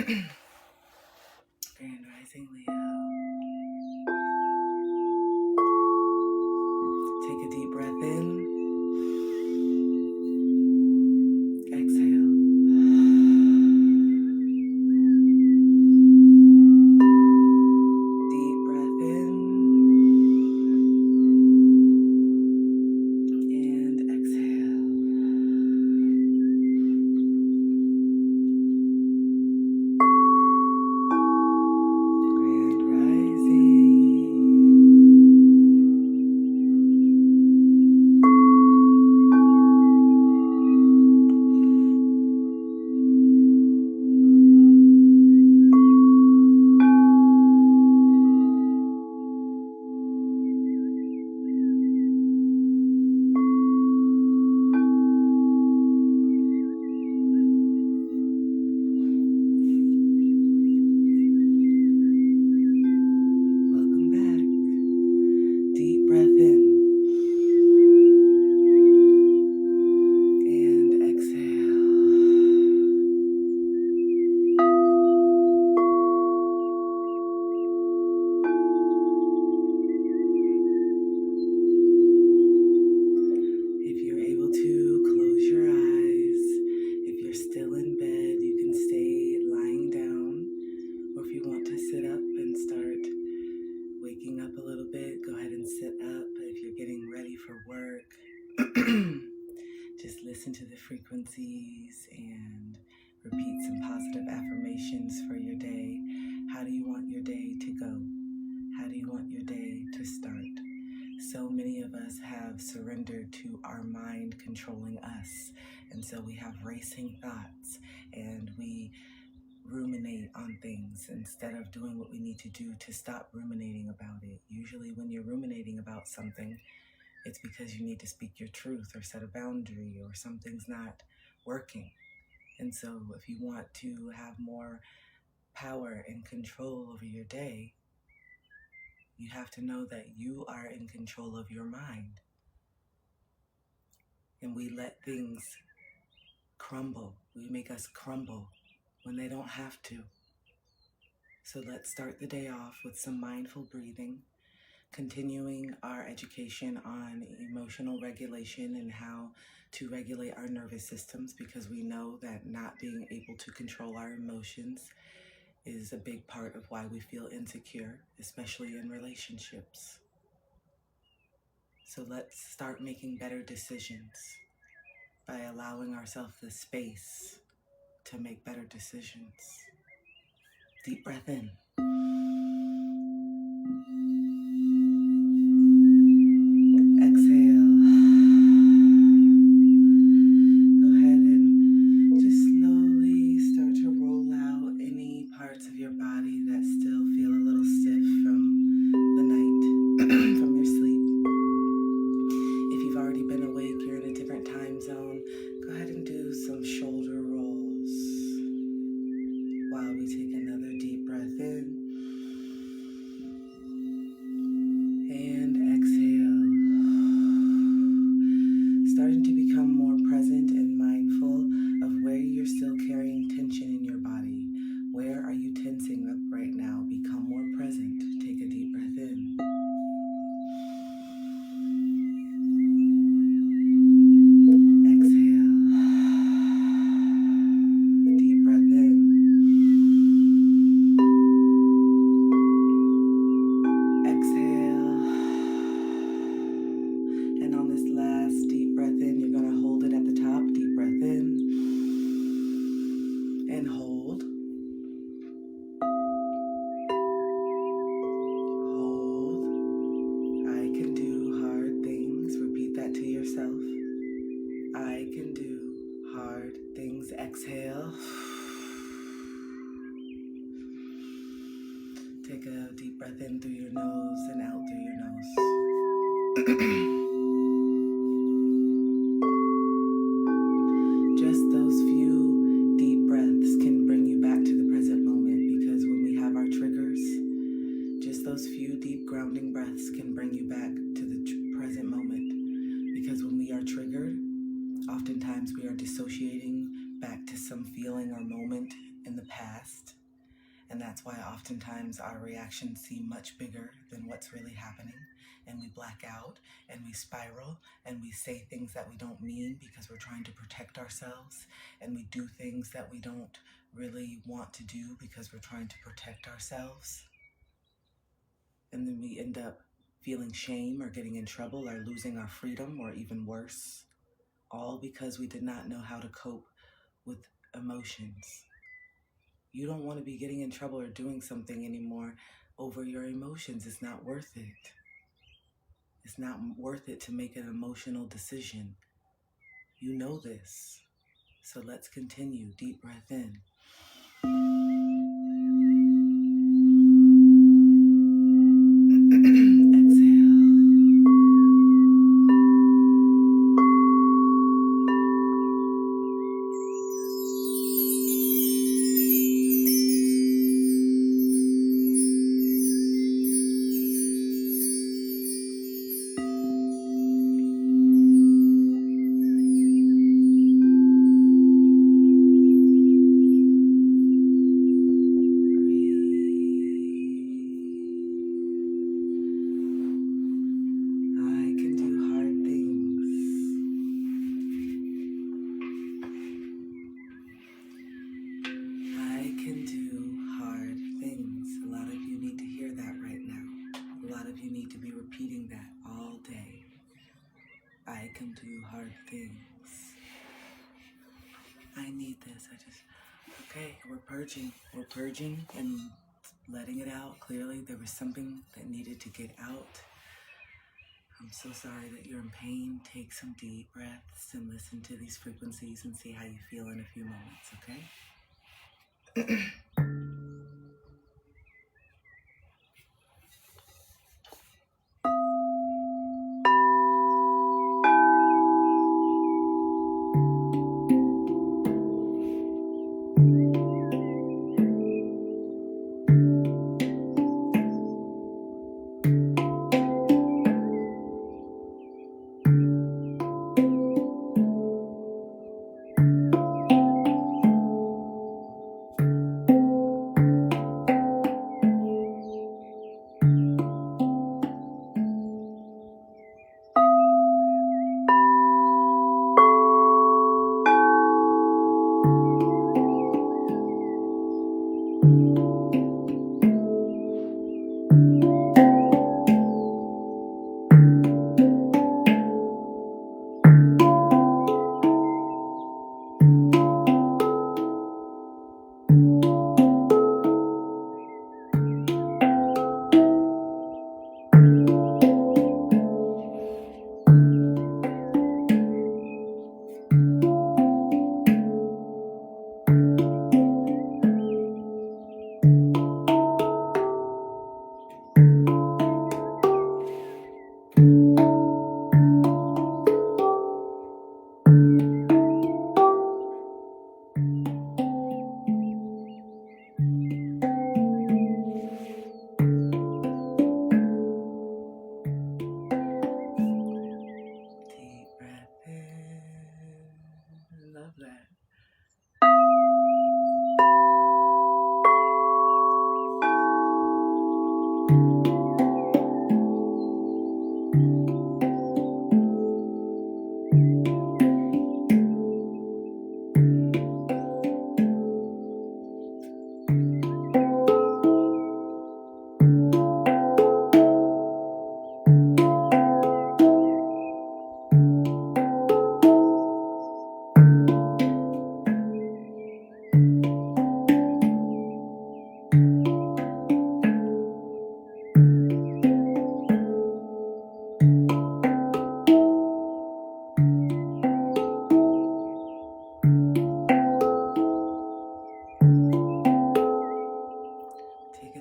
Grand Rising Leo. Take a deep breath in. Exhale. Deep breath in. And exhale. Grand Rising. Welcome back. Deep breath in and exhale. If you're able to, close your eyes. If you're still in bed, you can stay lying down. Or if you want to sit up and start waking up a little bit, go ahead and sit up. If you're getting ready for work, just listen to the frequencies and repeat some positive affirmations for your day. How do you want your day to go? How do you want your day to start? So many of us have surrendered to our mind controlling us. And so we have racing thoughts and we ruminate on things instead of doing what we need to do to stop ruminating about it. Usually when you're ruminating about something, it's because you need to speak your truth or set a boundary or something's not working. And so if you want to have more power and control over your day, you have to know that you are in control of your mind. And we let things crumble. We make us crumble when they don't have to. So let's start the day off with some mindful breathing, continuing our education on emotional regulation and how to regulate our nervous systems, because we know that not being able to control our emotions is a big part of why we feel insecure, especially in relationships. So let's start making better decisions by allowing ourselves the space to make better decisions. Deep breath in. Exhale. Go ahead and just slowly start to roll out any parts of your body that still feel a little stiff from the night, from your sleep. If you've already been awake, you're in a different time zone, go ahead and do some shoulder rolls while we take another deep breath in and exhale. Starting to become more present and mindful of where you're still carrying tension in your body. Where are you tensing up right now? Become more present. Take a deep breath in. Exhale. Deep breath in. Exhale. And on this last deep breath in, you're going to hold it at the top. Deep breath in and hold. Hold. I can do hard things. Repeat that to yourself. I can do hard things. Exhale. Take a deep breath in through your nose and out through your nose. Just those few deep breaths can bring you back to the present moment, because when we have our triggers, just those few deep grounding breaths can bring you back to the present moment. Because when we are triggered, oftentimes we are dissociating back to some feeling or moment in the past. And that's why oftentimes our reactions seem much bigger than what's really happening. And we black out and we spiral and we say things that we don't mean because we're trying to protect ourselves. And we do things that we don't really want to do because we're trying to protect ourselves. And then we end up feeling shame or getting in trouble or losing our freedom or even worse. All because we did not know how to cope with emotions. You don't want to be getting in trouble or doing something anymore over your emotions. It's not worth it. It's not worth it to make an emotional decision. You know this. So let's continue. Deep breath in. Repeating that all day. I can do hard things. I need this. Okay, we're purging. We're purging and letting it out. Clearly, there was something that needed to get out. I'm so sorry that you're in pain. Take some deep breaths and listen to these frequencies and see how you feel in a few moments, okay?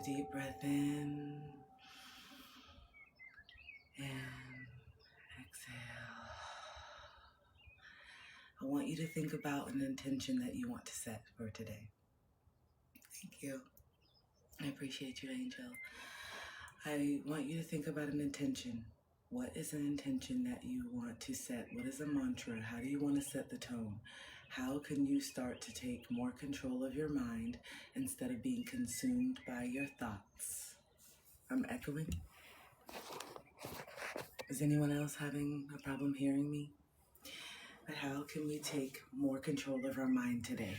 Deep breath in and exhale. I want you to think about an intention that you want to set for today. Thank you. I appreciate you, Angel. I want you to think about an intention. What is an intention that you want to set? What is a mantra? How do you want to set the tone? How can you start to take more control of your mind instead of being consumed by your thoughts? I'm echoing. Is anyone else having a problem hearing me? But how can we take more control of our mind today?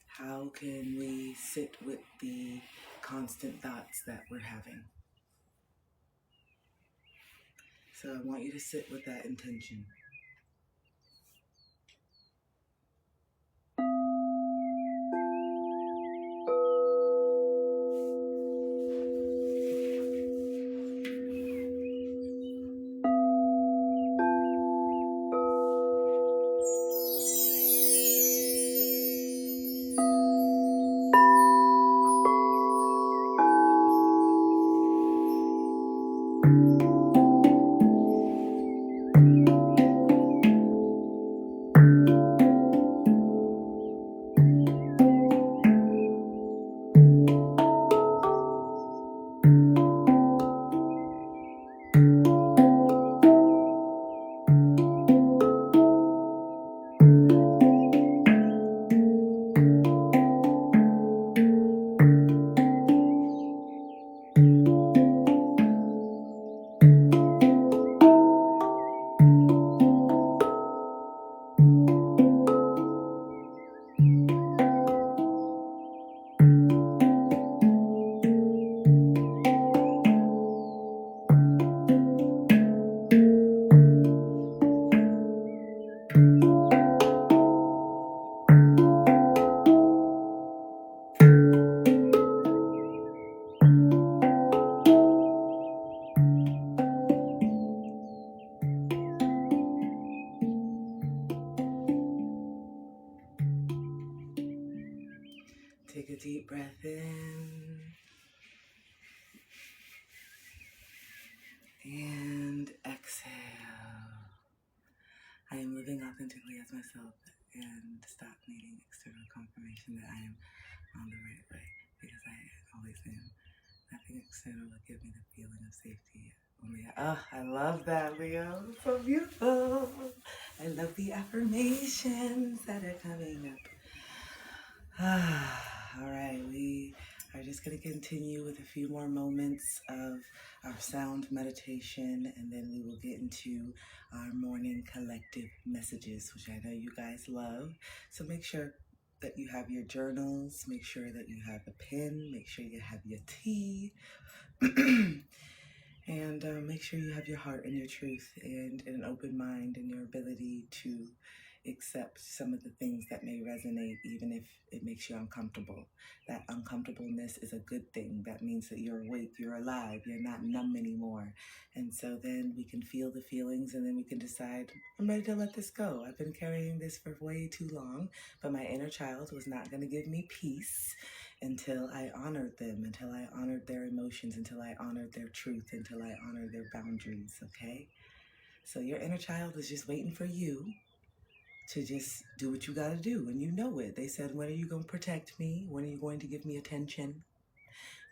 How can we sit with the constant thoughts that we're having? So I want you to sit with that intention. Take a deep breath in and exhale. I am living authentically as myself and stop needing external confirmation that I am on the right way, because I always am. Nothing external will give me the feeling of safety. I love that, Leo. So beautiful. I love the affirmations that are coming up. All right, we are just going to continue with a few more moments of our sound meditation, and then we will get into our morning collective messages, which I know you guys love. So make sure that you have your journals, make sure that you have a pen, make sure you have your tea, and make sure you have your heart and your truth and an open mind and your ability to accept some of the things that may resonate, even if it makes you uncomfortable. That uncomfortableness is a good thing. That means that you're awake, you're alive, you're not numb anymore. And so then we can feel the feelings, and then we can decide, I'm ready to let this go. I've been carrying this for way too long, but my inner child was not going to give me peace until I honored them, until I honored their emotions, until I honored their truth, until I honored their boundaries, okay? So your inner child is just waiting for you to just do what you got to do, and you know it. They said, when are you going to protect me? When are you going to give me attention?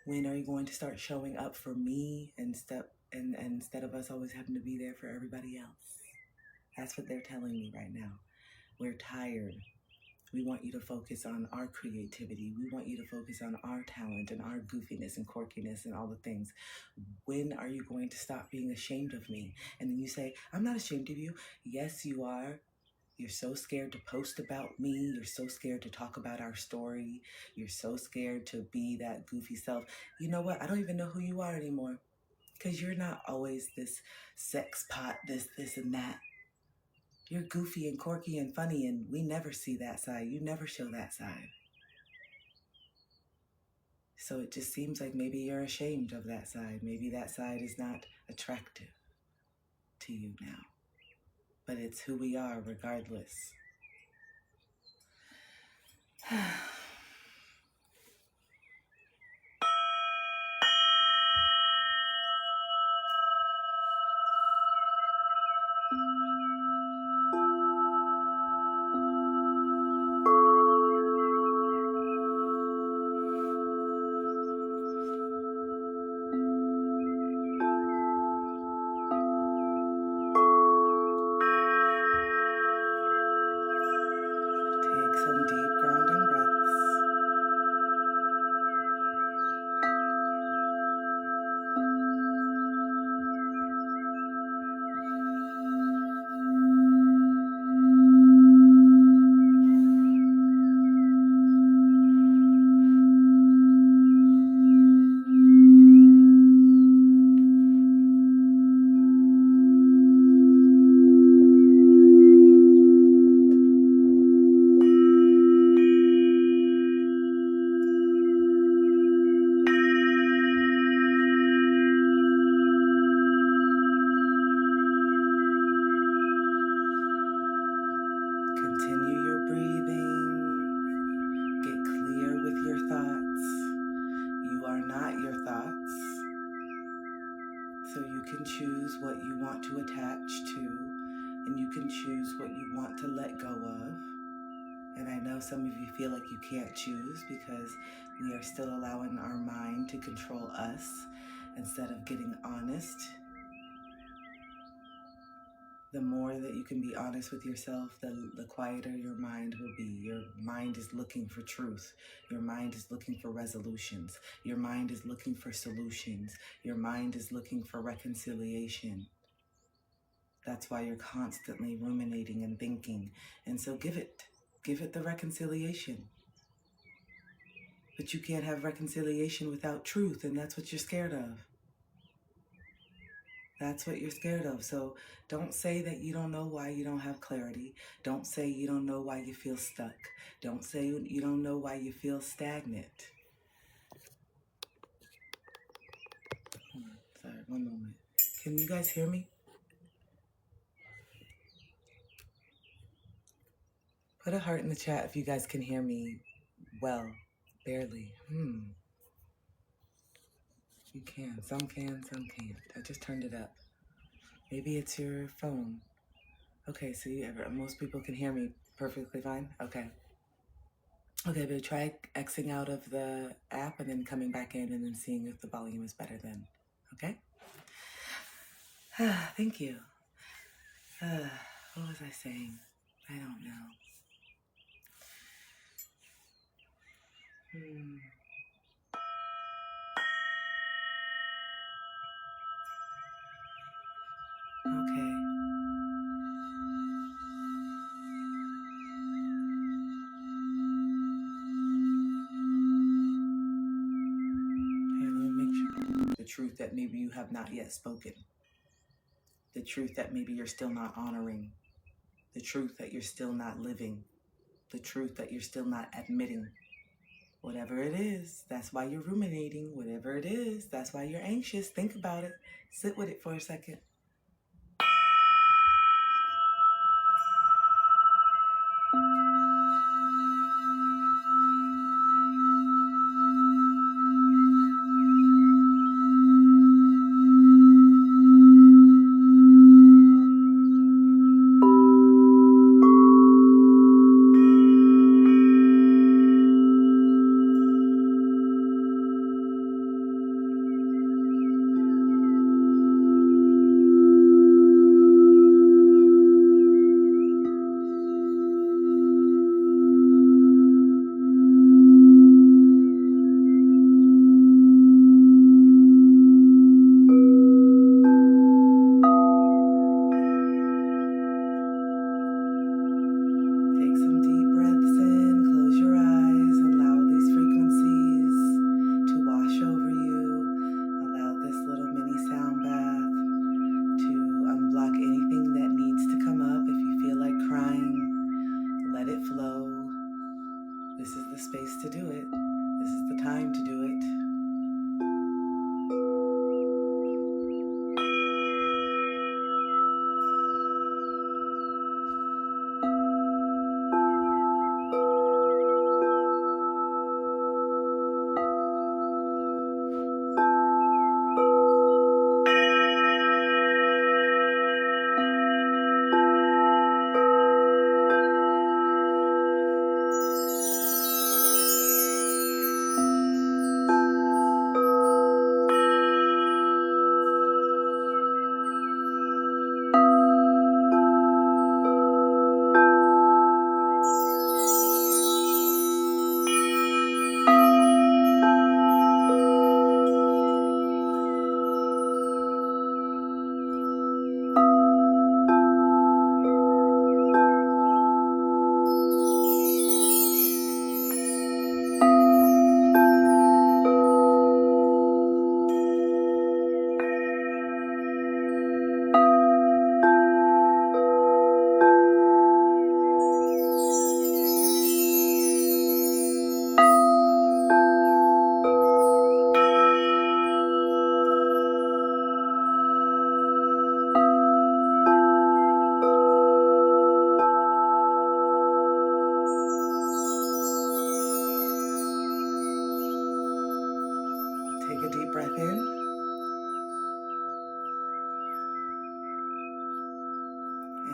When are you going to start showing up for me instead of us always having to be there for everybody else? That's what they're telling me right now. We're tired. We want you to focus on our creativity. We want you to focus on our talent and our goofiness and quirkiness and all the things. When are you going to stop being ashamed of me? And then you say, I'm not ashamed of you. Yes, you are. You're so scared to post about me. You're so scared to talk about our story. You're so scared to be that goofy self. You know what? I don't even know who you are anymore, because you're not always this sex pot, this and that. You're goofy and quirky and funny, and we never see that side. You never show that side. So it just seems like maybe you're ashamed of that side. Maybe that side is not attractive to you now. But it's who we are regardless. can choose what you want to attach to, and you can choose what you want to let go of. And I know some of you feel like you can't choose because we are still allowing our mind to control us instead of getting honest. The more that you can be honest with yourself, the quieter your mind will be. Your mind is looking for truth. Your mind is looking for resolutions. Your mind is looking for solutions. Your mind is looking for reconciliation. That's why you're constantly ruminating and thinking. And so give it the reconciliation. But you can't have reconciliation without truth, and that's what you're scared of. That's what you're scared of. So don't say that you don't know why you don't have clarity. Don't say you don't know why you feel stuck. Don't say you don't know why you feel stagnant. Sorry, one moment. Can you guys hear me? Put a heart in the chat if you guys can hear me well. Barely. You can. Some can, some can't. I just turned it up. Maybe it's your phone. Okay, so most people can hear me perfectly fine? Okay. Okay, but try Xing out of the app and then coming back in and then seeing if the volume is better then. Okay? Thank you. What was I saying? I don't know. Okay. Okay, let me make sure. The truth that maybe you have not yet spoken. The truth that maybe you're still not honoring. The truth that you're still not living. The truth that you're still not admitting. Whatever it is, that's why you're ruminating. Whatever it is, that's why you're anxious. Think about it. Sit with it for a second.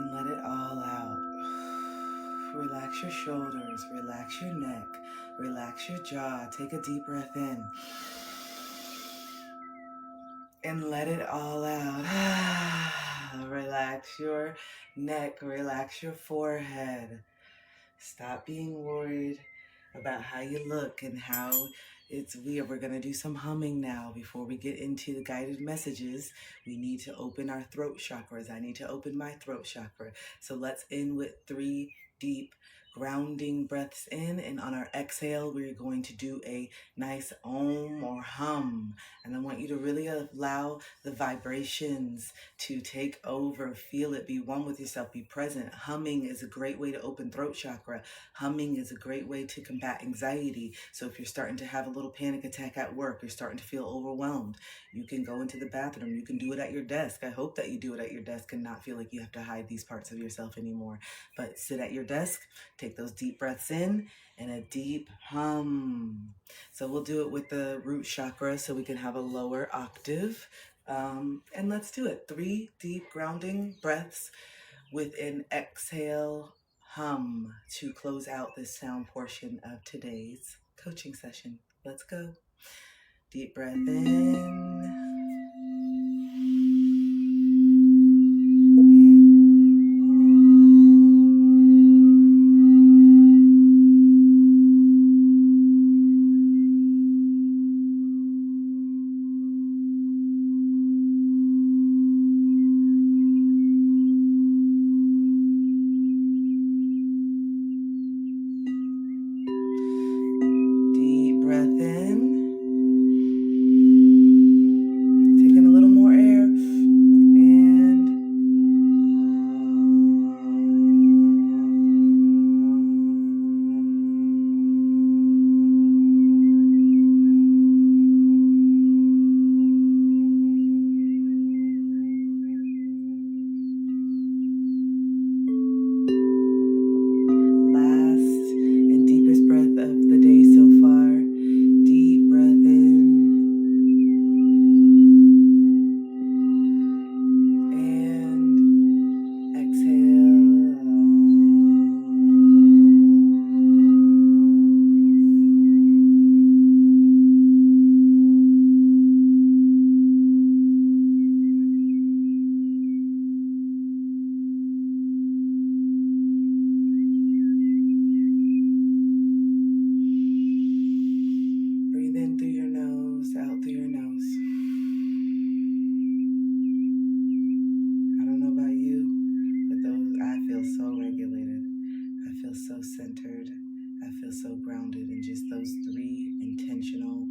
and let it all out. Relax your shoulders, relax your neck, relax your jaw. Take a deep breath in and let it all out. Relax your neck, relax your forehead. Stop being worried about how you look and how it's weird. We're going to do some humming now before we get into the guided messages. We need to open our throat chakras. I need to open my throat chakra. So let's end with 3 deep grounding breaths in, and on our exhale we're going to do a nice om or hum, and I want you to really allow the vibrations to take over. Feel it, be one with yourself, be present. Humming is a great way to open throat chakra. Humming is a great way to combat anxiety. So if you're starting to have a little panic attack at work, you're starting to feel overwhelmed, you can go into the bathroom, you can do it at your desk. I hope that you do it at your desk and not feel like you have to hide these parts of yourself anymore. But sit at your desk, take those deep breaths in, and a deep hum. So we'll do it with the root chakra so we can have a lower octave. And let's do it. 3 deep grounding breaths with an exhale hum to close out this sound portion of today's coaching session. Let's go. Deep breath in. Centered. I feel so grounded in just those 3 intentional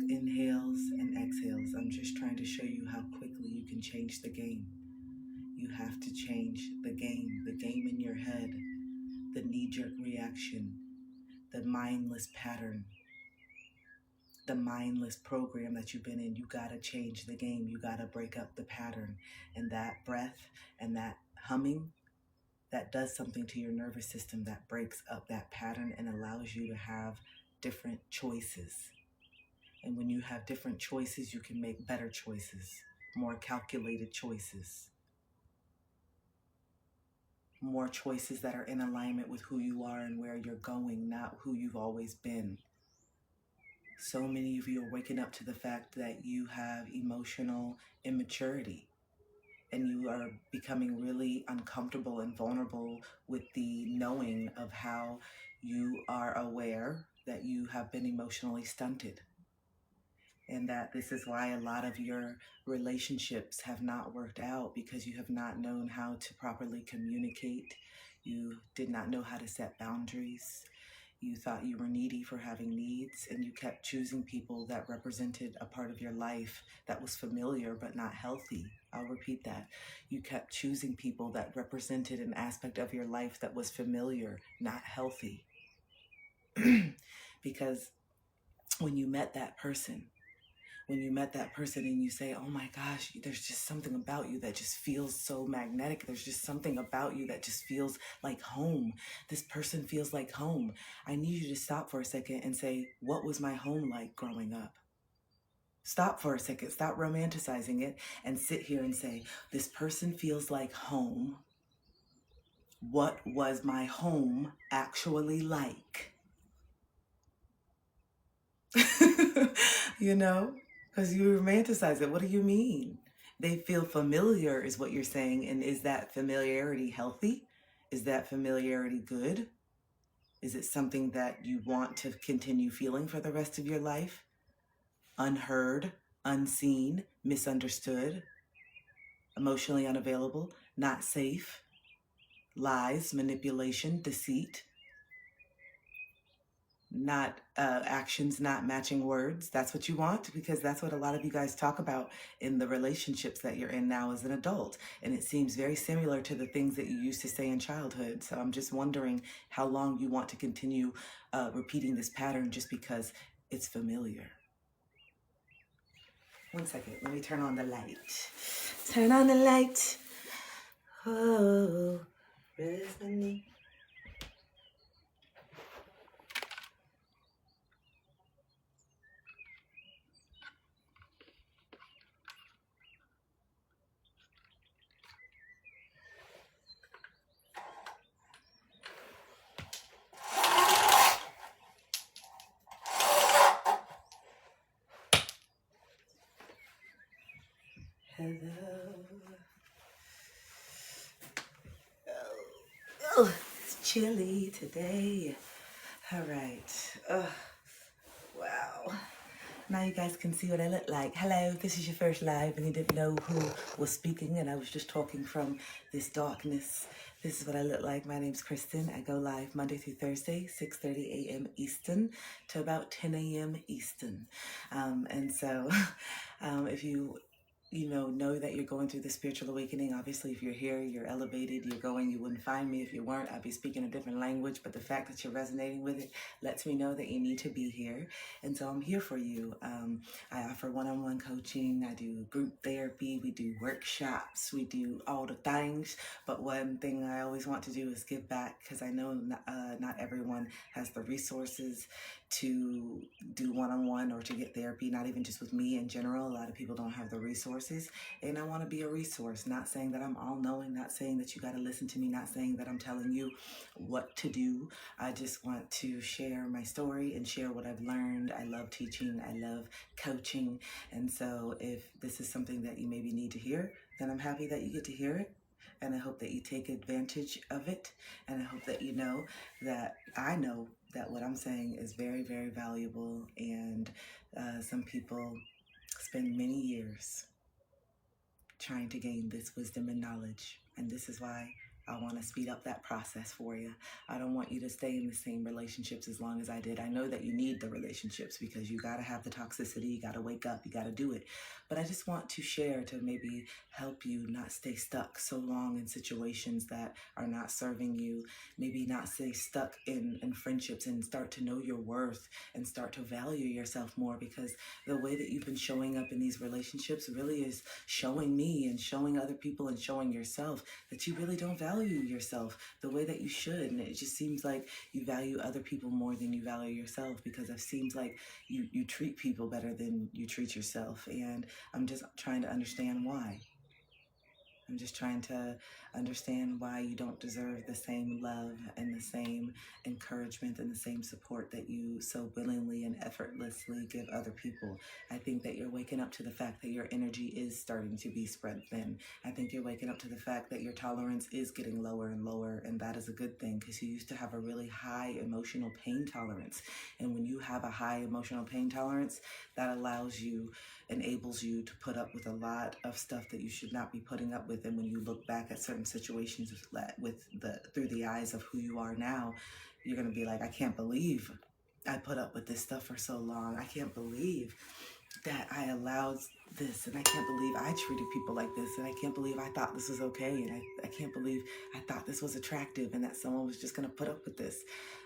inhales and exhales. I'm just trying to show you how quickly you can change the game. You have to change the game in your head, the knee-jerk reaction, the mindless pattern, the mindless program that you've been in. You gotta change the game. You gotta break up the pattern. And that breath and that humming, that does something to your nervous system, that breaks up that pattern and allows you to have different choices. And when you have different choices, you can make better choices, more calculated choices, more choices that are in alignment with who you are and where you're going, not who you've always been. So many of you are waking up to the fact that you have emotional immaturity, and you are becoming really uncomfortable and vulnerable with the knowing of how you are aware that you have been emotionally stunted. And that this is why a lot of your relationships have not worked out, because you have not known how to properly communicate. You did not know how to set boundaries. You thought you were needy for having needs, and you kept choosing people that represented a part of your life that was familiar but not healthy. I'll repeat that. You kept choosing people that represented an aspect of your life that was familiar, not healthy. Because when you met that person and you say, oh my gosh, there's just something about you that just feels so magnetic. There's just something about you that just feels like home. This person feels like home. I need you to stop for a second and say, what was my home like growing up? Stop for a second, stop romanticizing it, and sit here and say, this person feels like home. What was my home actually like? You know, because you romanticize it. What do you mean? They feel familiar, is what you're saying. And is that familiarity healthy? Is that familiarity good? Is it something that you want to continue feeling for the rest of your life? Unheard, unseen, misunderstood, emotionally unavailable, not safe, lies, manipulation, deceit, not actions not matching words. That's what you want, because that's what a lot of you guys talk about in the relationships that you're in now as an adult, and it seems very similar to the things that you used to say in childhood. So I'm just wondering how long you want to continue repeating this pattern just because it's familiar. One second, let me turn on the light. Turn on the light. Oh, where's my knee? Hello. Oh, it's chilly today. All right. Wow. Now you guys can see what I look like. Hello, this is your first live and you didn't know who was speaking and I was just talking from this darkness. This is what I look like. My name's Kristen. I go live Monday through Thursday, 6:30 a.m. Eastern to about 10 a.m. Eastern. And so if you know that you're going through the spiritual awakening. Obviously, if you're here, you're elevated, you're going, you wouldn't find me. If you weren't, I'd be speaking a different language. But the fact that you're resonating with it lets me know that you need to be here. And so I'm here for you. I offer one-on-one coaching. I do group therapy. We do workshops. We do all the things. But one thing I always want to do is give back, because I know not everyone has the resources to do one-on-one or to get therapy, not even just with me in general. A lot of people don't have the resources, and I want to be a resource. Not saying that I'm all-knowing, not saying that you got to listen to me, not saying that I'm telling you what to do. I just want to share my story and share what I've learned. I love teaching, I love coaching, and so if this is something that you maybe need to hear, then I'm happy that you get to hear it. And I hope that you take advantage of it. And I hope that you know that I know that what I'm saying is very, very valuable. And some people spend many years trying to gain this wisdom and knowledge. And this is why I want to speed up that process for you. I don't want you to stay in the same relationships as long as I did. I know that you need the relationships because you got to have the toxicity, you got to wake up, you got to do it. But I just want to share to maybe help you not stay stuck so long in situations that are not serving you. Maybe not stay stuck in friendships, and start to know your worth and start to value yourself more, because the way that you've been showing up in these relationships really is showing me and showing other people and showing yourself that you really don't value yourself the way that you should. And it just seems like you value other people more than you value yourself, because it seems like you treat people better than you treat yourself. And I'm just trying to understand why. I'm just trying to understand why you don't deserve the same love and the same encouragement and the same support that you so willingly and effortlessly give other people. I think that you're waking up to the fact that your energy is starting to be spread thin. I think you're waking up to the fact that your tolerance is getting lower and lower, and that is a good thing, because you used to have a really high emotional pain tolerance. And when you have a high emotional pain tolerance, that enables you to put up with a lot of stuff that you should not be putting up with. And when you look back at certain situations through the eyes of who you are now, you're going to be like, I can't believe I put up with this stuff for so long. I can't believe that I allowed this, and I can't believe I treated people like this, and I can't believe I thought this was okay, and I can't believe I thought this was attractive and that someone was just going to put up with this.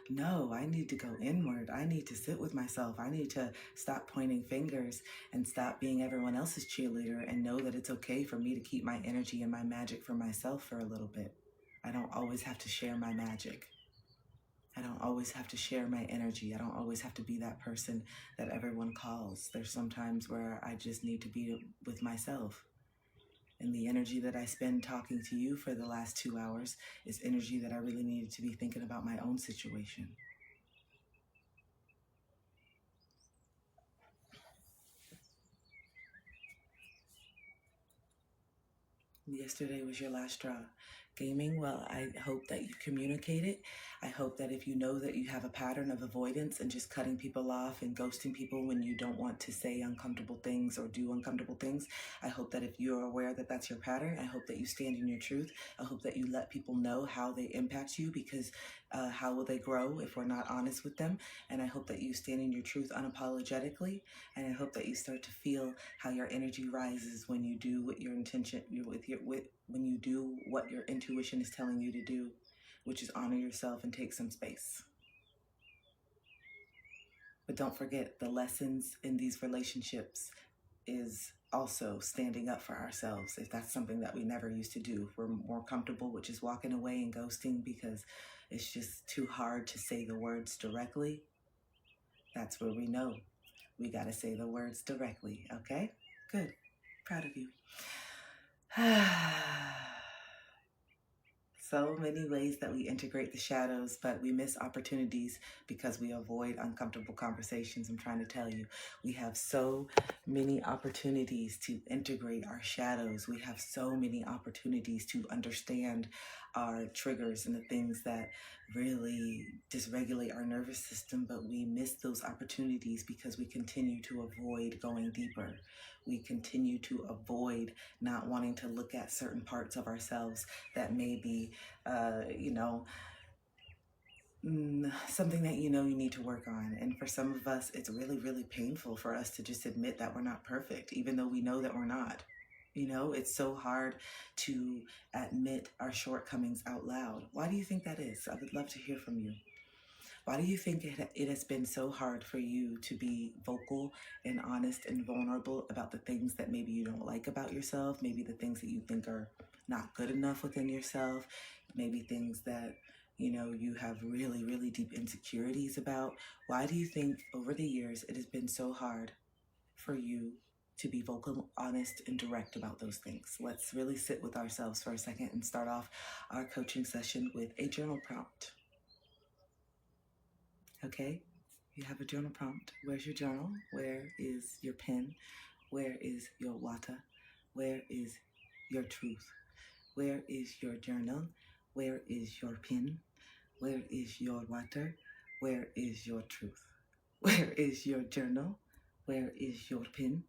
No, I need to go inward. I need to sit with myself. I need to stop pointing fingers and stop being everyone else's cheerleader, and know that it's okay for me to keep my energy and my magic for myself for a little bit. I don't always have to share my magic. I don't always have to share my energy. I don't always have to be that person that everyone calls. There's some times where I just need to be with myself. And the energy that I spend talking to you for the last 2 hours is energy that I really needed to be thinking about my own situation. Yesterday was your last straw. Gaming, well, I hope that you communicate it. I hope that if you know that you have a pattern of avoidance and just cutting people off and ghosting people when you don't want to say uncomfortable things or do uncomfortable things, I hope that if you're aware that that's your pattern, I hope that you stand in your truth. I hope that you let people know how they impact you, because how will they grow if we're not honest with them? And I hope that you stand in your truth unapologetically. And I hope that you start to feel how your energy rises when you do what your intention, when you do what your intuition is telling you to do, which is honor yourself and take some space. But don't forget, the lessons in these relationships is also standing up for ourselves. If that's something that we never used to do, we're more comfortable with just walking away and ghosting because it's just too hard to say the words directly. That's where we know we got to say the words directly. Okay? Good. Proud of you. So many ways that we integrate the shadows, but we miss opportunities because we avoid uncomfortable conversations. I'm trying to tell you, we have so many opportunities to integrate our shadows. We have so many opportunities to understand our triggers and the things that really dysregulate our nervous system, but we miss those opportunities because we continue to avoid going deeper. We continue to avoid not wanting to look at certain parts of ourselves that may be, something that you need to work on. And for some of us, it's really, really painful for us to just admit that we're not perfect, even though we know that we're not. It's so hard to admit our shortcomings out loud. Why do you think that is? I would love to hear from you. Why do you think it has been so hard for you to be vocal and honest and vulnerable about the things that maybe you don't like about yourself, maybe the things that you think are not good enough within yourself, maybe things that, you have really, really deep insecurities about? Why do you think over the years it has been so hard for you to be vocal, honest, and direct about those things? Let's really sit with ourselves for a second and start off our coaching session with a journal prompt. Okay, you have a journal prompt. Where's your journal? Where is your pen? Where is your water? Where is your truth? Where is your journal? Where is your pen? Where is your water? Where is your truth? Where is your journal? Where is your pen?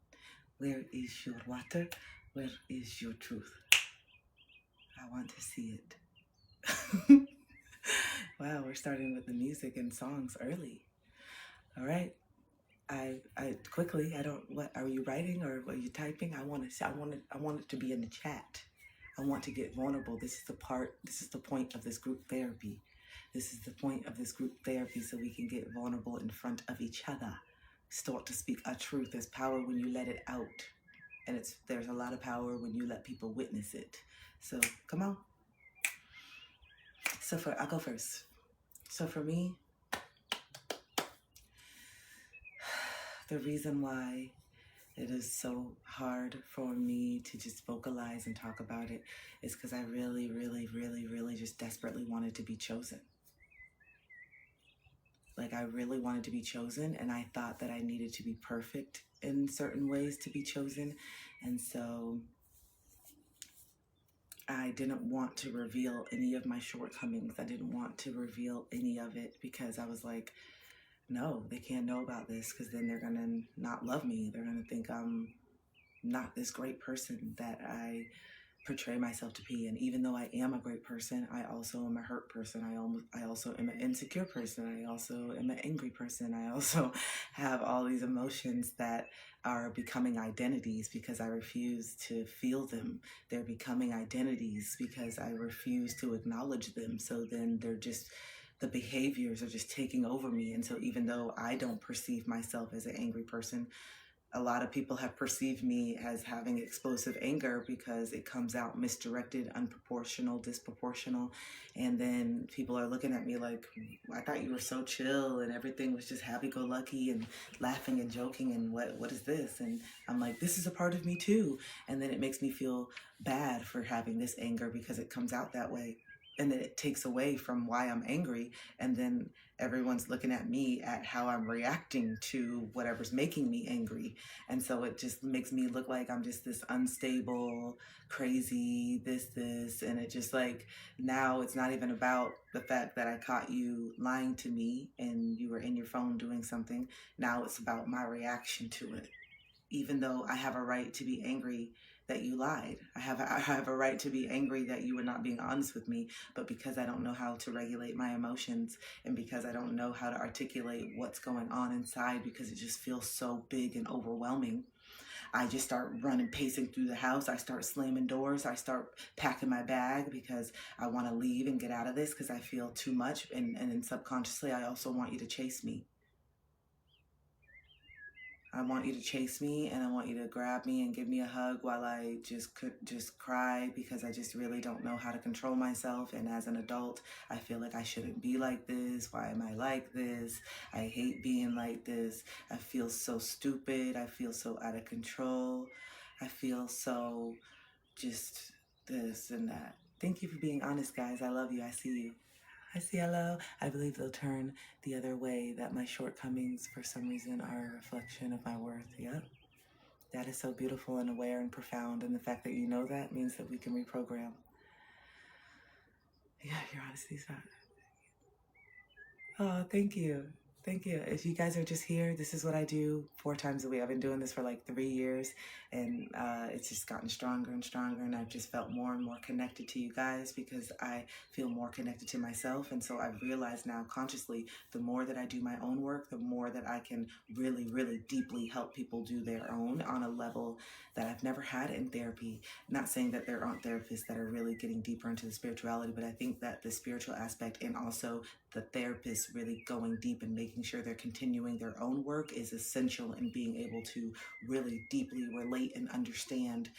Where is your water? Where is your truth? I want to see it. Wow, we're starting with the music and songs early. All right. I quickly, what are you writing or are you typing? I want it to be in the chat. I want to get vulnerable. This is the point of this group therapy. This is the point of this group therapy, so we can get vulnerable in front of each other. Start to speak our truth. There's power when you let it out. And there's a lot of power when you let people witness it. So come on. I'll go first. So for me, the reason why it is so hard for me to just vocalize and talk about it is because I really, really, really, really just desperately wanted to be chosen. Like, I really wanted to be chosen, and I thought that I needed to be perfect in certain ways to be chosen. And so I didn't want to reveal any of my shortcomings. I didn't want to reveal any of it because I was like, no, they can't know about this because then they're going to not love me. They're going to think I'm not this great person that I portray myself to be. And even though I am a great person, I also am a hurt person. I also am an insecure person. I also am an angry person. I also have all these emotions that are becoming identities because I refuse to feel them. They're becoming identities because I refuse to acknowledge them. So then the behaviors are just taking over me. And so even though I don't perceive myself as an angry person, a lot of people have perceived me as having explosive anger because it comes out misdirected, unproportional, disproportional. And then people are looking at me like, I thought you were so chill and everything was just happy-go-lucky and laughing and joking, and what is this? And I'm like, this is a part of me too. And then it makes me feel bad for having this anger because it comes out that way. And then it takes away from why I'm angry. And then everyone's looking at me at how I'm reacting to whatever's making me angry. And so it just makes me look like I'm just this unstable, crazy, this. And it just like, now it's not even about the fact that I caught you lying to me and you were in your phone doing something. Now it's about my reaction to it. Even though I have a right to be angry that you lied. I have a right to be angry that you were not being honest with me, but because I don't know how to regulate my emotions and because I don't know how to articulate what's going on inside because it just feels so big and overwhelming, I just start running, pacing through the house. I start slamming doors. I start packing my bag because I want to leave and get out of this because I feel too much. And then subconsciously, I also want you to chase me. I want you to chase me, and I want you to grab me and give me a hug while I just cry because I just really don't know how to control myself. And as an adult, I feel like I shouldn't be like this. Why am I like this? I hate being like this. I feel so stupid. I feel so out of control. I feel so just this and that. Thank you for being honest, guys. I love you. I see you. I see hello. I believe they'll turn the other way, that my shortcomings for some reason are a reflection of my worth. Yep. That is so beautiful and aware and profound. And the fact that you know that means that we can reprogram. Yeah, your honesty's not. Oh, thank you. Thank you. If you guys are just here, this is what I do 4 times a week. I've been doing this for like 3 years, and it's just gotten stronger and stronger, and I've just felt more and more connected to you guys because I feel more connected to myself. And so I've realized now consciously, the more that I do my own work, the more that I can really, really deeply help people do their own on a level that I've never had in therapy. Not saying that there aren't therapists that are really getting deeper into the spirituality, but I think that the spiritual aspect and also the therapist really going deep and making sure they're continuing their own work is essential in being able to really deeply relate and understand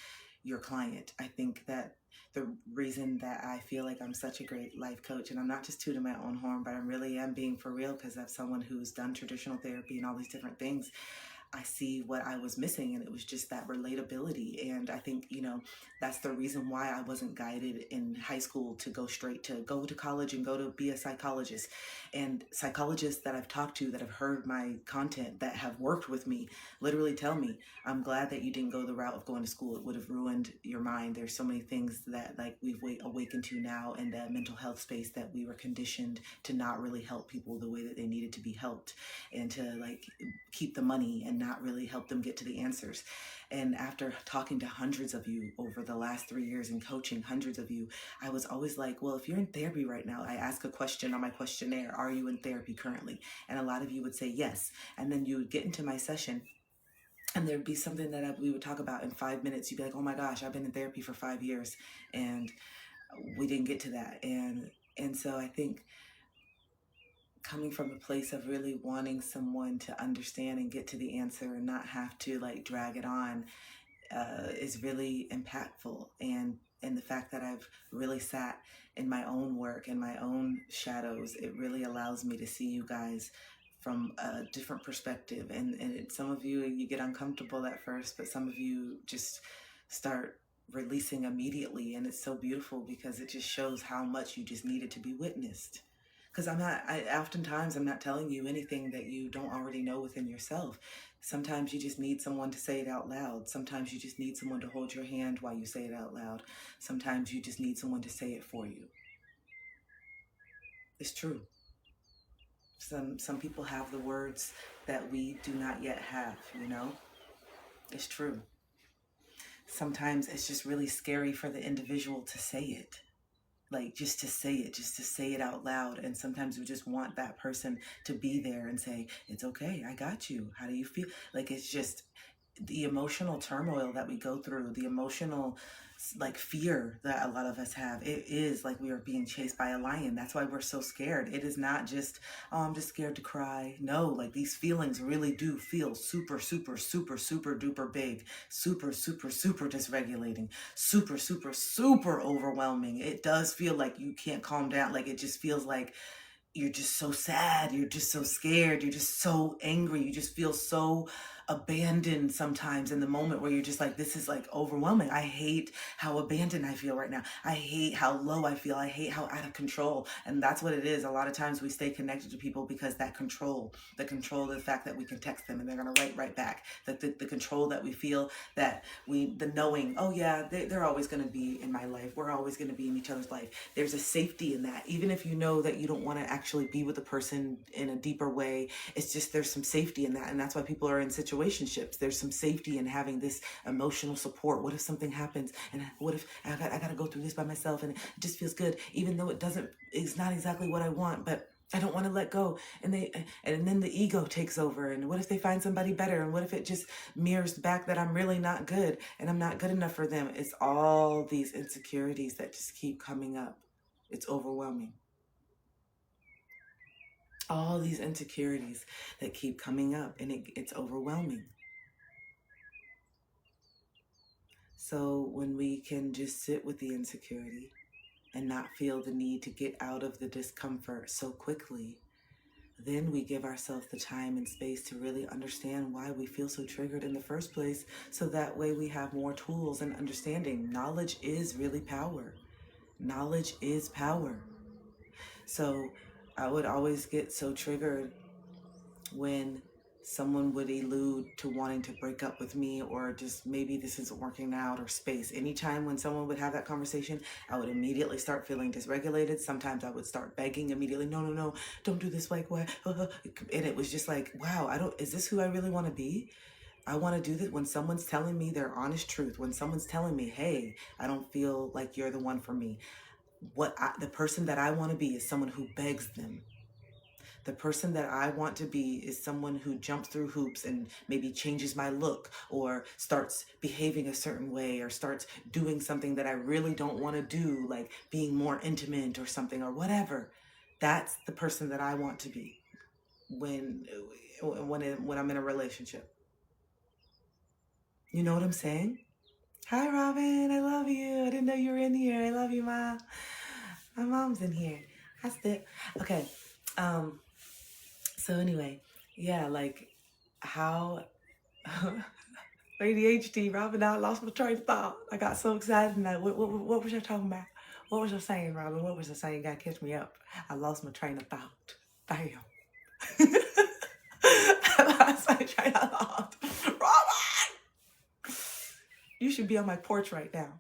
your client. I think that the reason that I feel like I'm such a great life coach, and I'm not just tooting my own horn, but I really am being for real because I'm someone who's done traditional therapy and all these different things. I see what I was missing, and it was just that relatability. And I think, that's the reason why I wasn't guided in high school to go straight to go to college and go to be a psychologist. And psychologists that I've talked to that have heard my content, that have worked with me, literally tell me, I'm glad that you didn't go the route of going to school. It would have ruined your mind. There's so many things that like we've awakened to now in the mental health space that we were conditioned to not really help people the way that they needed to be helped, and to like keep the money and not really help them get to the answers. And after talking to hundreds of you over the last 3 years and coaching hundreds of you, I was always like, well, if you're in therapy right now, I ask a question on my questionnaire, are you in therapy currently? And a lot of you would say yes. And then you would get into my session and there'd be something that we would talk about in 5 minutes. You'd be like, oh my gosh, I've been in therapy for 5 years. And we didn't get to that. And so I think coming from a place of really wanting someone to understand and get to the answer and not have to like drag it on is really impactful. And the fact that I've really sat in my own work and my own shadows, it really allows me to see you guys from a different perspective. And some of you get uncomfortable at first, but some of you just start releasing immediately. And it's so beautiful because it just shows how much you just needed to be witnessed. Because oftentimes I'm not telling you anything that you don't already know within yourself. Sometimes you just need someone to say it out loud. Sometimes you just need someone to hold your hand while you say it out loud. Sometimes you just need someone to say it for you. It's true. Some people have the words that we do not yet have, It's true. Sometimes it's just really scary for the individual to say it. Like just to say it out loud. And sometimes we just want that person to be there and say, it's okay, I got you. How do you feel? Like it's just the emotional turmoil that we go through, the emotional like fear that a lot of us have. It is like we are being chased by a lion. That's why we're so scared. It is not just, oh, I'm just scared to cry. No, like these feelings really do feel super, super, super, super duper big, super, super, super dysregulating, super, super, super overwhelming. It does feel like you can't calm down. Like it just feels like you're just so sad, you're just so scared, you're just so angry, you just feel so abandoned sometimes in the moment where you're just like, this is like overwhelming. I hate how abandoned I feel right now. I hate how low I feel. I hate how out of control. And that's what it is. A lot of times we stay connected to people because that control, the fact that we can text them and they're going to write right back, that the control that we feel, that the knowing, oh yeah, they're always going to be in my life. We're always going to be in each other's life. There's a safety in that. Even if you know that you don't want to actually be with a person in a deeper way, it's just, there's some safety in that. And that's why people are in situationships. There's some safety in having this emotional support. What if something happens? And what if I got to go through this by myself? And it just feels good, even though it's not exactly what I want, but I don't want to let go. And then the ego takes over. And what if they find somebody better? And what if it just mirrors back that I'm really not good and I'm not good enough for them? It's all these insecurities that just keep coming up. It's overwhelming. All these insecurities that keep coming up, and it's overwhelming. So when we can just sit with the insecurity and not feel the need to get out of the discomfort so quickly, then we give ourselves the time and space to really understand why we feel so triggered in the first place, so that way we have more tools and understanding. Knowledge is really power. Knowledge is power. So I would always get so triggered when someone would allude to wanting to break up with me, or just maybe this isn't working out, or space. Anytime when someone would have that conversation, I would immediately start feeling dysregulated. Sometimes I would start begging immediately, no, don't do this, like what? And it was just like, wow, is this who I really want to be? I want to do this. When someone's telling me their honest truth, when someone's telling me, hey, I don't feel like you're the one for me, the person that I want to be is someone who begs them. The person that I want to be is someone who jumps through hoops and maybe changes my look, or starts behaving a certain way, or starts doing something that I really don't want to do, like being more intimate or something, or whatever. That's the person that I want to be when I'm in a relationship. You know what I'm saying? Hi, Robin. I love you. I didn't know you were in here. I love you, Mom. My mom's in here. That's it. Okay. So anyway, yeah, like how ADHD, Robin, I lost my train of thought. I got so excited. And what was you talking about? What was you saying, Robin? What was you saying? You gotta catch me up. I lost my train of thought. Damn. I lost my train of thought. Robin! You should be on my porch right now.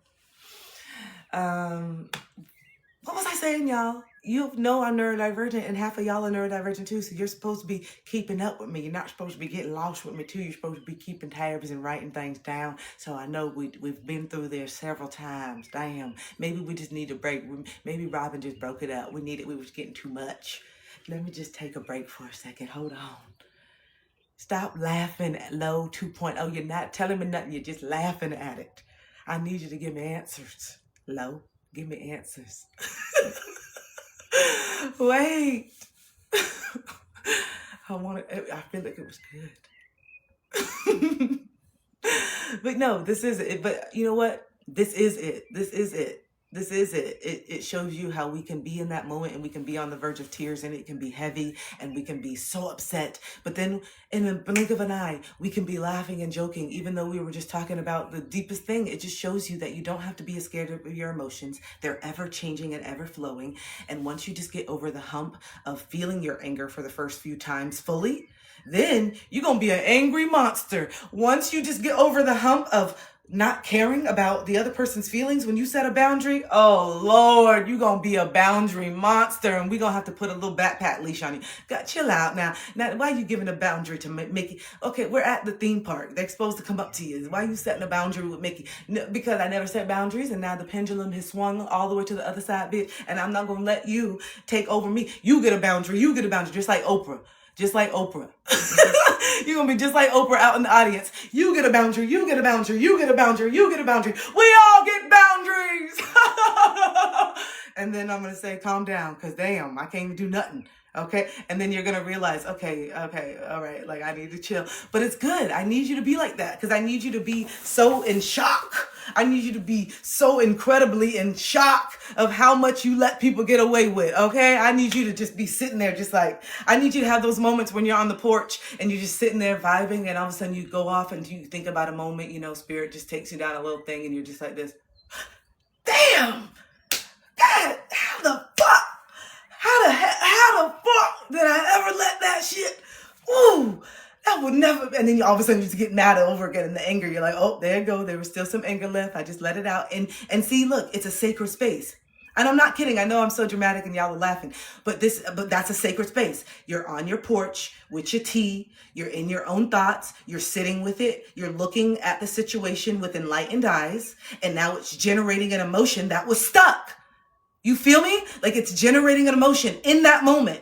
What was I saying, y'all? You know I'm neurodivergent, and half of y'all are neurodivergent too, so you're supposed to be keeping up with me. You're not supposed to be getting lost with me too. You're supposed to be keeping tabs and writing things down. So I know we've been through there several times. Damn. Maybe we just need a break. Maybe Robin just broke it up. We was getting too much. Let me just take a break for a second. Hold on. Stop laughing at Low 2.0. You're not telling me nothing. You're just laughing at it. I need you to give me answers. Low, give me answers. Wait. I feel like it was good. But no, this is it. But you know what? This is it. This is it. This is it. It shows you how we can be in that moment, and we can be on the verge of tears, and it can be heavy, and we can be so upset. But then in the blink of an eye, we can be laughing and joking, even though we were just talking about the deepest thing. It just shows you that you don't have to be scared of your emotions. They're ever changing and ever flowing. And once you just get over the hump of feeling your anger for the first few times fully, then you're going to be an angry monster. Once you just get over the hump of not caring about the other person's feelings, when you set a boundary, oh Lord, you're gonna be a boundary monster, and we're gonna have to put a little backpack leash on you. Chill out now. Why are you giving a boundary to Mickey? Okay, we're at the theme park. They're supposed to come up to you. Why are you setting a boundary with Mickey? No, because I never set boundaries, and now the pendulum has swung all the way to the other side, bitch, and I'm not gonna let you take over me. You get a boundary, just like Oprah. Just like Oprah. You're going to be just like Oprah out in the audience. You get a boundary, you get a boundary, you get a boundary, you get a boundary. We all get boundaries. boundaries. And then I'm going to say, calm down, because damn, I can't even do nothing. Okay. And then you're going to realize, okay, all right, like I need to chill. But it's good. I need you to be like that because I need you to be so in shock. I need you to be so incredibly in shock of how much you let people get away with. Okay. I need you to just be sitting there, just like, I need you to have those moments when you're on the porch and you're just sitting there vibing and all of a sudden you go off and you think about a moment, you know, spirit just takes you down a little thing and you're just like this. Damn. God, how the fuck? How the fuck did I ever let that shit? Ooh, that would never. And then you all of a sudden you just get mad over again in the anger. You're like, oh, there you go. There was still some anger left. I just let it out. And see, look, it's a sacred space. And I'm not kidding. I know I'm so dramatic and y'all are laughing, but that's a sacred space. You're on your porch with your tea. You're in your own thoughts. You're sitting with it. You're looking at the situation with enlightened eyes. And now it's generating an emotion that was stuck. You feel me? Like it's generating an emotion in that moment.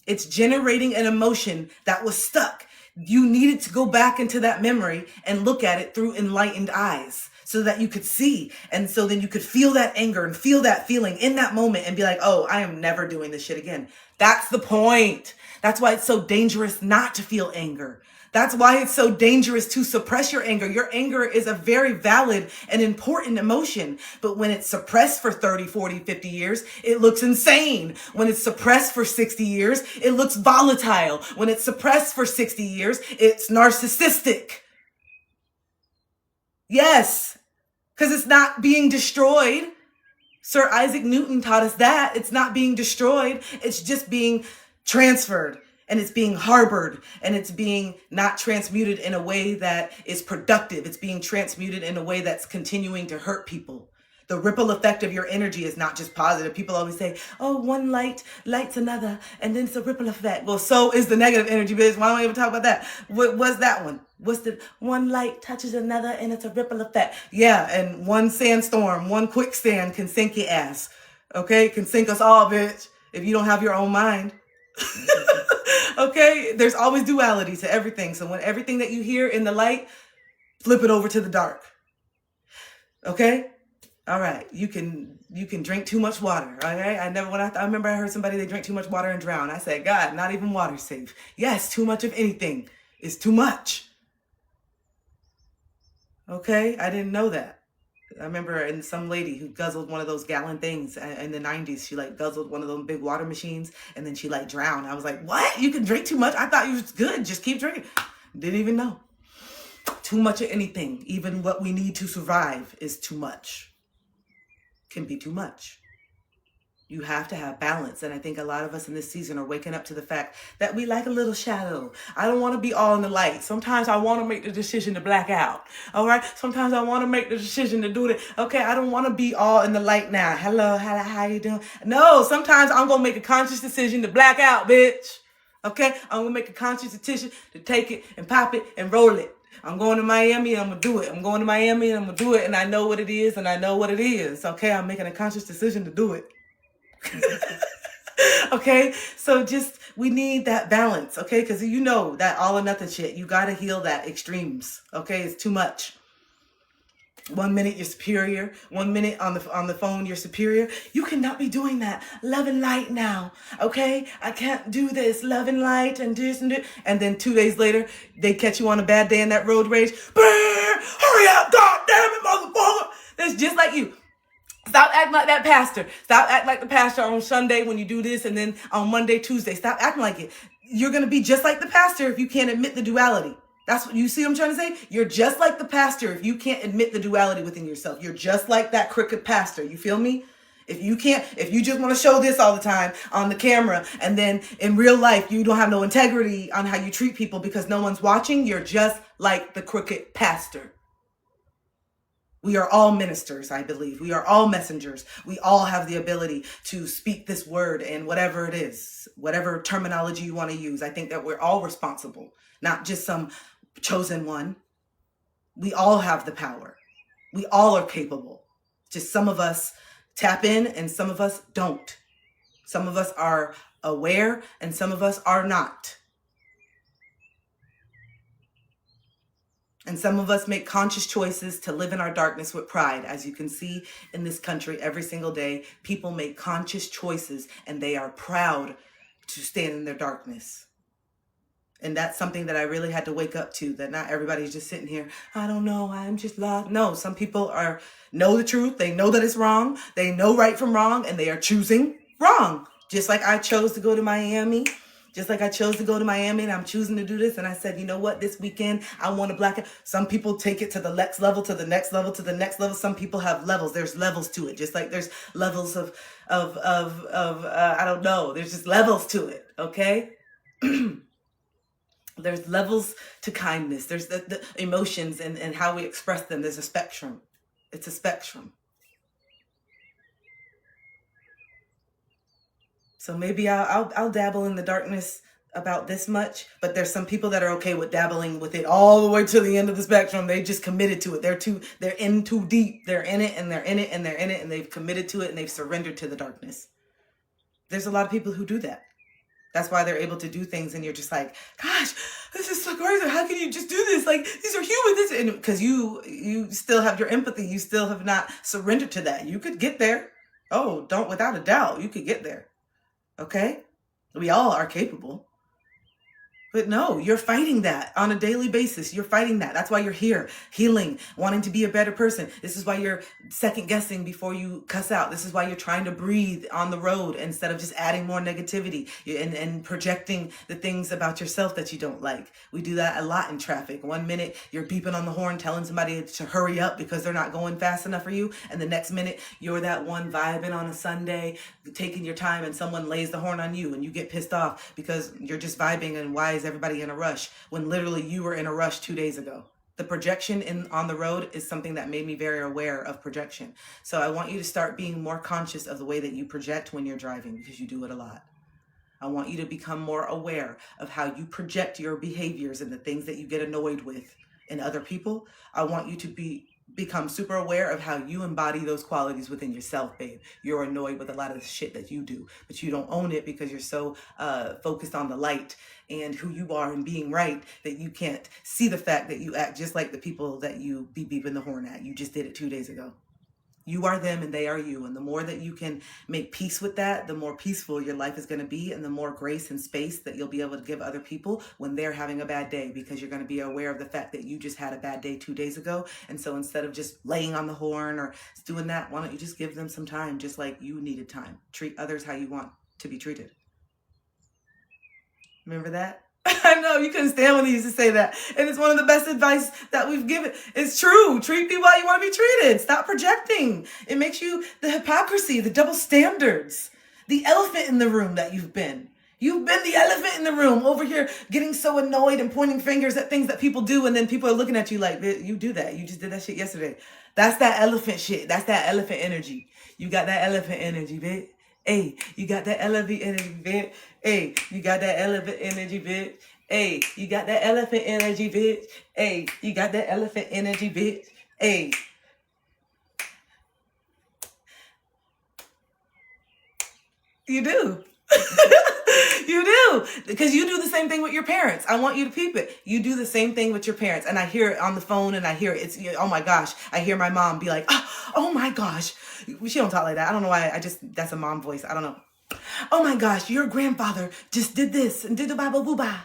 It's generating an emotion that was stuck. You needed to go back into that memory and look at it through enlightened eyes so that you could see. And so then you could feel that anger and feel that feeling in that moment and be like, oh, I am never doing this shit again. That's the point. That's why it's so dangerous not to feel anger. That's why it's so dangerous to suppress your anger. Your anger is a very valid and important emotion. But when it's suppressed for 30, 40, 50 years, it looks insane. When it's suppressed for 60 years, it looks volatile. When it's suppressed for 60 years, it's narcissistic. Yes, because it's not being destroyed. Sir Isaac Newton taught us that. It's not being destroyed. It's just being transferred. And it's being harbored and it's being not transmuted in a way that is productive. It's being transmuted in a way that's continuing to hurt people. The ripple effect of your energy is not just positive. People always say, oh, one light lights another and then it's a ripple effect. Well, so is the negative energy, bitch. Why don't we even talk about that? What's that one? What's the one light touches another and it's a ripple effect? Yeah, and one sandstorm, one quicksand can sink your ass. Okay, it can sink us all, bitch, if you don't have your own mind. Okay, there's always duality to everything. So when everything that you hear in the light, flip it over to the dark. Okay, all right. You can drink too much water. Okay, I remember I heard somebody they drink too much water and drown. I said, God, not even water's safe. Yes, too much of anything is too much. Okay, I didn't know that. I remember some lady who guzzled one of those gallon things in the 90s. She like guzzled one of those big water machines and then she like drowned. I was like, what? You can drink too much? I thought you was good. Just keep drinking. Didn't even know. Too much of anything, even what we need to survive, is too much. Can be too much. You have to have balance. And I think a lot of us in this season are waking up to the fact that we like a little shadow. I don't want to be all in the light. Sometimes I want to make the decision to black out. All right. Sometimes I want to make the decision to do that. Okay. I don't want to be all in the light now. Hello. How you doing? No, sometimes I'm going to make a conscious decision to black out, bitch. Okay. I'm going to make a conscious decision to take it and pop it and roll it. I'm going to Miami and I'm going to do it. I'm going to Miami and I'm going to do it. And I know what it is and I know what it is. Okay. I'm making a conscious decision to do it. Okay, so we need that balance, okay, because you know that all or nothing shit, you got to heal that extremes, okay? It's too much. 1 minute you're superior, 1 minute on the phone you're superior. You cannot be doing that. Love and light now, okay? I can't do this, love and light and this and this. And then 2 days later, they catch you on a bad day in that road rage. Hurry up, god damn it, motherfucker. That's just like you. Stop acting like that pastor. Stop acting like the pastor on Sunday when you do this and then on Monday, Tuesday. Stop acting like it. You're going to be just like the pastor if you can't admit the duality. That's what you see what I'm trying to say? You're just like the pastor if you can't admit the duality within yourself. You're just like that crooked pastor. You feel me? If you just want to show this all the time on the camera and then in real life you don't have no integrity on how you treat people because no one's watching, you're just like the crooked pastor. We are all ministers, I believe. We are all messengers. We all have the ability to speak this word and whatever it is, whatever terminology you want to use. I think that we're all responsible, not just some chosen one. We all have the power. We all are capable. Just some of us tap in and some of us don't. Some of us are aware and some of us are not. And some of us make conscious choices to live in our darkness with pride. As you can see in this country, every single day, people make conscious choices and they are proud to stand in their darkness. And that's something that I really had to wake up to, that not everybody's just sitting here, I don't know, I'm just lost. No, some people know the truth. They know that it's wrong. They know right from wrong, and they are choosing wrong. Just like I chose to go to Miami. Just like I chose to go to Miami, and I'm choosing to do this. And I said, you know what, this weekend, I want to black it. Some people take it to the next level, to the next level, to the next level. Some people have levels. There's levels to it. Just like there's levels of I don't know. There's just levels to it. Okay. There's levels to kindness. There's the emotions and how we express them. There's a spectrum. It's a spectrum. So maybe I'll dabble in the darkness about this much, but there's some people that are okay with dabbling with it all the way to the end of the spectrum. They just committed to it. They're in too deep. They're in it and they're in it and they're in it and they've committed to it and they've surrendered to the darkness. There's a lot of people who do that. That's why they're able to do things, and you're just like, gosh, this is so crazy. How can you just do this? Like, these are humans. And because you still have your empathy. You still have not surrendered to that. You could get there. Oh, don't, without a doubt, you could get there. Okay? We all are capable. But no, you're fighting that on a daily basis. You're fighting that. That's why you're here, healing, wanting to be a better person. This is why you're second guessing before you cuss out. This is why you're trying to breathe on the road instead of just adding more negativity and projecting the things about yourself that you don't like. We do that a lot in traffic. 1 minute you're beeping on the horn, telling somebody to hurry up because they're not going fast enough for you. And the next minute you're that one vibing on a Sunday, taking your time, and someone lays the horn on you and you get pissed off because you're just vibing. And why is everybody in a rush when literally you were in a rush 2 days ago? The projection on the road is something that made me very aware of projection. So I want you to start being more conscious of the way that you project when you're driving, because you do it a lot. I want you to become more aware of how you project your behaviors and the things that you get annoyed with in other people. I want you to become super aware of how you embody those qualities within yourself, babe. You're annoyed with a lot of the shit that you do, but you don't own it because you're so focused on the light and who you are and being right that you can't see the fact that you act just like the people that you be beeping the horn at. You just did it 2 days ago. You are them and they are you. And the more that you can make peace with that, the more peaceful your life is going to be, and the more grace and space that you'll be able to give other people when they're having a bad day, because you're going to be aware of the fact that you just had a bad day 2 days ago. And so instead of just laying on the horn or doing that, why don't you just give them some time, just like you needed time? Treat others how you want to be treated. Remember that? I know you couldn't stand when he used to say that. And it's one of the best advice that we've given. It's true. Treat people how you want to be treated. Stop projecting. It makes you the hypocrisy, the double standards, the elephant in the room that you've been. You've been the elephant in the room over here getting so annoyed and pointing fingers at things that people do. And then people are looking at you like, you do that. You just did that shit yesterday. That's that elephant shit. That's that elephant energy. You got that elephant energy, bitch. Hey, you got that elephant energy, bitch. Hey, you got that elephant energy, bitch. Hey, you got that elephant energy, bitch. Hey, you got that elephant energy, bitch. Hey. You do. You do. Because you do the same thing with your parents. I want you to peep it. You do the same thing with your parents. And I hear it on the phone, and I hear it. It's, oh my gosh. I hear my mom be like, oh my gosh. She don't talk like that. I don't know why. That's a mom voice. I don't know. Oh my gosh, your grandfather just did this and did the baba booba.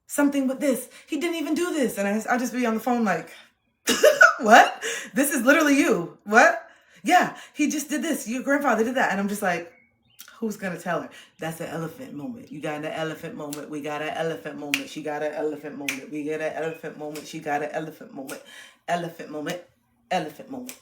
Something with this. He didn't even do this. And I just be on the phone like, what? This is literally you. What? Yeah, he just did this. Your grandfather did that. And I'm just like, who's going to tell her? That's an elephant moment. You got an elephant moment. We got an elephant moment. She got an elephant moment. We got an elephant moment. She got an elephant moment. Elephant moment. Elephant moment.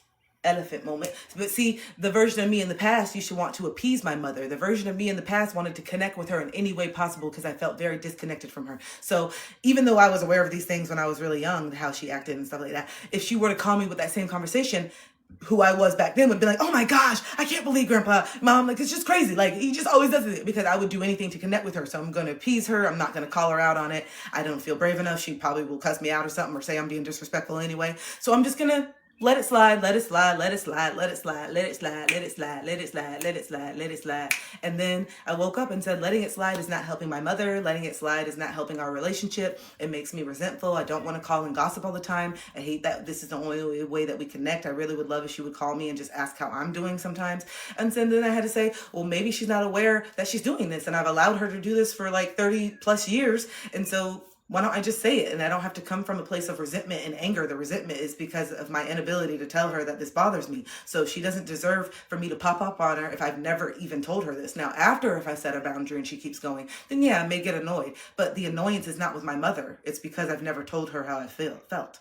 Elephant moment. But see, the version of me in the past used to want to appease my mother. The version of me in the past wanted to connect with her in any way possible because I felt very disconnected from her. So even though I was aware of these things when I was really young, how she acted and stuff like that, if she were to call me with that same conversation, who I was back then would be like, oh my gosh, I can't believe Grandpa, Mom, like, it's just crazy. Like, he just always does it, because I would do anything to connect with her. So I'm going to appease her. I'm not going to call her out on it. I don't feel brave enough. She probably will cuss me out or something, or say I'm being disrespectful anyway. So I'm just going to let it slide, let it slide, let it slide, let it slide, let it slide, let it slide, let it slide, let it slide, let it slide. And then I woke up and said, letting it slide is not helping my mother. Letting it slide is not helping our relationship. It makes me resentful. I don't want to call and gossip all the time. I hate that this is the only way that we connect. I really would love if she would call me and just ask how I'm doing sometimes. And so then I had to say, well, maybe she's not aware that she's doing this. And I've allowed her to do this for like 30 plus years. And so why don't I just say it? And I don't have to come from a place of resentment and anger. The resentment is because of my inability to tell her that this bothers me. So she doesn't deserve for me to pop up on her if I've never even told her this. Now, after if I set a boundary and she keeps going, then yeah, I may get annoyed. But the annoyance is not with my mother. It's because I've never told her how I felt.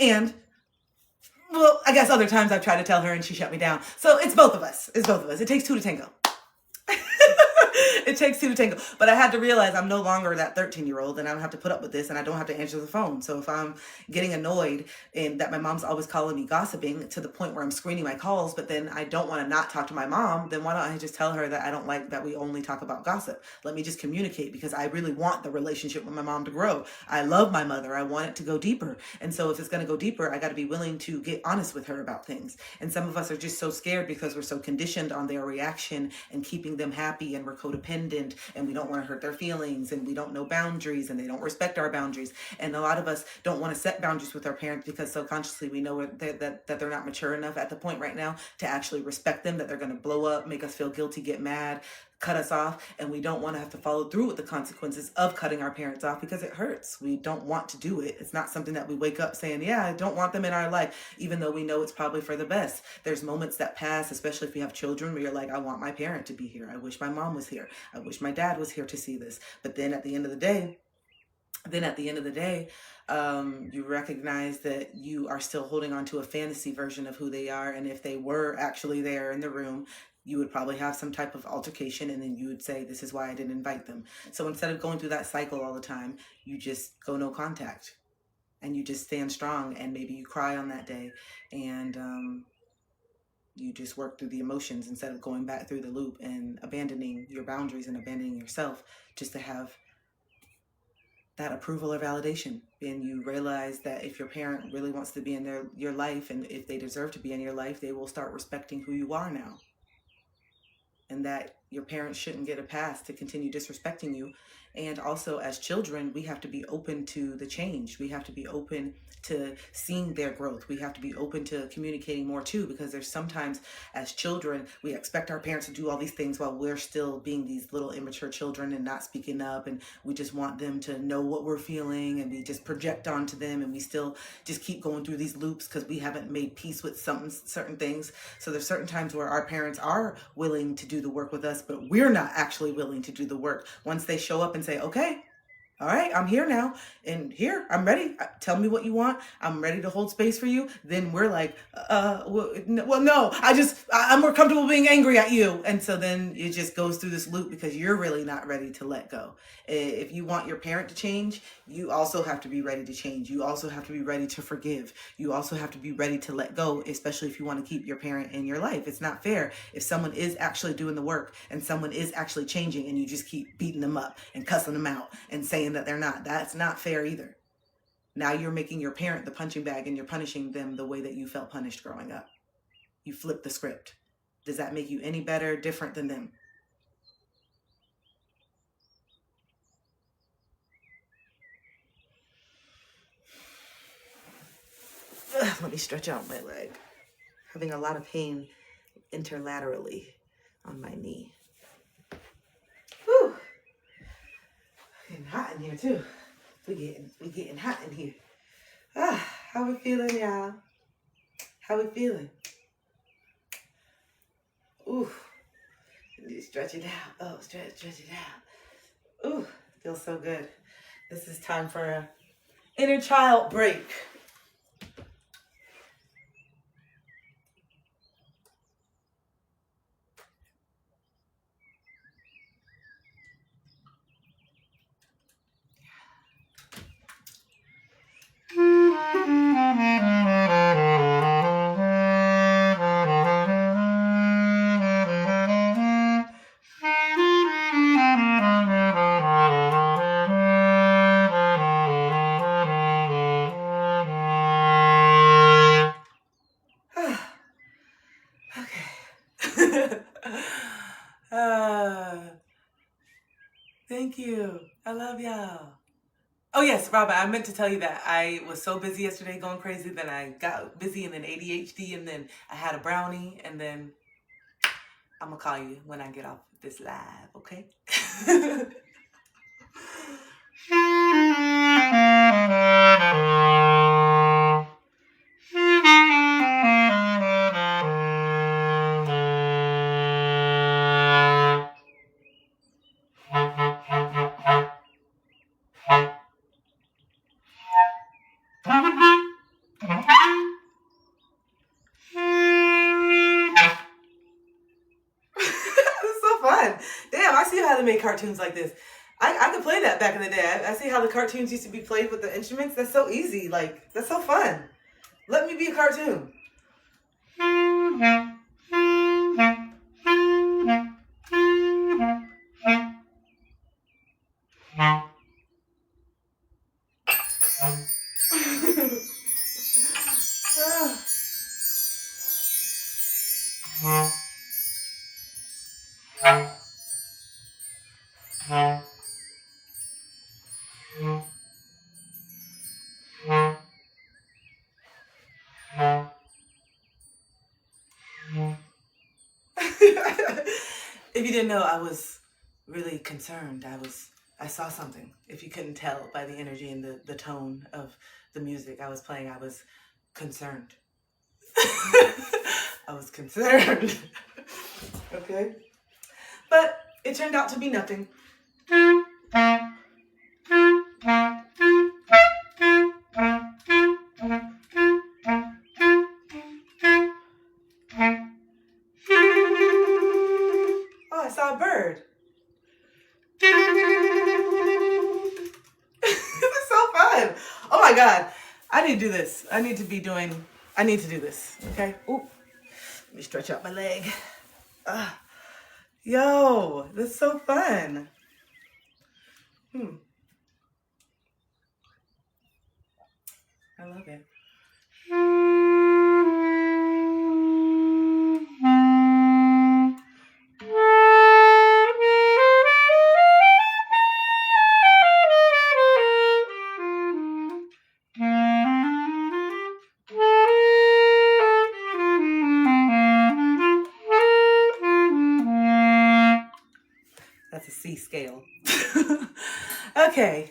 And well, I guess other times I've tried to tell her and she shut me down. So it's both of us. It's both of us. It takes two to tango. It takes two to tango. But I had to realize I'm no longer that 13-year-old and I don't have to put up with this and I don't have to answer the phone. So if I'm getting annoyed and that my mom's always calling me gossiping to the point where I'm screening my calls, but then I don't want to not talk to my mom, then why don't I just tell her that I don't like that we only talk about gossip? Let me just communicate because I really want the relationship with my mom to grow. I love my mother. I want it to go deeper. And so if it's going to go deeper, I got to be willing to get honest with her about things. And some of us are just so scared because we're so conditioned on their reaction and keeping them happy, and we're codependent and we don't want to hurt their feelings and we don't know boundaries and they don't respect our boundaries. And a lot of us don't want to set boundaries with our parents because subconsciously we know that they're not mature enough at the point right now to actually respect them, that they're going to blow up, make us feel guilty, get mad, cut us off, and we don't want to have to follow through with the consequences of cutting our parents off because it hurts. We don't want to do it. It's not something that we wake up saying, yeah, I don't want them in our life, even though we know it's probably for the best. There's moments that pass, especially if you have children, where you're like, I want my parent to be here. I wish my mom was here. I wish my dad was here to see this. But then at the end of the day, you recognize that you are still holding on to a fantasy version of who they are. And if they were actually there in the room, you would probably have some type of altercation, and then you would say, this is why I didn't invite them. So instead of going through that cycle all the time, you just go no contact and you just stand strong, and maybe you cry on that day, and you just work through the emotions instead of going back through the loop and abandoning your boundaries and abandoning yourself just to have that approval or validation. And you realize that if your parent really wants to be in your life, and if they deserve to be in your life, they will start respecting who you are now. And that your parents shouldn't get a pass to continue disrespecting you. And also, as children, we have to be open to the change. We have to be open to seeing their growth. We have to be open to communicating more too, because there's sometimes as children, we expect our parents to do all these things while we're still being these little immature children and not speaking up. And we just want them to know what we're feeling, and we just project onto them, and we still just keep going through these loops because we haven't made peace with certain things. So there's certain times where our parents are willing to do the work with us, but we're not actually willing to do the work. Once they show up and say, okay, all right, I'm here now, and here, I'm ready. Tell me what you want. I'm ready to hold space for you. Then we're like, well, no, I'm more comfortable being angry at you. And so then it just goes through this loop because you're really not ready to let go. If you want your parent to change, you also have to be ready to change. You also have to be ready to forgive. You also have to be ready to let go, especially if you want to keep your parent in your life. It's not fair if someone is actually doing the work and someone is actually changing and you just keep beating them up and cussing them out and saying that they're not. That's not fair either. Now you're making your parent the punching bag and you're punishing them the way that you felt punished growing up. You flip the script. Does that make you any better, different than them? Let me stretch out my leg. Having a lot of pain interlaterally on my knee. Whew. Getting hot in here too. We getting hot in here. How we feeling, y'all? How we feeling? Ooh. Just stretch it out. Oh, stretch it out. Ooh, feels so good. This is time for a inner child break. uh, thank you. I love y'all. Oh yes, Robin, I meant to tell you that I was so busy yesterday going crazy, then I got busy and then ADHD and then I had a brownie and then I'm gonna call you when I get off this live, okay? It's so fun. Damn, I see how they make cartoons like this. I could play that back in the day. I see how the cartoons used to be played with the instruments. That's so easy. Like, that's so fun. Let me be a cartoon. If you didn't know, I was really concerned. I saw something. If you couldn't tell by the energy and the tone of the music I was playing, I was concerned. I was concerned. Okay? But it turned out to be nothing. Oh, I saw a bird. This is so fun. Oh my God. I need to do this. I need to do this. Okay? Ooh. Let me stretch out my leg. Yo, this is so fun. I love it. That's a C scale. Okay.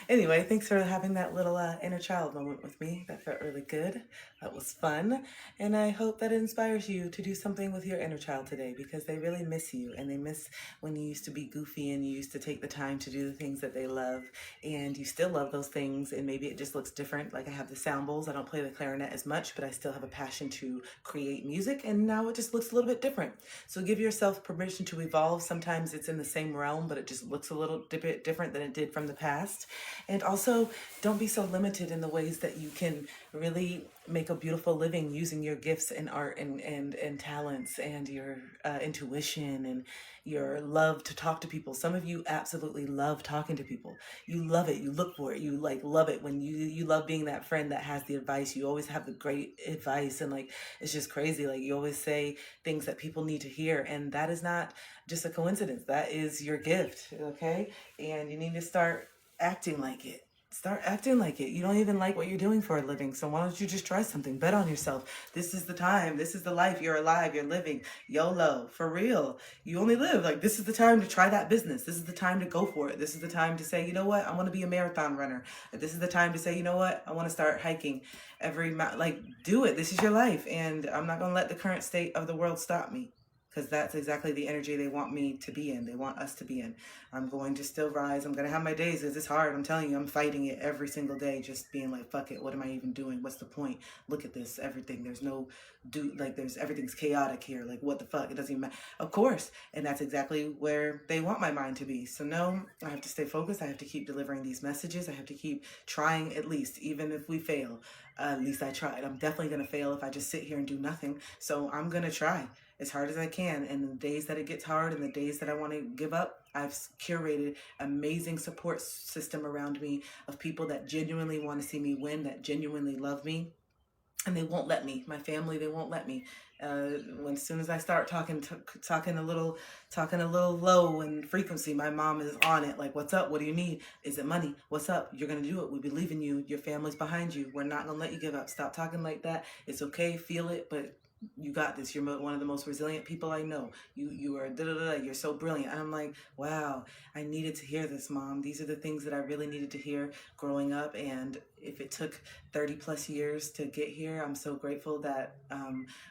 Anyway, thanks for having that little inner child moment with me. That felt really good. That was fun. And I hope that inspires you to do something with your inner child today, because they really miss you, and they miss when you used to be goofy and you used to take the time to do the things that they love, and you still love those things, and maybe it just looks different. Like I have the sound bowls. I don't play the clarinet as much, but I still have a passion to create music, and now it just looks a little bit different. So give yourself permission to evolve. Sometimes it's in the same realm, but it just looks a little bit different than it did from the past. And also, don't be so limited in the ways that you can really make a beautiful living using your gifts and art and talents and your intuition and your love to talk to people. Some of you absolutely love talking to people. You love it. You look for it. You like love it when you love being that friend that has the advice. You always have the great advice, and like it's just crazy. Like you always say things that people need to hear, and that is not just a coincidence. That is your gift, okay? And you need to start acting like it. Start acting like it. You don't even like what you're doing for a living. So why don't you just try something? Bet on yourself. This is the time. This is the life. You're alive. You're living. YOLO. For real. You only live. Like, this is the time to try that business. This is the time to go for it. This is the time to say, you know what? I want to be a marathon runner. This is the time to say, you know what? I want to start hiking like, do it. This is your life. And I'm not going to let the current state of the world stop me, because that's exactly the energy they want me to be in. They want us to be in. I'm going to still rise. I'm going to have my days because it's hard. I'm telling you, I'm fighting it every single day, just being like, fuck it. What am I even doing? What's the point? Look at this, everything. There's no, everything's chaotic here. Like, what the fuck? It doesn't even matter. Of course. And that's exactly where they want my mind to be. So no, I have to stay focused. I have to keep delivering these messages. I have to keep trying, at least, even if we fail. At least I tried. I'm definitely going to fail if I just sit here and do nothing. So I'm going to try as hard as I can. And the days that it gets hard and the days that I want to give up, I've curated amazing support system around me of people that genuinely want to see me win, that genuinely love me. And they won't let me. My family, they won't let me. When as soon as I start talking a little low in frequency, my mom is on it. Like, what's up? What do you need? Is it money? What's up? You're gonna do it. We believe in you. Your family's behind you. We're not gonna let you give up. Stop talking like that. It's okay. Feel it, but you got this. You're one of the most resilient people I know. You are da da da. You're so brilliant. And I'm like, wow, I needed to hear this, Mom. These are the things that I really needed to hear growing up. And if it took 30 plus years to get here, I'm so grateful that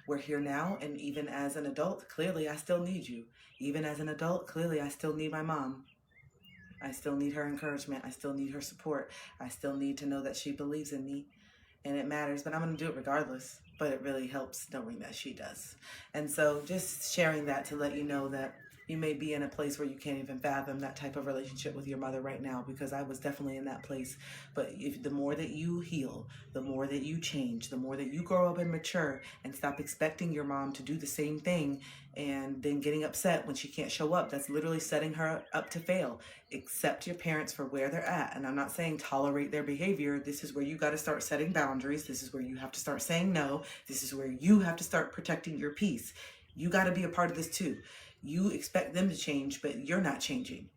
we're here now. And even as an adult, clearly I still need you. Even as an adult, clearly I still need my mom. I still need her encouragement. I still need her support. I still need to know that she believes in me. And it matters, but I'm going to do it regardless. But it really helps knowing that she does. And so just sharing that to let you know that you may be in a place where you can't even fathom that type of relationship with your mother right now, because I was definitely in that place. But if the more that you heal, the more that you change, the more that you grow up and mature and stop expecting your mom to do the same thing and then getting upset when she can't show up, that's literally setting her up to fail. Accept your parents for where they're at. And I'm not saying tolerate their behavior. This is where you got to start setting boundaries. This is where you have to start saying no. This is where you have to start protecting your peace. You got to be a part of this too. You expect them to change, but you're not changing.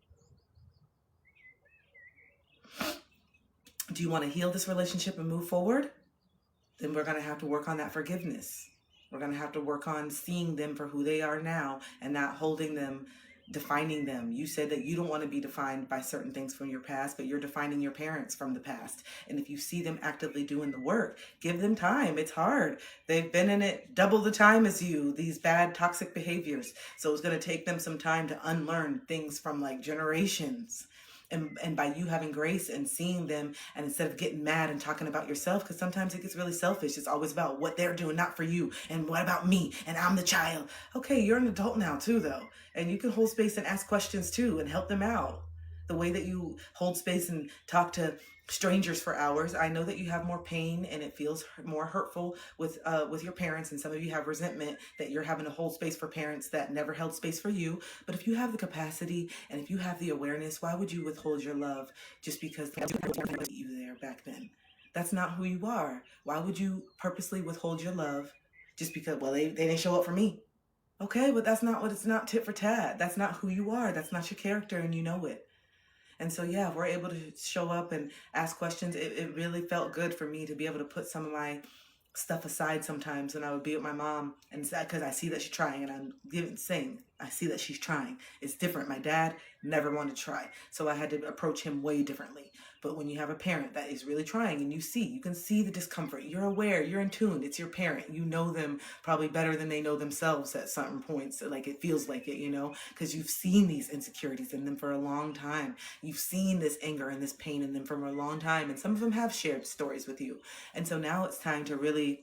Do you want to heal this relationship and move forward? Then we're going to have to work on that forgiveness. We're going to have to work on seeing them for who they are now and not holding them, defining them. You said that you don't want to be defined by certain things from your past, but you're defining your parents from the past. And if you see them actively doing the work, give them time. It's hard. They've been in it double the time as you, these bad toxic behaviors. So it's going to take them some time to unlearn things from like generations. And by you having grace and seeing them, and instead of getting mad and talking about yourself, because sometimes it gets really selfish. It's always about what they're doing, not for you. And what about me? And I'm the child. Okay, you're an adult now too, though. And you can hold space and ask questions too and help them out. The way that you hold space and talk to strangers for hours. I know that you have more pain and it feels more hurtful with your parents, and some of you have resentment that you're having to hold space for parents that never held space for you. But if you have the capacity and if you have the awareness, why would you withhold your love just because they didn't you there back then? That's not who you are. Why would you purposely withhold your love just because, well, they didn't show up for me? Okay, but that's not what it's not tit for tat. That's not who you are. That's not your character, and you know it. And so, yeah, if we're able to show up and ask questions, it really felt good for me to be able to put some of my stuff aside sometimes when I would be with my mom, and because I see that she's trying, and I'm saying I see that she's trying. It's different. My dad never wanted to try, so I had to approach him way differently. But when you have a parent that is really trying, and you can see the discomfort, you're aware, you're in tune, it's your parent, you know them probably better than they know themselves at certain points. Like it feels like it, because you've seen these insecurities in them for a long time. You've seen this anger and this pain in them for a long time, and some of them have shared stories with you. And so now it's time to really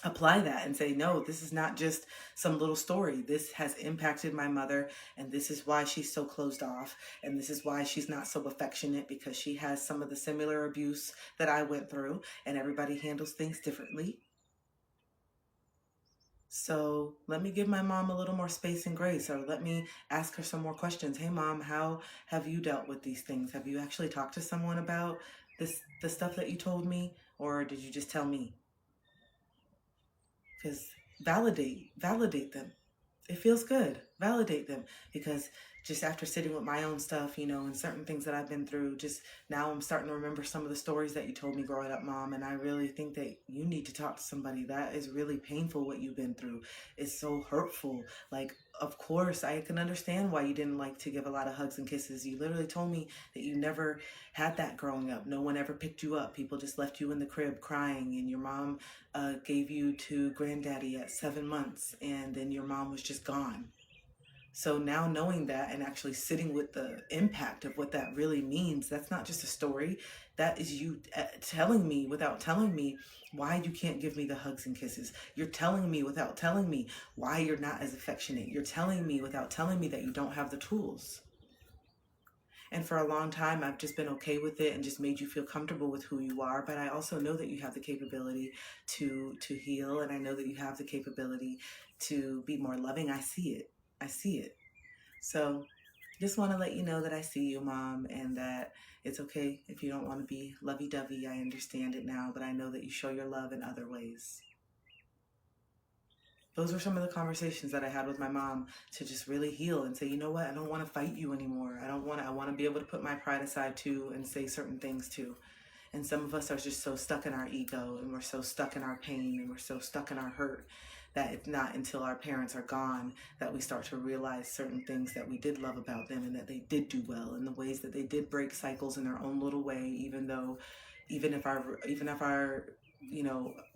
apply that and say, no, this is not just some little story. This has impacted my mother, and this is why she's so closed off, and this is why she's not so affectionate, because she has some of the similar abuse that I went through, and everybody handles things differently. So let me give my mom a little more space and grace, or let me ask her some more questions. Hey, Mom, how have you dealt with these things? Have you actually talked to someone about the stuff that you told me, or did you just tell me? Because validate them. It feels good. Validate them, because just after sitting with my own stuff, and certain things that I've been through, just now I'm starting to remember some of the stories that you told me growing up, Mom. And I really think that you need to talk to somebody. That is really painful what you've been through. It's so hurtful. Like, of course, I can understand why you didn't like to give a lot of hugs and kisses. You literally told me that you never had that growing up. No one ever picked you up. People just left you in the crib crying, and your mom gave you to granddaddy at 7 months, and then your mom was just gone. So now knowing that and actually sitting with the impact of what that really means, that's not just a story. That is you telling me without telling me why you can't give me the hugs and kisses. You're telling me without telling me why you're not as affectionate. You're telling me without telling me that you don't have the tools. And for a long time, I've just been okay with it and just made you feel comfortable with who you are. But I also know that you have the capability to heal, and I know that you have the capability to be more loving. I see it. So just want to let you know that I see you, Mom, and that it's okay if you don't want to be lovey-dovey. I understand it now, but I know that you show your love in other ways. Those were some of the conversations that I had with my mom to just really heal and say, you know what, I don't want to fight you anymore. I want to be able to put my pride aside too and say certain things too. And some of us are just so stuck in our ego, and we're so stuck in our pain, and we're so stuck in our hurt, that it's not until our parents are gone that we start to realize certain things that we did love about them and that they did do well, and the ways that they did break cycles in their own little way, even if our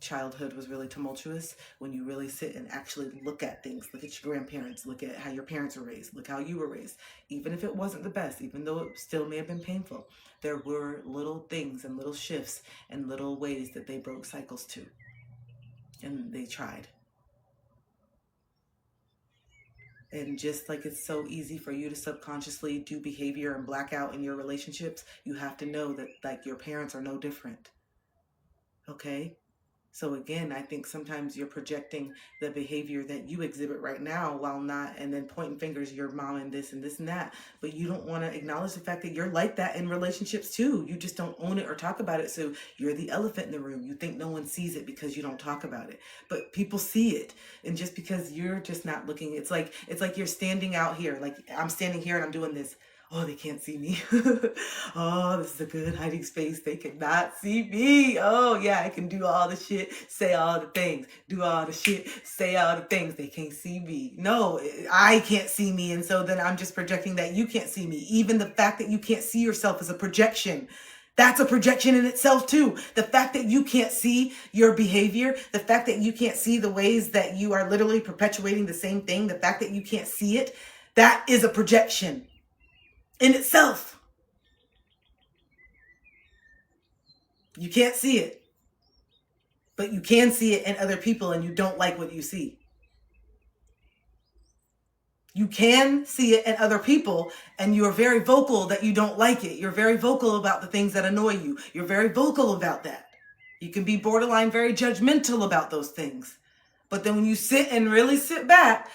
childhood was really tumultuous. When you really sit and actually look at things, look at your grandparents, look at how your parents were raised, look how you were raised, even if it wasn't the best, even though it still may have been painful, there were little things and little shifts and little ways that they broke cycles too. And they tried. And just like it's so easy for you to subconsciously do behavior and black out in your relationships, you have to know that like your parents are no different. Okay? So again, I think sometimes you're projecting the behavior that you exhibit right now while not, and then pointing fingers, your mom and this and this and that. But you don't want to acknowledge the fact that you're like that in relationships too. You just don't own it or talk about it. So you're the elephant in the room. You think no one sees it because you don't talk about it. But people see it. And just because you're just not looking, it's like you're standing out here. Like I'm standing here and I'm doing this. Oh, they can't see me. Oh, this is a good hiding space. They cannot see me. Oh, yeah, I can do all the shit, say all the things, do all the shit, say all the things. They can't see me. No, I can't see me. And so then I'm just projecting that you can't see me. Even the fact that you can't see yourself is a projection. That's a projection in itself too. The fact that you can't see your behavior, the fact that you can't see the ways that you are literally perpetuating the same thing, the fact that you can't see it, that is a projection in itself. You can't see it, but you can see it in other people, and you don't like what you see. You can see it in other people, and you're very vocal that you don't like it. You're very vocal about the things that annoy you. You're very vocal about that. You can be borderline very judgmental about those things. But then when you sit and really sit back,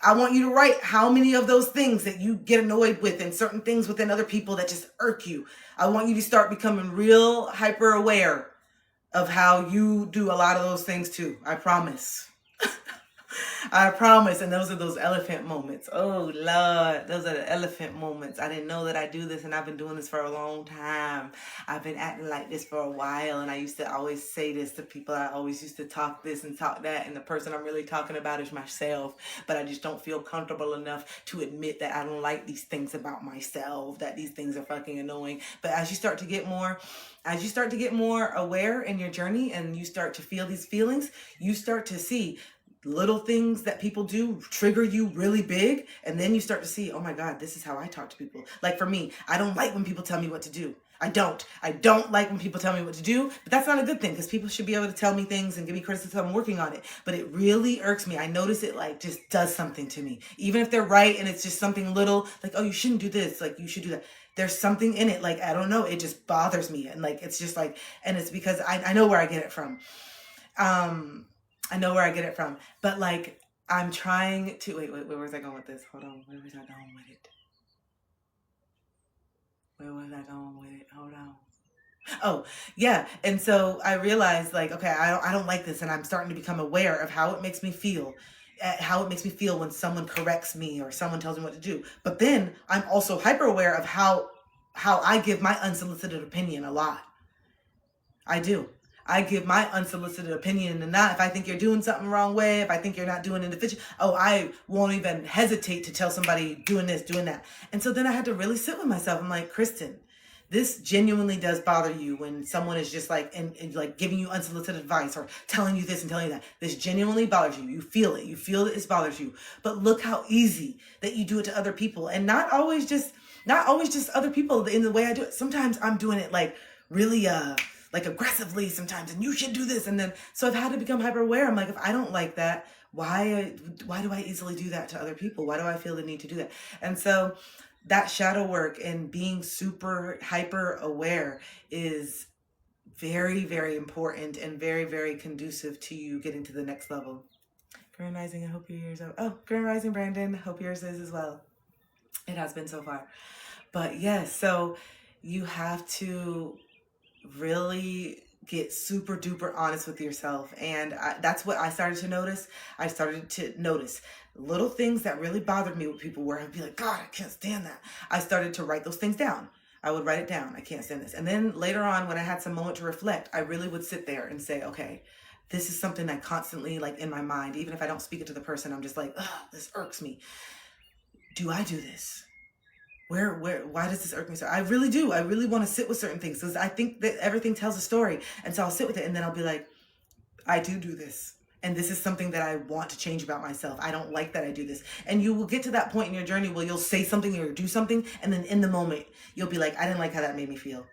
I want you to write how many of those things that you get annoyed with and certain things within other people that just irk you. I want you to start becoming real hyper aware of how you do a lot of those things too. I promise. I promise. And those are those elephant moments. Oh, Lord. Those are the elephant moments. I didn't know that I do this, and I've been doing this for a long time. I've been acting like this for a while, and I used to always say this to people. I always used to talk this and talk that, and the person I'm really talking about is myself. But I just don't feel comfortable enough to admit that I don't like these things about myself, that these things are fucking annoying. But as you start to get more aware in your journey, and you start to feel these feelings, you start to see little things that people do trigger you really big. And then you start to see, oh my God, this is how I talk to people. Like for me, I don't like when people tell me what to do. I don't like when people tell me what to do, but that's not a good thing, because people should be able to tell me things and give me criticism. I'm working on it, but it really irks me. I notice it like just does something to me, even if they're right. And it's just something little like, oh, you shouldn't do this. Like you should do that. There's something in it. Like, I don't know. It just bothers me. And like, it's just like, and it's because I know where I get it from. I know where I get it from, but like, I'm trying to, wait, where was I going with this? Hold on. Where was I going with it? Hold on. Oh, yeah. And so I realized like, okay, I don't like this. And I'm starting to become aware of how it makes me feel. When someone corrects me or someone tells me what to do. But then I'm also hyper aware of how I give my unsolicited opinion a lot. I do. I give my unsolicited opinion, and not if I think you're doing something wrong way, if I think you're not doing it efficient. Oh, I won't even hesitate to tell somebody doing this, doing that. And so then I had to really sit with myself. I'm like, Kristen, this genuinely does bother you when someone is just like, and like giving you unsolicited advice or telling you this and telling you that. This genuinely bothers you. You feel it. You feel that it bothers you. But look how easy that you do it to other people, and not always just other people in the way I do it. Sometimes I'm doing it like really, like aggressively sometimes, and you should do this. And then, so I've had to become hyper aware. I'm like, if I don't like that, why do I easily do that to other people? Why do I feel the need to do that? And so that shadow work and being super hyper aware is very, very important and very, very conducive to you getting to the next level. Grand Rising, I hope yours is. Oh, Grand Rising, Brandon, hope yours is as well. It has been so far. But yes, so you have to really get super duper honest with yourself. And that's what I started to notice. I started to notice little things that really bothered me with people, where I'd be like, God, I can't stand that. I started to write those things down. I would write it down. I can't stand this. And then later on, when I had some moment to reflect, I really would sit there and say, okay, this is something that constantly, like, in my mind, even if I don't speak it to the person, I'm just like, ugh, this irks me. Do I do this? Why does this irk me so? I really do. I really want to sit with certain things, because I think that everything tells a story. And so I'll sit with it, and then I'll be like, I do this. And this is something that I want to change about myself. I don't like that I do this. And you will get to that point in your journey where you'll say something or do something, and then in the moment, you'll be like, I didn't like how that made me feel.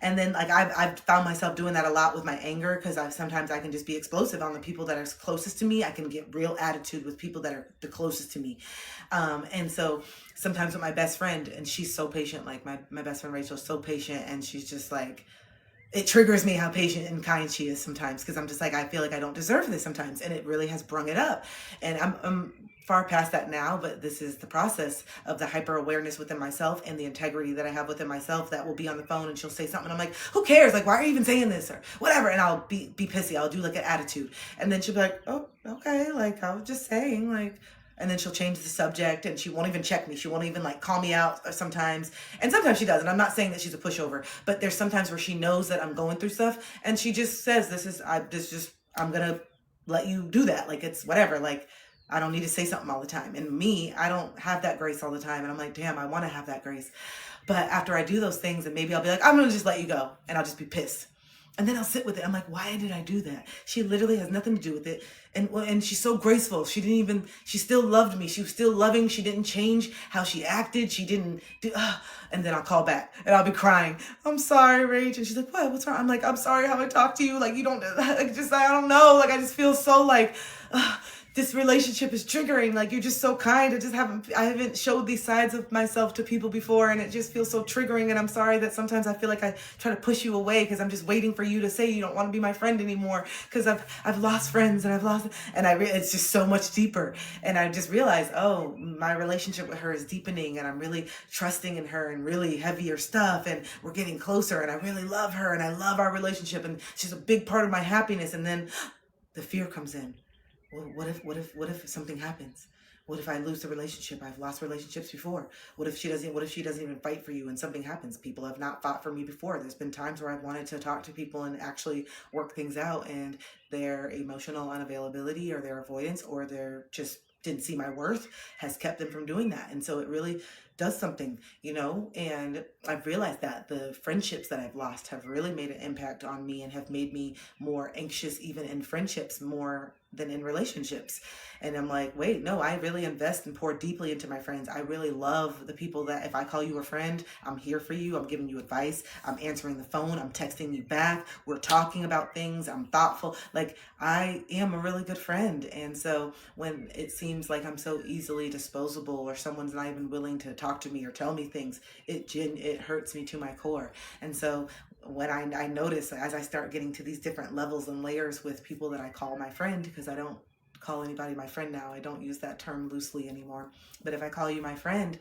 And then, like, I've found myself doing that a lot with my anger, because sometimes I can just be explosive on the people that are closest to me. I can get real attitude with people that are the closest to me. And so sometimes with my best friend, and she's so patient, like my best friend Rachel is so patient, and she's just like, it triggers me how patient and kind she is sometimes, because I'm just like, I feel like I don't deserve this sometimes, and it really has brung it up. And I'm far past that now, but this is the process of the hyper awareness within myself and the integrity that I have within myself, that will be on the phone and she'll say something, and I'm like, who cares? Like, why are you even saying this, or whatever? And I'll be pissy. I'll do like an attitude, and then she'll be like, oh, okay, like, I was just saying, like. And then she'll change the subject, and she won't even check me. She won't even like call me out sometimes. And sometimes she does. And I'm not saying that she's a pushover, but there's sometimes where she knows that I'm going through stuff, and she just says, I'm going to let you do that. Like, it's whatever. Like, I don't need to say something all the time. And me, I don't have that grace all the time. And I'm like, damn, I want to have that grace. But after I do those things, and maybe I'll be like, I'm going to just let you go. And I'll just be pissed. And then I'll sit with it. I'm like, why did I do that? She literally has nothing to do with it. And she's so graceful. She still loved me. She was still loving. She didn't change how she acted. She didn't do, and then I'll call back and I'll be crying. I'm sorry, Rach. And she's like, what? What's wrong? I'm like, I'm sorry how I talked to you. Like, you don't, like, I don't know. Like, I just feel so like, this relationship is triggering. Like, you're just so kind. I haven't showed these sides of myself to people before, and it just feels so triggering. And I'm sorry that sometimes I feel like I try to push you away, because I'm just waiting for you to say you don't want to be my friend anymore, because I've lost friends, and it's just so much deeper. And I just realized, oh, my relationship with her is deepening, and I'm really trusting in her, and really heavier stuff, and we're getting closer, and I really love her, and I love our relationship, and she's a big part of my happiness. And then the fear comes in. Well, what if something happens? What if I lose the relationship? I've lost relationships before. What if she doesn't even fight for you and something happens? People have not fought for me before. There's been times where I've wanted to talk to people and actually work things out, and their emotional unavailability, or their avoidance, or their just didn't see my worth has kept them from doing that. And so it really does something, and I've realized that the friendships that I've lost have really made an impact on me, and have made me more anxious, even in friendships, more than in relationships. And I'm like, wait, no, I really invest and pour deeply into my friends. I really love the people that, if I call you a friend, I'm here for you. I'm giving you advice. I'm answering the phone. I'm texting you back. We're talking about things. I'm thoughtful. Like, I am a really good friend. And so when it seems like I'm so easily disposable, or someone's not even willing to talk to me or tell me things, it hurts me to my core. And so when I notice, as I start getting to these different levels and layers with people that I call my friend, because I don't call anybody my friend now. I don't use that term loosely anymore. But if I call you my friend,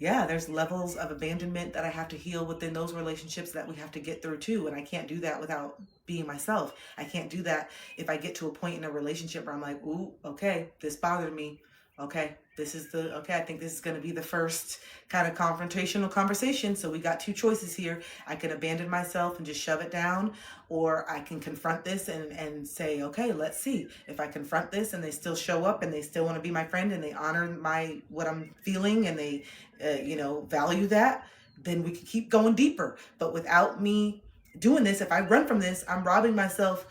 yeah, there's levels of abandonment that I have to heal within those relationships that we have to get through too. And I can't do that without being myself. I can't do that if I get to a point in a relationship where I'm like, ooh, okay, this bothered me. Okay, I think this is going to be the first kind of confrontational conversation. So we got two choices here. I can abandon myself and just shove it down, or I can confront this and say, okay, let's see. If I confront this and they still show up and they still want to be my friend and they honor what I'm feeling, and they, value that, then we can keep going deeper. But without me doing this, if I run from this, I'm robbing myself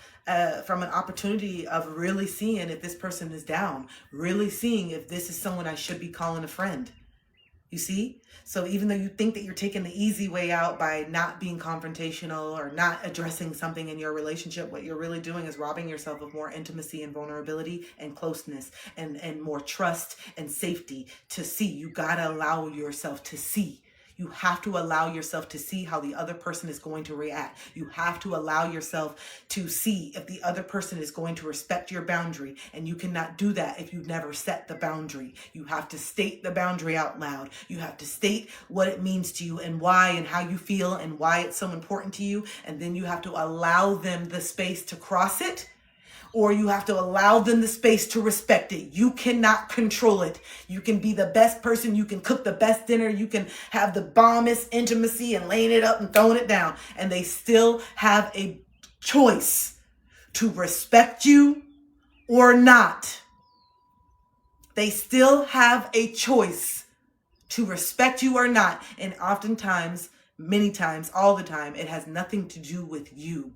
from an opportunity of really seeing if this person is down, really seeing if this is someone I should be calling a friend. You see? So even though you think that you're taking the easy way out by not being confrontational or not addressing something in your relationship, what you're really doing is robbing yourself of more intimacy and vulnerability and closeness and more trust and safety to see. You gotta allow yourself to see. You have to allow yourself to see how the other person is going to react. You have to allow yourself to see if the other person is going to respect your boundary. And you cannot do that if you've never set the boundary. You have to state the boundary out loud. You have to state what it means to you and why and how you feel and why it's so important to you. And then you have to allow them the space to cross it, or you have to allow them the space to respect it. You cannot control it. You can be the best person. You can cook the best dinner. You can have the bombest intimacy and laying it up and throwing it down. And they still have a choice to respect you or not. They still have a choice to respect you or not. And oftentimes, many times, all the time, it has nothing to do with you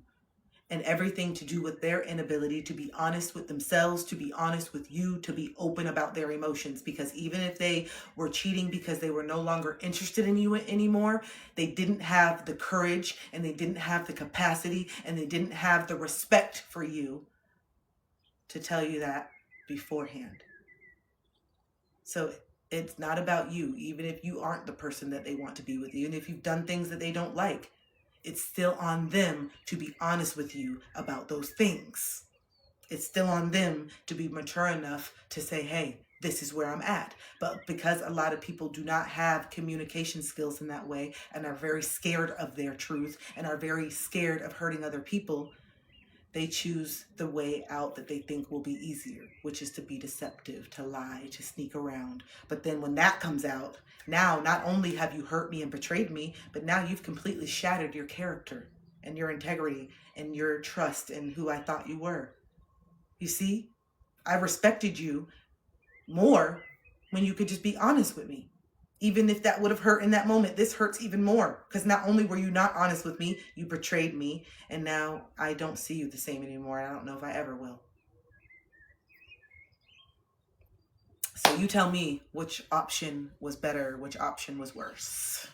and everything to do with their inability to be honest with themselves, to be honest with you, to be open about their emotions. Because even if they were cheating because they were no longer interested in you anymore, they didn't have the courage and they didn't have the capacity and they didn't have the respect for you to tell you that beforehand. So it's not about you, even if you aren't the person that they want to be with you, and if you've done things that they don't like. It's still on them to be honest with you about those things. It's still on them to be mature enough to say, hey, this is where I'm at. But because a lot of people do not have communication skills in that way and are very scared of their truth and are very scared of hurting other people, they choose the way out that they think will be easier, which is to be deceptive, to lie, to sneak around. But then when that comes out, now not only have you hurt me and betrayed me, but now you've completely shattered your character and your integrity and your trust in who I thought you were. You see, I respected you more when you could just be honest with me. Even if that would have hurt in that moment, this hurts even more. Because not only were you not honest with me, you betrayed me. And now I don't see you the same anymore. And I don't know if I ever will. So you tell me which option was better, which option was worse.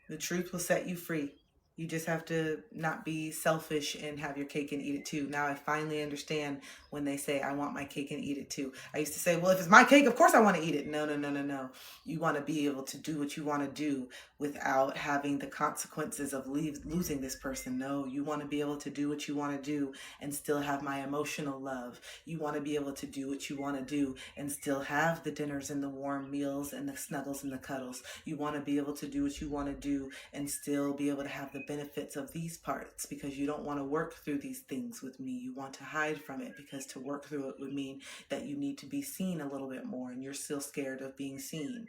The truth will set you free. You just have to not be selfish and have your cake and eat it too. Now I finally understand when they say, I want my cake and eat it too. I used to say, well, if it's my cake, of course I want to eat it. No. You want to be able to do what you want to do without having the consequences of losing this person. No, you want to be able to do what you want to do and still have my emotional love. You want to be able to do what you want to do and still have the dinners and the warm meals and the snuggles and the cuddles. You want to be able to do what you want to do and still be able to have the benefits of these parts, because you don't want to work through these things with me. You want to hide from it, because to work through it would mean that you need to be seen a little bit more, and you're still scared of being seen.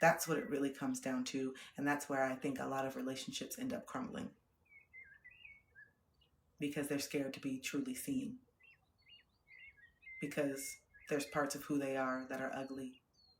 That's what it really comes down to, and that's where I think a lot of relationships end up crumbling, because they're scared to be truly seen, because there's parts of who they are that are ugly.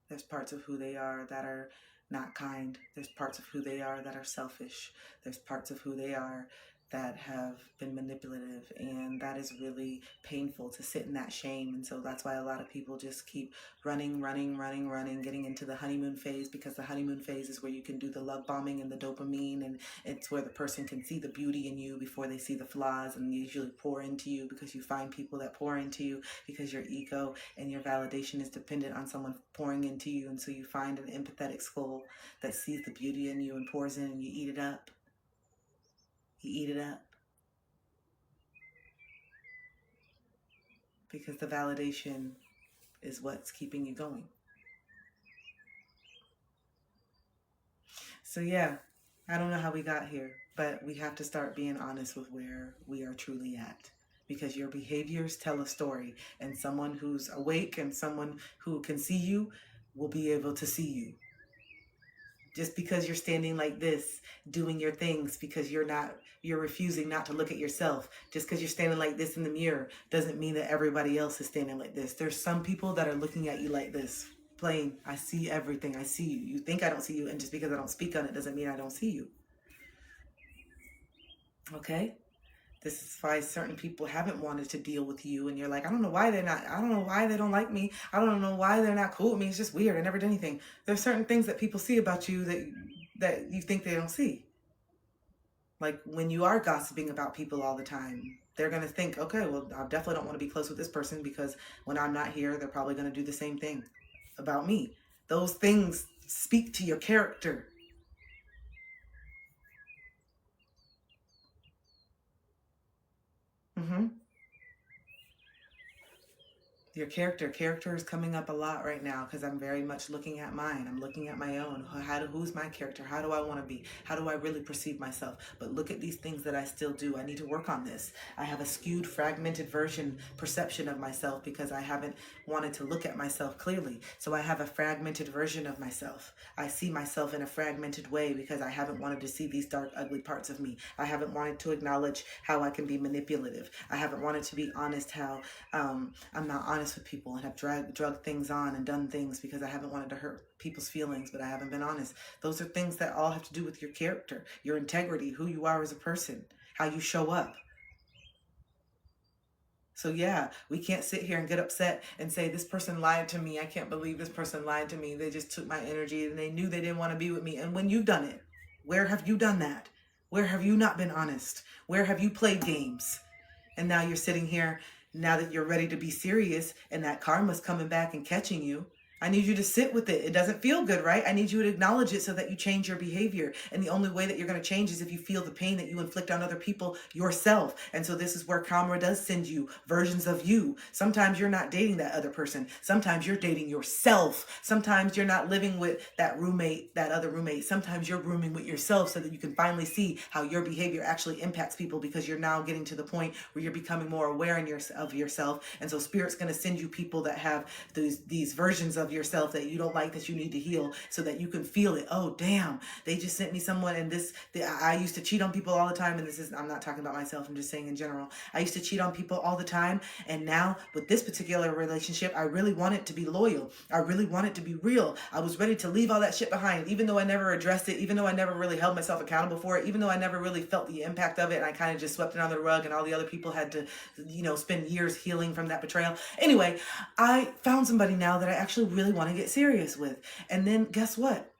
There's parts of who they are that are not kind. There's parts of who they are that are selfish. There's parts of who they are that have been manipulative, and that is really painful to sit in that shame. And so that's why a lot of people just keep running, getting into the honeymoon phase, because the honeymoon phase is where you can do the love bombing and the dopamine, and it's where the person can see the beauty in you before they see the flaws, and usually pour into you, because you find people that pour into you because your ego and your validation is dependent on someone pouring into you. And so you find an empathetic soul that sees the beauty in you and pours in, and you eat it up. You eat it up. Because the validation is what's keeping you going. So yeah, I don't know how we got here, but we have to start being honest with where we are truly at. Because your behaviors tell a story, and someone who's awake and someone who can see you will be able to see you. Just because you're standing like this, doing your things, because you're refusing not to look at yourself. Just because you're standing like this in the mirror doesn't mean that everybody else is standing like this. There's some people that are looking at you like this. Plain, I see everything. I see you. You think I don't see you, and just because I don't speak on it doesn't mean I don't see you. Okay? This is why certain people haven't wanted to deal with you, and you're like, I don't know why they don't like me. I don't know why they're not cool with me. It's just weird. I never did anything. There's certain things that people see about you that you think they don't see. Like when you are gossiping about people all the time, they're going to think, okay, well, I definitely don't want to be close with this person, because when I'm not here, they're probably going to do the same thing. about me. Those things speak to your character. Mm-hmm. Your character is coming up a lot right now because I'm very much looking at mine. I'm looking at my own. Who's my character? How do I want to be? How do I really perceive myself? But look at these things that I still do. I need to work on this. I have a skewed, fragmented perception of myself because I haven't wanted to look at myself clearly. So I have a fragmented version of myself. I see myself in a fragmented way because I haven't wanted to see these dark, ugly parts of me. I haven't wanted to acknowledge how I can be manipulative. I haven't wanted to be honest how I'm not honest with people and have drug things on and done things because I haven't wanted to hurt people's feelings, but I haven't been honest. Those are things that all have to do with your character, your integrity, who you are as a person, how you show up. So yeah, we can't sit here and get upset and say, this person lied to me. I can't believe this person lied to me. They just took my energy and they knew they didn't want to be with me. And when you've done it, where have you done that? Where have you not been honest? Where have you played games? And now you're sitting here, now that you're ready to be serious and that karma's coming back and catching you. I need you to sit with it. It doesn't feel good, right? I need you to acknowledge it so that you change your behavior. And the only way that you're going to change is if you feel the pain that you inflict on other people yourself. And so this is where karma does send you versions of you. Sometimes you're not dating that other person. Sometimes you're dating yourself. Sometimes you're not living with that roommate, that other roommate. Sometimes you're rooming with yourself so that you can finally see how your behavior actually impacts people because you're now getting to the point where you're becoming more aware of yourself. And so spirit's going to send you people that have these versions of yourself that you don't like, that you need to heal so that you can feel it. Oh, damn, they just sent me someone and I used to cheat on people all the time. And I'm not talking about myself. I'm just saying in general, I used to cheat on people all the time. And now with this particular relationship, I really want it to be loyal. I really want it to be real. I was ready to leave all that shit behind, even though I never addressed it, even though I never really held myself accountable for it, even though I never really felt the impact of it. And I kind of just swept it under the rug and all the other people had to, spend years healing from that betrayal. Anyway, I found somebody now that I actually really want to get serious with. And then guess what?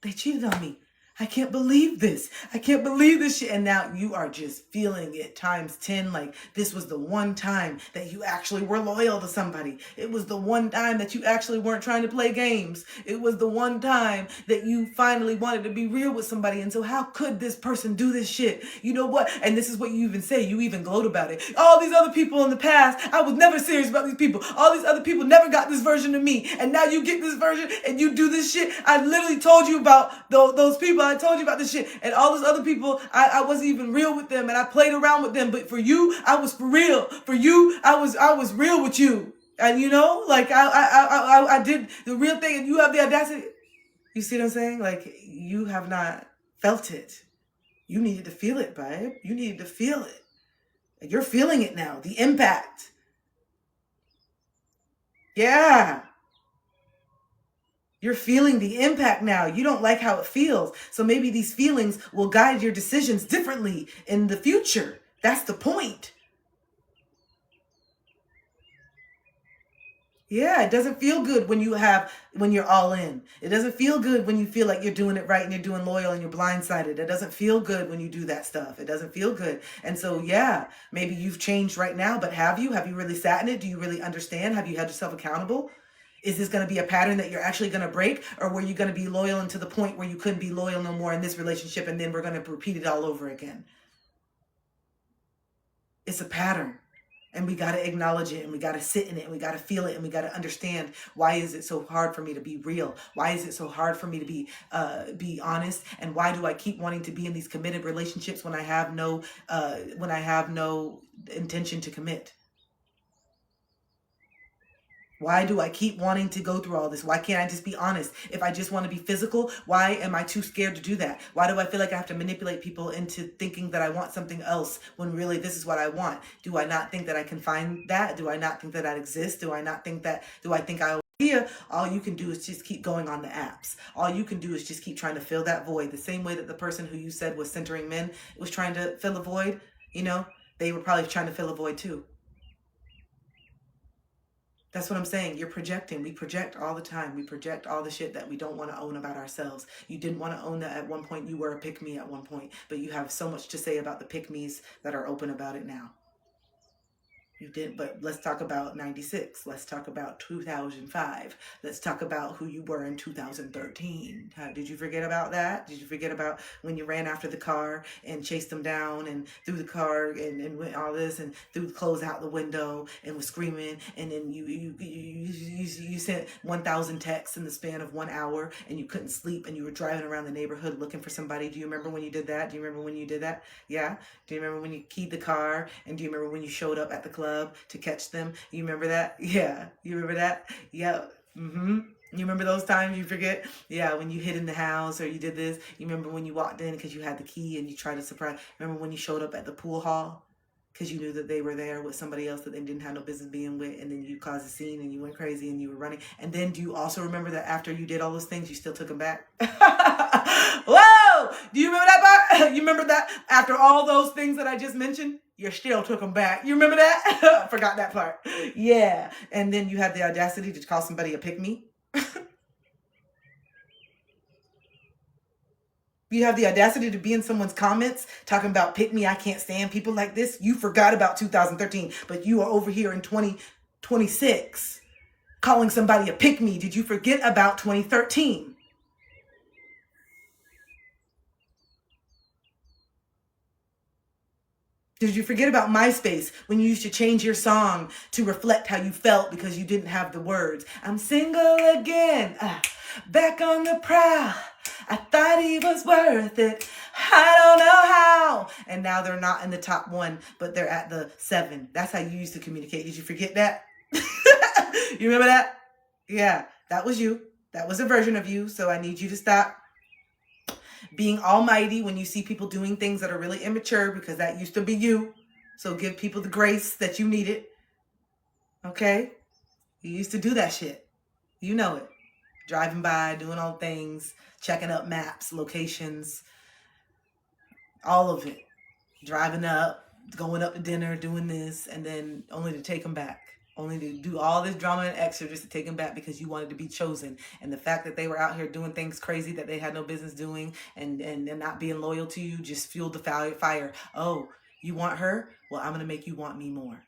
They cheated on me. I can't believe this. I can't believe this shit. And now you are just feeling it times 10. Like this was the one time that you actually were loyal to somebody. It was the one time that you actually weren't trying to play games. It was the one time that you finally wanted to be real with somebody. And so how could this person do this shit? You know what? And this is what you even say. You even gloat about it. All these other people in the past, I was never serious about these people. All these other people never got this version of me. And now you get this version and you do this shit. I literally told you about those people. I told you about this shit, and all those other people, I wasn't even real with them, and I played around with them. But for you, I was for real. For you, I was real with you, and like I did the real thing, and you have the audacity. You see what I'm saying? Like you have not felt it. You needed to feel it, babe. You needed to feel it. And you're feeling it now. The impact. Yeah. You're feeling the impact now. You don't like how it feels. So maybe these feelings will guide your decisions differently in the future. That's the point. Yeah, it doesn't feel good when you're all in. It doesn't feel good when you feel like you're doing it right and you're doing loyal and you're blindsided. It doesn't feel good when you do that stuff. It doesn't feel good. And so, yeah, maybe you've changed right now, but have you? Have you really sat in it? Do you really understand? Have you held yourself accountable? Is this going to be a pattern that you're actually going to break? Or were you going to be loyal until the point where you couldn't be loyal no more in this relationship and then we're going to repeat it all over again? It's a pattern. And we got to acknowledge it and we got to sit in it and we got to feel it and we got to understand, why is it so hard for me to be real? Why is it so hard for me to be honest? And why do I keep wanting to be in these committed relationships when I have no intention to commit? Why do I keep wanting to go through all this? Why can't I just be honest? If I just want to be physical, why am I too scared to do that? Why do I feel like I have to manipulate people into thinking that I want something else when really this is what I want? Do I not think that I can find that? Do I not think that that exists? Do I think all you can do is just keep going on the apps. All you can do is just keep trying to fill that void. The same way that the person who you said was centering men was trying to fill a void, they were probably trying to fill a void too. That's what I'm saying. You're projecting. We project all the time. We project all the shit that we don't want to own about ourselves. You didn't want to own that at one point. You were a pick-me at one point. But you have so much to say about the pick-me's that are open about it now. You didn't, but let's talk about 96. Let's talk about 2005. Let's talk about who you were in 2013. Did you forget about that? Did you forget about when you ran after the car and chased them down and threw the car and went all this and threw the clothes out the window and was screaming, and then you sent 1,000 texts in the span of 1 hour and you couldn't sleep and you were driving around the neighborhood looking for somebody? Do you remember when you did that? Do you remember when you did that? Yeah. Do you remember when you keyed the car? And do you remember when you showed up at the club to catch them? You remember that? Yeah. You remember that? Yeah. Mm-hmm. You remember those times you forget? Yeah, when you hid in the house or you did this. You remember when you walked in because you had the key and you tried to surprise. Remember when you showed up at the pool hall because you knew that they were there with somebody else that they didn't have no business being with, and then you caused a scene and you went crazy and you were running. And then do you also remember that after you did all those things, you still took them back? Whoa! Do you remember that part? You remember that after all those things that I just mentioned, you still took them back? You remember that? Forgot that part. Yeah. And then you had the audacity to call somebody a pick-me. You have the audacity to be in someone's comments talking about pick me, I can't stand people like this. You forgot about 2013, but you are over here in 2026 calling somebody a pick me. Did you forget about 2013? Did you forget about MySpace when you used to change your song to reflect how you felt because you didn't have the words? I'm single again, back on the prowl. I thought he was worth it. I don't know how. And now they're not in the top 1, but they're at the 7. That's how you used to communicate. Did you forget that? You remember that? Yeah, that was you. That was a version of you. So I need you to stop being almighty when you see people doing things that are really immature, because that used to be you. So give people the grace that you needed. Okay? You used to do that shit. You know it. Driving by, doing all things, checking up maps, locations, all of it. Driving up, going up to dinner, doing this, and then only to take them back. Only to do all this drama and extra just to take them back because you wanted to be chosen. And the fact that they were out here doing things crazy that they had no business doing and not being loyal to you just fueled the fire. Oh, you want her? Well, I'm going to make you want me more.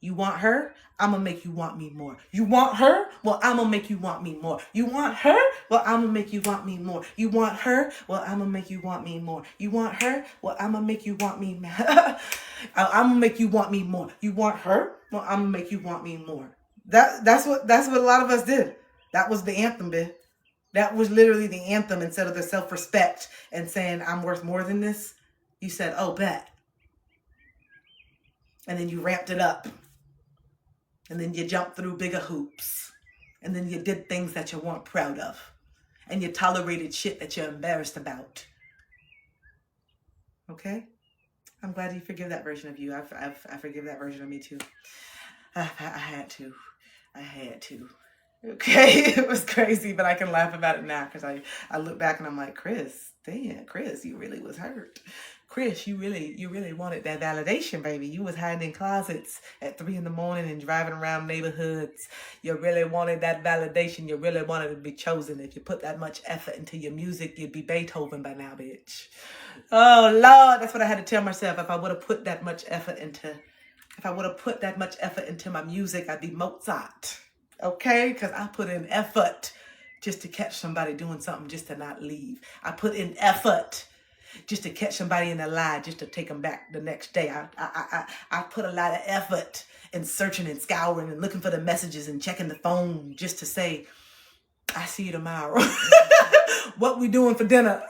You want her? I'm going to make you want me more. You want her? Well, I'm going to make you want me more. You want her? Well, I'm going to make you want me more. You want her? Well, I'm going to make you want me more. You want her? Well, I'm going to make you want me more. I'm going to make you want me more. You want her? Well, I'm going to make you want me more. That's what a lot of us did. That was the anthem, bitch. That was literally the anthem. Instead of the self-respect and saying, I'm worth more than this, you said, oh, bet. And then you ramped it up. And then you jumped through bigger hoops. And then you did things that you weren't proud of. And you tolerated shit that you're embarrassed about. Okay? I'm glad you forgive that version of you. I forgive that version of me too. I had to. Okay? It was crazy, but I can laugh about it now because I look back and I'm like, Chris, you really was hurt. Chris, you really wanted that validation, baby. You was hiding in closets at 3 a.m. and driving around neighborhoods. You really wanted that validation. You really wanted to be chosen. If you put that much effort into your music, you'd be Beethoven by now, bitch. Oh, Lord, that's what I had to tell myself. If I would have put that much effort into my music, I'd be Mozart. Okay? Because I put in effort just to catch somebody doing something just to not leave. I put in effort just to catch somebody in a lie, just to take them back the next day. I put a lot of effort in searching and scouring and looking for the messages and checking the phone just to say, I see you tomorrow. What we doing for dinner?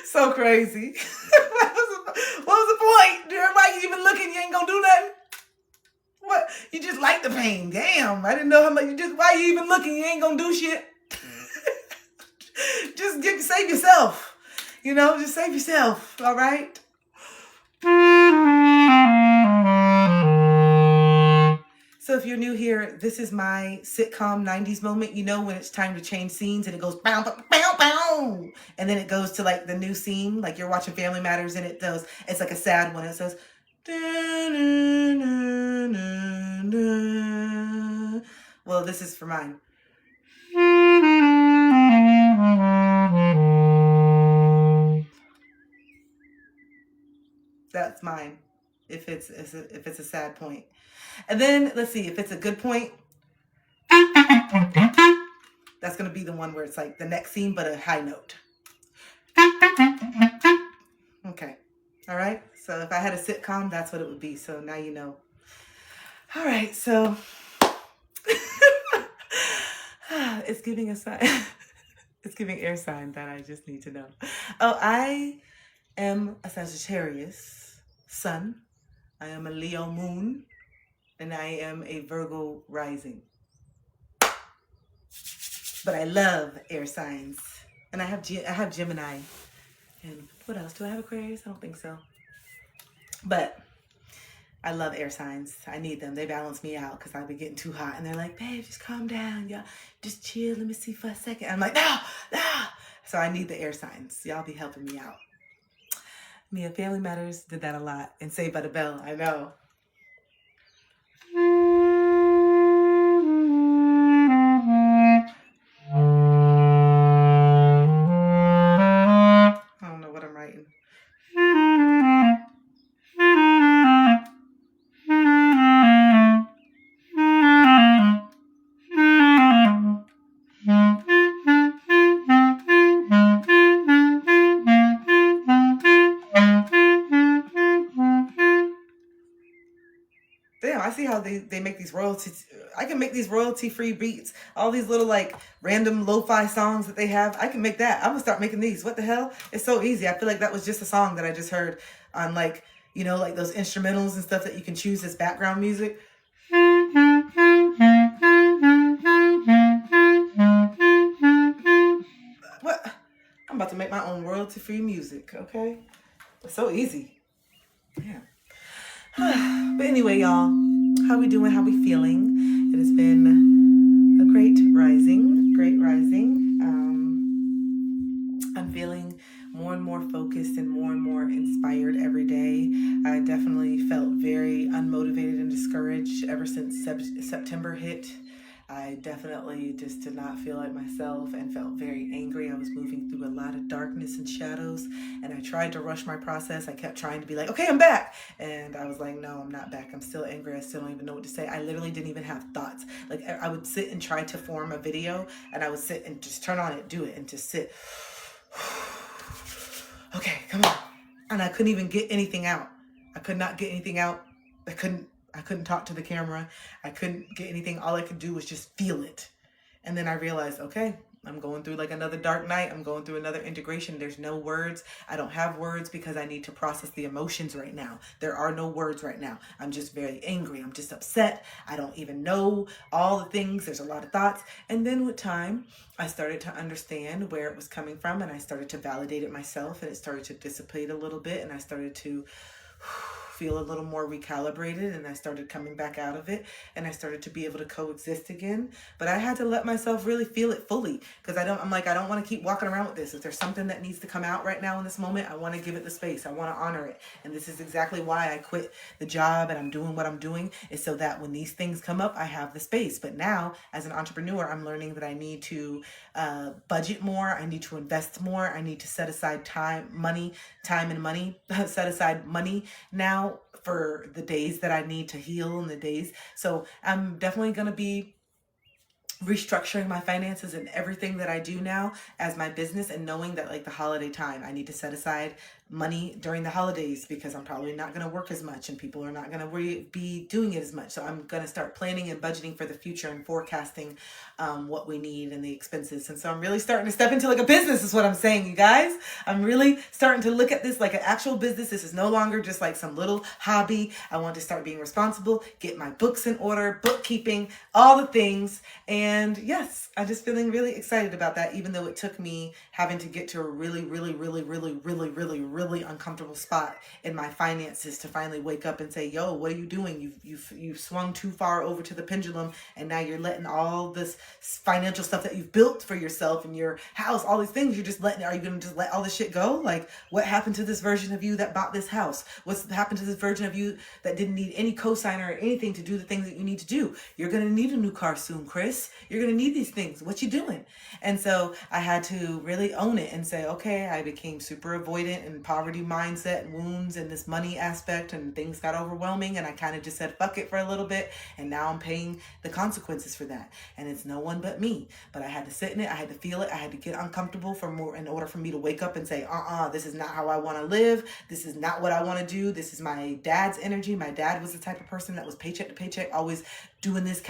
So crazy. What was the point? Everybody even looking, you ain't gonna do nothing? What? You just like the pain. Damn, I didn't know how much. Why you even looking? You ain't gonna do shit. Just save yourself. You know, just save yourself, all right? So if you're new here, this is my sitcom 90s moment. You know when it's time to change scenes and it goes bow, bow, bow, bow. And then it goes to like the new scene, like you're watching Family Matters and it's like a sad one. It says, well, this is for mine. That's mine. if it's a sad point. And then let's see, if it's a good point, that's going to be the one where it's like the next scene, but a high note. Okay. All right. So if I had a sitcom, that's what it would be. So now you know. All right. So it's giving a sign. It's giving air sign that I just need to know. Oh, I am a Sagittarius sun. I am a Leo moon. And I am a Virgo rising. But I love air signs. And I have Gemini. And what else? Do I have Aquarius? I don't think so. But I love air signs. I need them. They balance me out because I'll be getting too hot. And they're like, babe, just calm down. Y'all, just chill. Let me see for a second. I'm like, no. So I need the air signs. Y'all be helping me out. Mia, Family Matters did that a lot. And Saved by the Bell. I know. I don't know what I'm writing. Damn, I see how they make these royalties. I can make these royalty-free beats. All these little like random lo-fi songs that they have. I can make that. I'm gonna start making these. What the hell? It's so easy. I feel like that was just a song that I just heard on like, you know, like those instrumentals and stuff that you can choose as background music. What? I'm about to make my own royalty-free music, okay? It's so easy. Yeah. But anyway, y'all, how we doing? How we feeling? It has been a great rising. I'm feeling more and more focused and more inspired every day. I definitely felt very unmotivated and discouraged ever since September hit. I definitely just did not feel like myself and felt very angry. I was moving through a lot of darkness and shadows, and I tried to rush my process. I kept trying to be like, okay, I'm back. And I was like, no, I'm not back. I'm still angry. I still don't even know what to say. I literally didn't even have thoughts. Like I would sit and try to form a video, and I would sit and just turn on it, do it, and just sit. Okay, come on. And I couldn't even get anything out. I could not get anything out. I couldn't talk to the camera. I couldn't get anything. All I could do was just feel it. And then I realized, okay, I'm going through like another dark night. I'm going through another integration. There's no words. I don't have words because I need to process the emotions right now. There are no words right now. I'm just very angry. I'm just upset. I don't even know all the things. There's a lot of thoughts. And then with time, I started to understand where it was coming from, and I started to validate it myself, and it started to dissipate a little bit, and I started to feel a little more recalibrated, and I started coming back out of it, and I started to be able to coexist again. But I had to let myself really feel it fully, because I don't want to keep walking around with this. If there's something that needs to come out right now in this moment, I want to give it the space. I want to honor it. And this is exactly why I quit the job and I'm doing what I'm doing, is so that when these things come up, I have the space. But now as an entrepreneur, I'm learning that I need to budget more. I need to invest more. I need to set aside time and money, set aside money now for the days that I need to heal and the days. So I'm definitely going to be restructuring my finances and everything that I do now as my business, and knowing that like the holiday time, I need to set aside money during the holidays because I'm probably not going to work as much and people are not going to be doing it as much. So I'm going to start planning and budgeting for the future and forecasting what we need and the expenses. And so I'm really starting to step into like a business is what I'm saying, you guys. I'm really starting to look at this like an actual business. This is no longer just like some little hobby. I want to start being responsible, get my books in order, bookkeeping, all the things. And yes, I'm just feeling really excited about that, even though it took me having to get to a really uncomfortable spot in my finances to finally wake up and say, yo, what are you doing? You've swung too far over to the pendulum, and now you're letting all this financial stuff that you've built for yourself and your house, all these things, are you going to just let all this shit go? Like, what happened to this version of you that bought this house? What's happened to this version of you that didn't need any cosigner or anything to do the things that you need to do? You're going to need a new car soon, Chris. You're going to need these things. What you doing? And so I had to really own it and say, okay, I became super avoidant and poverty mindset and wounds and this money aspect, and things got overwhelming, and I kind of just said fuck it for a little bit, and now I'm paying the consequences for that. And it's no one but me. But I had to sit in it, I had to feel it, I had to get uncomfortable in order for me to wake up and say, this is not how I want to live. This is not what I want to do. This is my dad's energy. My dad was the type of person that was paycheck to paycheck, always doing this,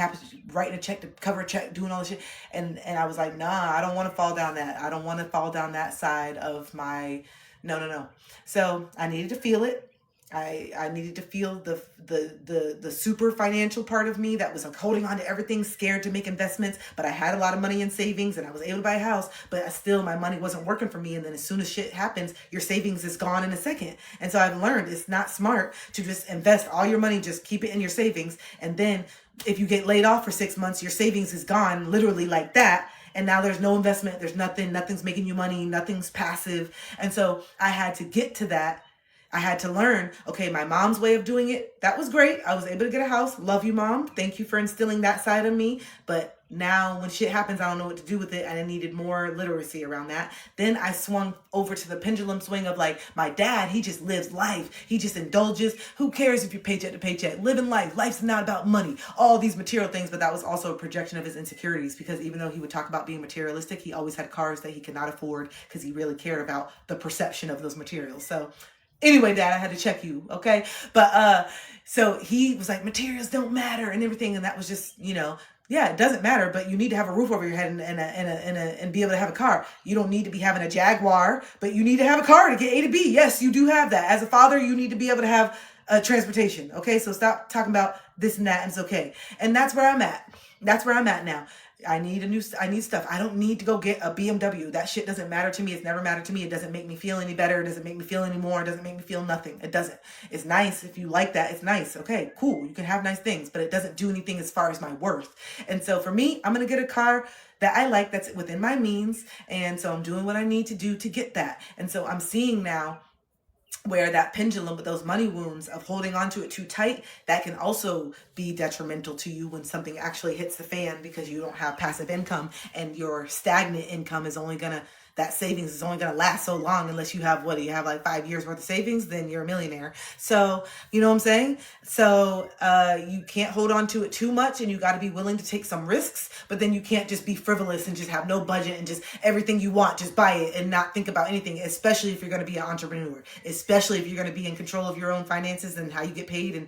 writing a check to cover a check, doing all this shit. And I was like, nah, I don't want to fall down that. I don't want to fall down that side of my, no. So I needed to feel it. I needed to feel the super financial part of me that was like holding on to everything, scared to make investments, but I had a lot of money in savings and I was able to buy a house, but still my money wasn't working for me. And then as soon as shit happens, your savings is gone in a second. And so I've learned it's not smart to just invest all your money, just keep it in your savings. And then if you get laid off for 6 months, your savings is gone literally like that. And now there's no investment. There's nothing's making you money. Nothing's passive. And so I had to get to that. I had to learn, okay, my mom's way of doing it, that was great. I was able to get a house. Love you, Mom. Thank you for instilling that side of me. But now when shit happens, I don't know what to do with it. And I needed more literacy around that. Then I swung over to the pendulum swing of like, my dad, he just lives life. He just indulges. Who cares if you're paycheck to paycheck? Living life. Life's not about money. All these material things. But that was also a projection of his insecurities, because even though he would talk about being materialistic, he always had cars that he could not afford because he really cared about the perception of those materials. So anyway, Dad, I had to check you, okay? But so he was like, materials don't matter and everything, and that was just, yeah, it doesn't matter, but you need to have a roof over your head and be able to have a car. You don't need to be having a Jaguar, but you need to have a car to get A to B. Yes, you do have that. As a father, you need to be able to have transportation, okay? So stop talking about this and that, and it's okay. And that's where I'm at. That's where I'm at now. I need stuff. I don't need to go get a BMW. That shit doesn't matter to me. It's never mattered to me. It doesn't make me feel any better. It doesn't make me feel any more. It doesn't make me feel nothing. It doesn't. It's nice. If you like that, it's nice. Okay, cool. You can have nice things, but it doesn't do anything as far as my worth. And so for me, I'm going to get a car that I like, that's within my means. And so I'm doing what I need to do to get that. And so I'm seeing now where that pendulum with those money wounds of holding on to it too tight, that can also be detrimental to you when something actually hits the fan, because you don't have passive income and your stagnant income is only gonna, that savings is only gonna last so long unless you have, what do you have, like 5 years worth of savings, then you're a millionaire. So, you know what I'm saying? So you can't hold on to it too much, and you gotta be willing to take some risks, but then you can't just be frivolous and just have no budget and just everything you want, just buy it and not think about anything, especially if you're gonna be an entrepreneur, especially if you're gonna be in control of your own finances and how you get paid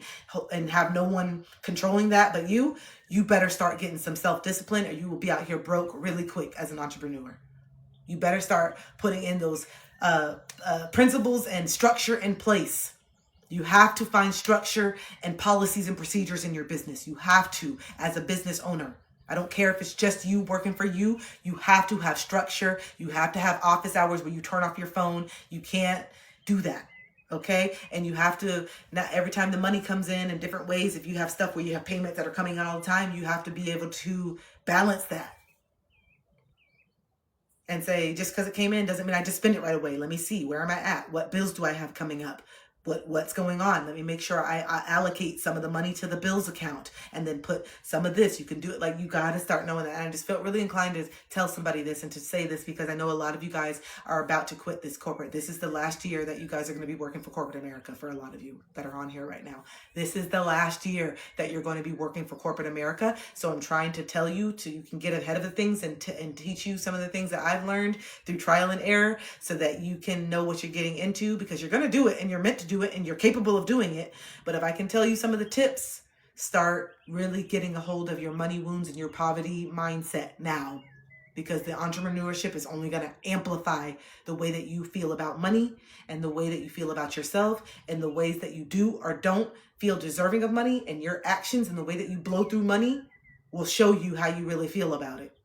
and have no one controlling that but you better start getting some self-discipline, or you will be out here broke really quick as an entrepreneur. You better start putting in those principles and structure in place. You have to find structure and policies and procedures in your business. You have to, as a business owner. I don't care if it's just you working for you. You have to have structure. You have to have office hours where you turn off your phone. You can't do that. Okay. And you have to, not every time the money comes in different ways, if you have stuff where you have payments that are coming in all the time, you have to be able to balance that. And say, just because it came in doesn't mean I just spend it right away. Let me see, where am I at? What bills do I have coming up? What's going on? Let me make sure I allocate some of the money to the bills account and then put some of this. You can do it. Like, you got to start knowing that. And I just felt really inclined to tell somebody this and to say this, because I know a lot of you guys are about to quit this corporate. This is the last year that you guys are going to be working for corporate America. For a lot of you that are on here right now, this is the last year that you're going to be working for corporate America. So I'm trying to tell you you can get ahead of the things and teach you some of the things that I've learned through trial and error, so that you can know what you're getting into, because you're going to do it and you're meant to do it and you're capable of doing it. But if I can tell you some of the tips, start really getting a hold of your money wounds and your poverty mindset now, because the entrepreneurship is only going to amplify the way that you feel about money and the way that you feel about yourself and the ways that you do or don't feel deserving of money, and your actions and the way that you blow through money will show you how you really feel about it.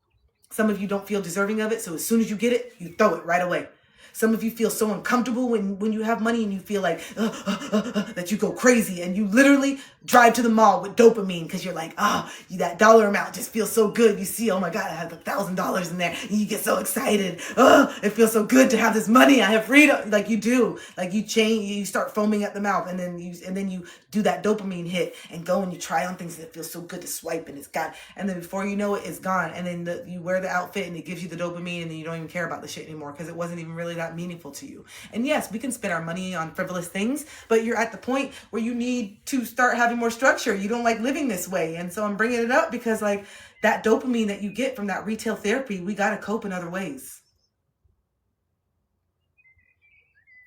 Some of you don't feel deserving of it, so as soon as you get it, you throw it right away. Some of you feel so uncomfortable when you have money and you feel like that you go crazy, and you literally drive to the mall with dopamine because you're like, that dollar amount just feels so good. You see, oh my God, I have $1,000 in there, and you get so excited. It feels so good to have this money. I have freedom. Like you do, like you start foaming at the mouth, and then you do that dopamine hit and go and you try on things that feel so good to swipe, and and then before you know it, it's gone. And then you wear the outfit and it gives you the dopamine, and then you don't even care about the shit anymore because it wasn't even really that not meaningful to you. And yes, we can spend our money on frivolous things, but you're at the point where you need to start having more structure. You don't like living this way. And so I'm bringing it up because like that dopamine that you get from that retail therapy, we got to cope in other ways.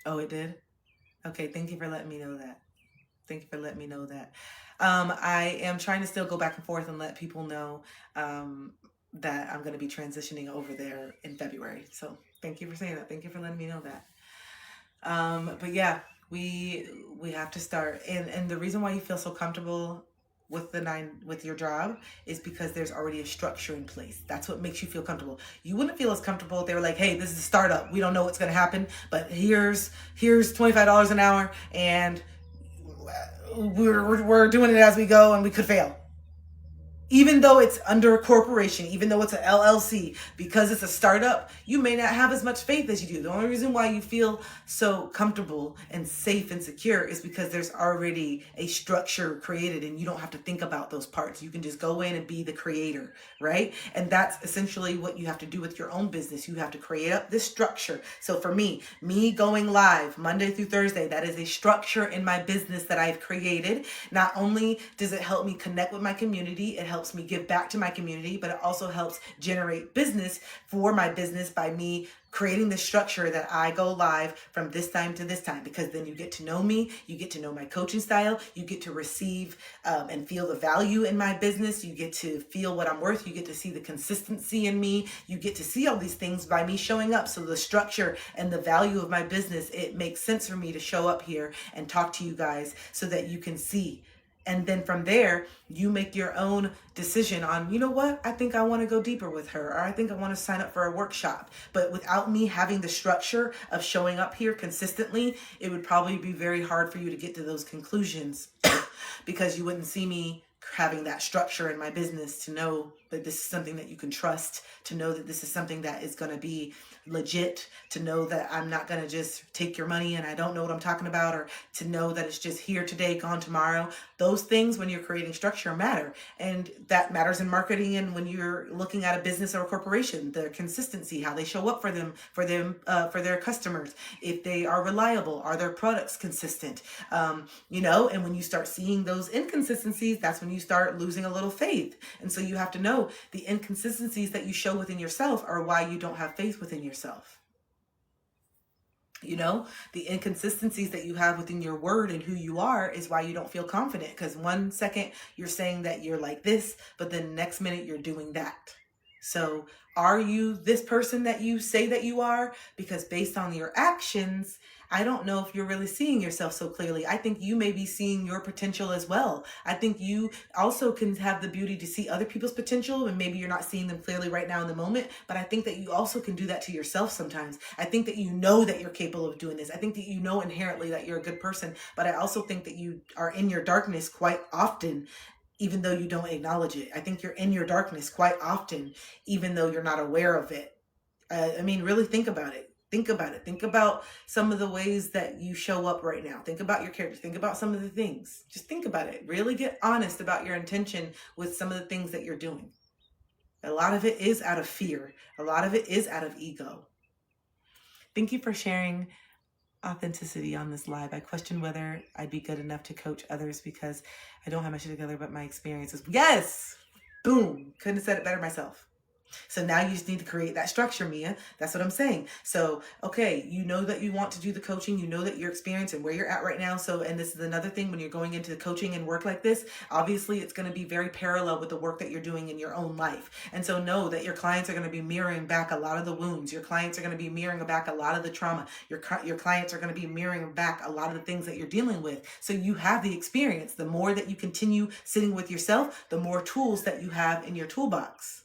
Oh, it did? Okay, thank you for letting me know that. Thank you for letting me know that. I am trying to still go back and forth and let people know that I'm going to be transitioning over there in February. So thank you for saying that. Thank you for letting me know that. But yeah, we have to start. And the reason why you feel so comfortable with your job is because there's already a structure in place. That's what makes you feel comfortable. You wouldn't feel as comfortable if they were like, hey, this is a startup. We don't know what's going to happen, but here's $25 an hour and we're doing it as we go and we could fail. Even though it's under a corporation, even though it's an LLC, because it's a startup, you may not have as much faith as you do. The only reason why you feel so comfortable and safe and secure is because there's already a structure created and you don't have to think about those parts. You can just go in and be the creator, right? And that's essentially what you have to do with your own business. You have to create up this structure. So for me going live Monday through Thursday, that is a structure in my business that I've created. Not only does it help me connect with my community, it helps me give back to my community, but it also helps generate business for my business by me creating the structure that I go live from this time to this time, because then you get to know me, you get to know my coaching style, you get to receive and feel the value in my business, you get to feel what I'm worth, you get to see the consistency in me, you get to see all these things by me showing up. So the structure and the value of my business, it makes sense for me to show up here and talk to you guys so that you can see. And then from there, you make your own decision on, you know what, I think I want to go deeper with her, or I think I want to sign up for a workshop. But without me having the structure of showing up here consistently, it would probably be very hard for you to get to those conclusions because you wouldn't see me having that structure in my business to know that this is something that you can trust, to know that this is something that is going to be legit, to know that I'm not going to just take your money and I don't know what I'm talking about, or to know that it's just here today, gone tomorrow. Those things, when you're creating structure, matter. And that matters in marketing and when you're looking at a business or a corporation, the consistency, how they show up for their customers, if they are reliable, are their products consistent, and when you start seeing those inconsistencies, that's when you start losing a little faith. And so you have to know the inconsistencies that you show within yourself are why you don't have faith within yourself. The inconsistencies that you have within your word and who you are is why you don't feel confident, because one second you're saying that you're like this, but then next minute you're doing that. So are you this person that you say that you are? Because based on your actions, I don't know if you're really seeing yourself so clearly. I think you may be seeing your potential as well. I think you also can have the beauty to see other people's potential, and maybe you're not seeing them clearly right now in the moment, but I think that you also can do that to yourself sometimes. I think that you know that you're capable of doing this. I think that you know inherently that you're a good person, but I also think that you are in your darkness quite often, even though you don't acknowledge it. I think you're in your darkness quite often, even though you're not aware of it. Really think about it. Think about it. Think about some of the ways that you show up right now. Think about your character. Think about some of the things. Just think about it. Really get honest about your intention with some of the things that you're doing. A lot of it is out of fear. A lot of it is out of ego. Thank you for sharing authenticity on this live. I question whether I'd be good enough to coach others because I don't have my shit together, but my experiences. Yes! Boom! Couldn't have said it better myself. So now you just need to create that structure, Mia. That's what I'm saying. So, okay, you know that you want to do the coaching. You know that your experience and where you're at right now. So, and this is another thing when you're going into the coaching and work like this, obviously it's going to be very parallel with the work that you're doing in your own life. And so know that your clients are going to be mirroring back a lot of the wounds. Your clients are going to be mirroring back a lot of the trauma. Your clients are going to be mirroring back a lot of the things that you're dealing with. So you have the experience. The more that you continue sitting with yourself, the more tools that you have in your toolbox.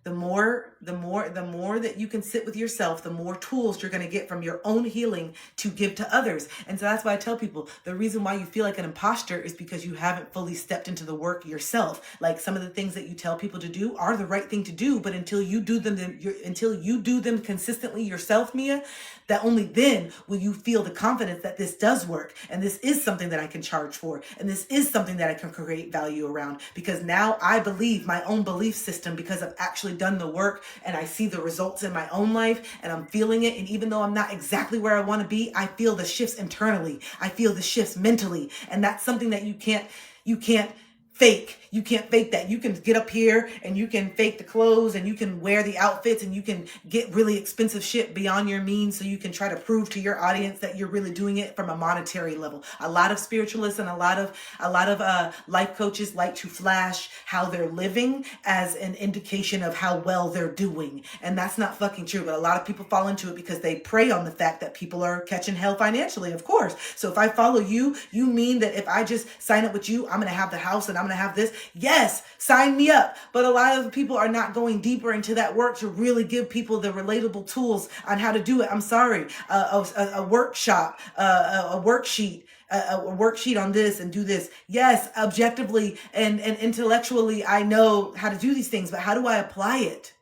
The more that you can sit with yourself, the more tools you're going to get from your own healing to give to others. And so that's why I tell people the reason why you feel like an imposter is because you haven't fully stepped into the work yourself. Like some of the things that you tell people to do are the right thing to do, but until you do them consistently yourself, Mia, that only then will you feel the confidence that this does work. And this is something that I can charge for. And this is something that I can create value around, because now I believe my own belief system because I've actually actually done the work and I see the results in my own life and I'm feeling it. And even though I'm not exactly where I want to be, I feel the shifts internally. I feel the shifts mentally. And that's something that you can't fake. You can't fake that. You can get up here and you can fake the clothes and you can wear the outfits and you can get really expensive shit beyond your means so you can try to prove to your audience that you're really doing it from a monetary level. A lot of spiritualists and a lot of life coaches like to flash how they're living as an indication of how well they're doing. And that's not fucking true. But a lot of people fall into it because they prey on the fact that people are catching hell financially, of course. So if I follow you, you mean that if I just sign up with you, I'm going to have the house and I'm going to have this. Yes, sign me up. But a lot of people are not going deeper into that work to really give people the relatable tools on how to do it. I'm sorry. A workshop, a worksheet. A worksheet on this and do this. Yes, objectively and intellectually, I know how to do these things, but how do I apply it?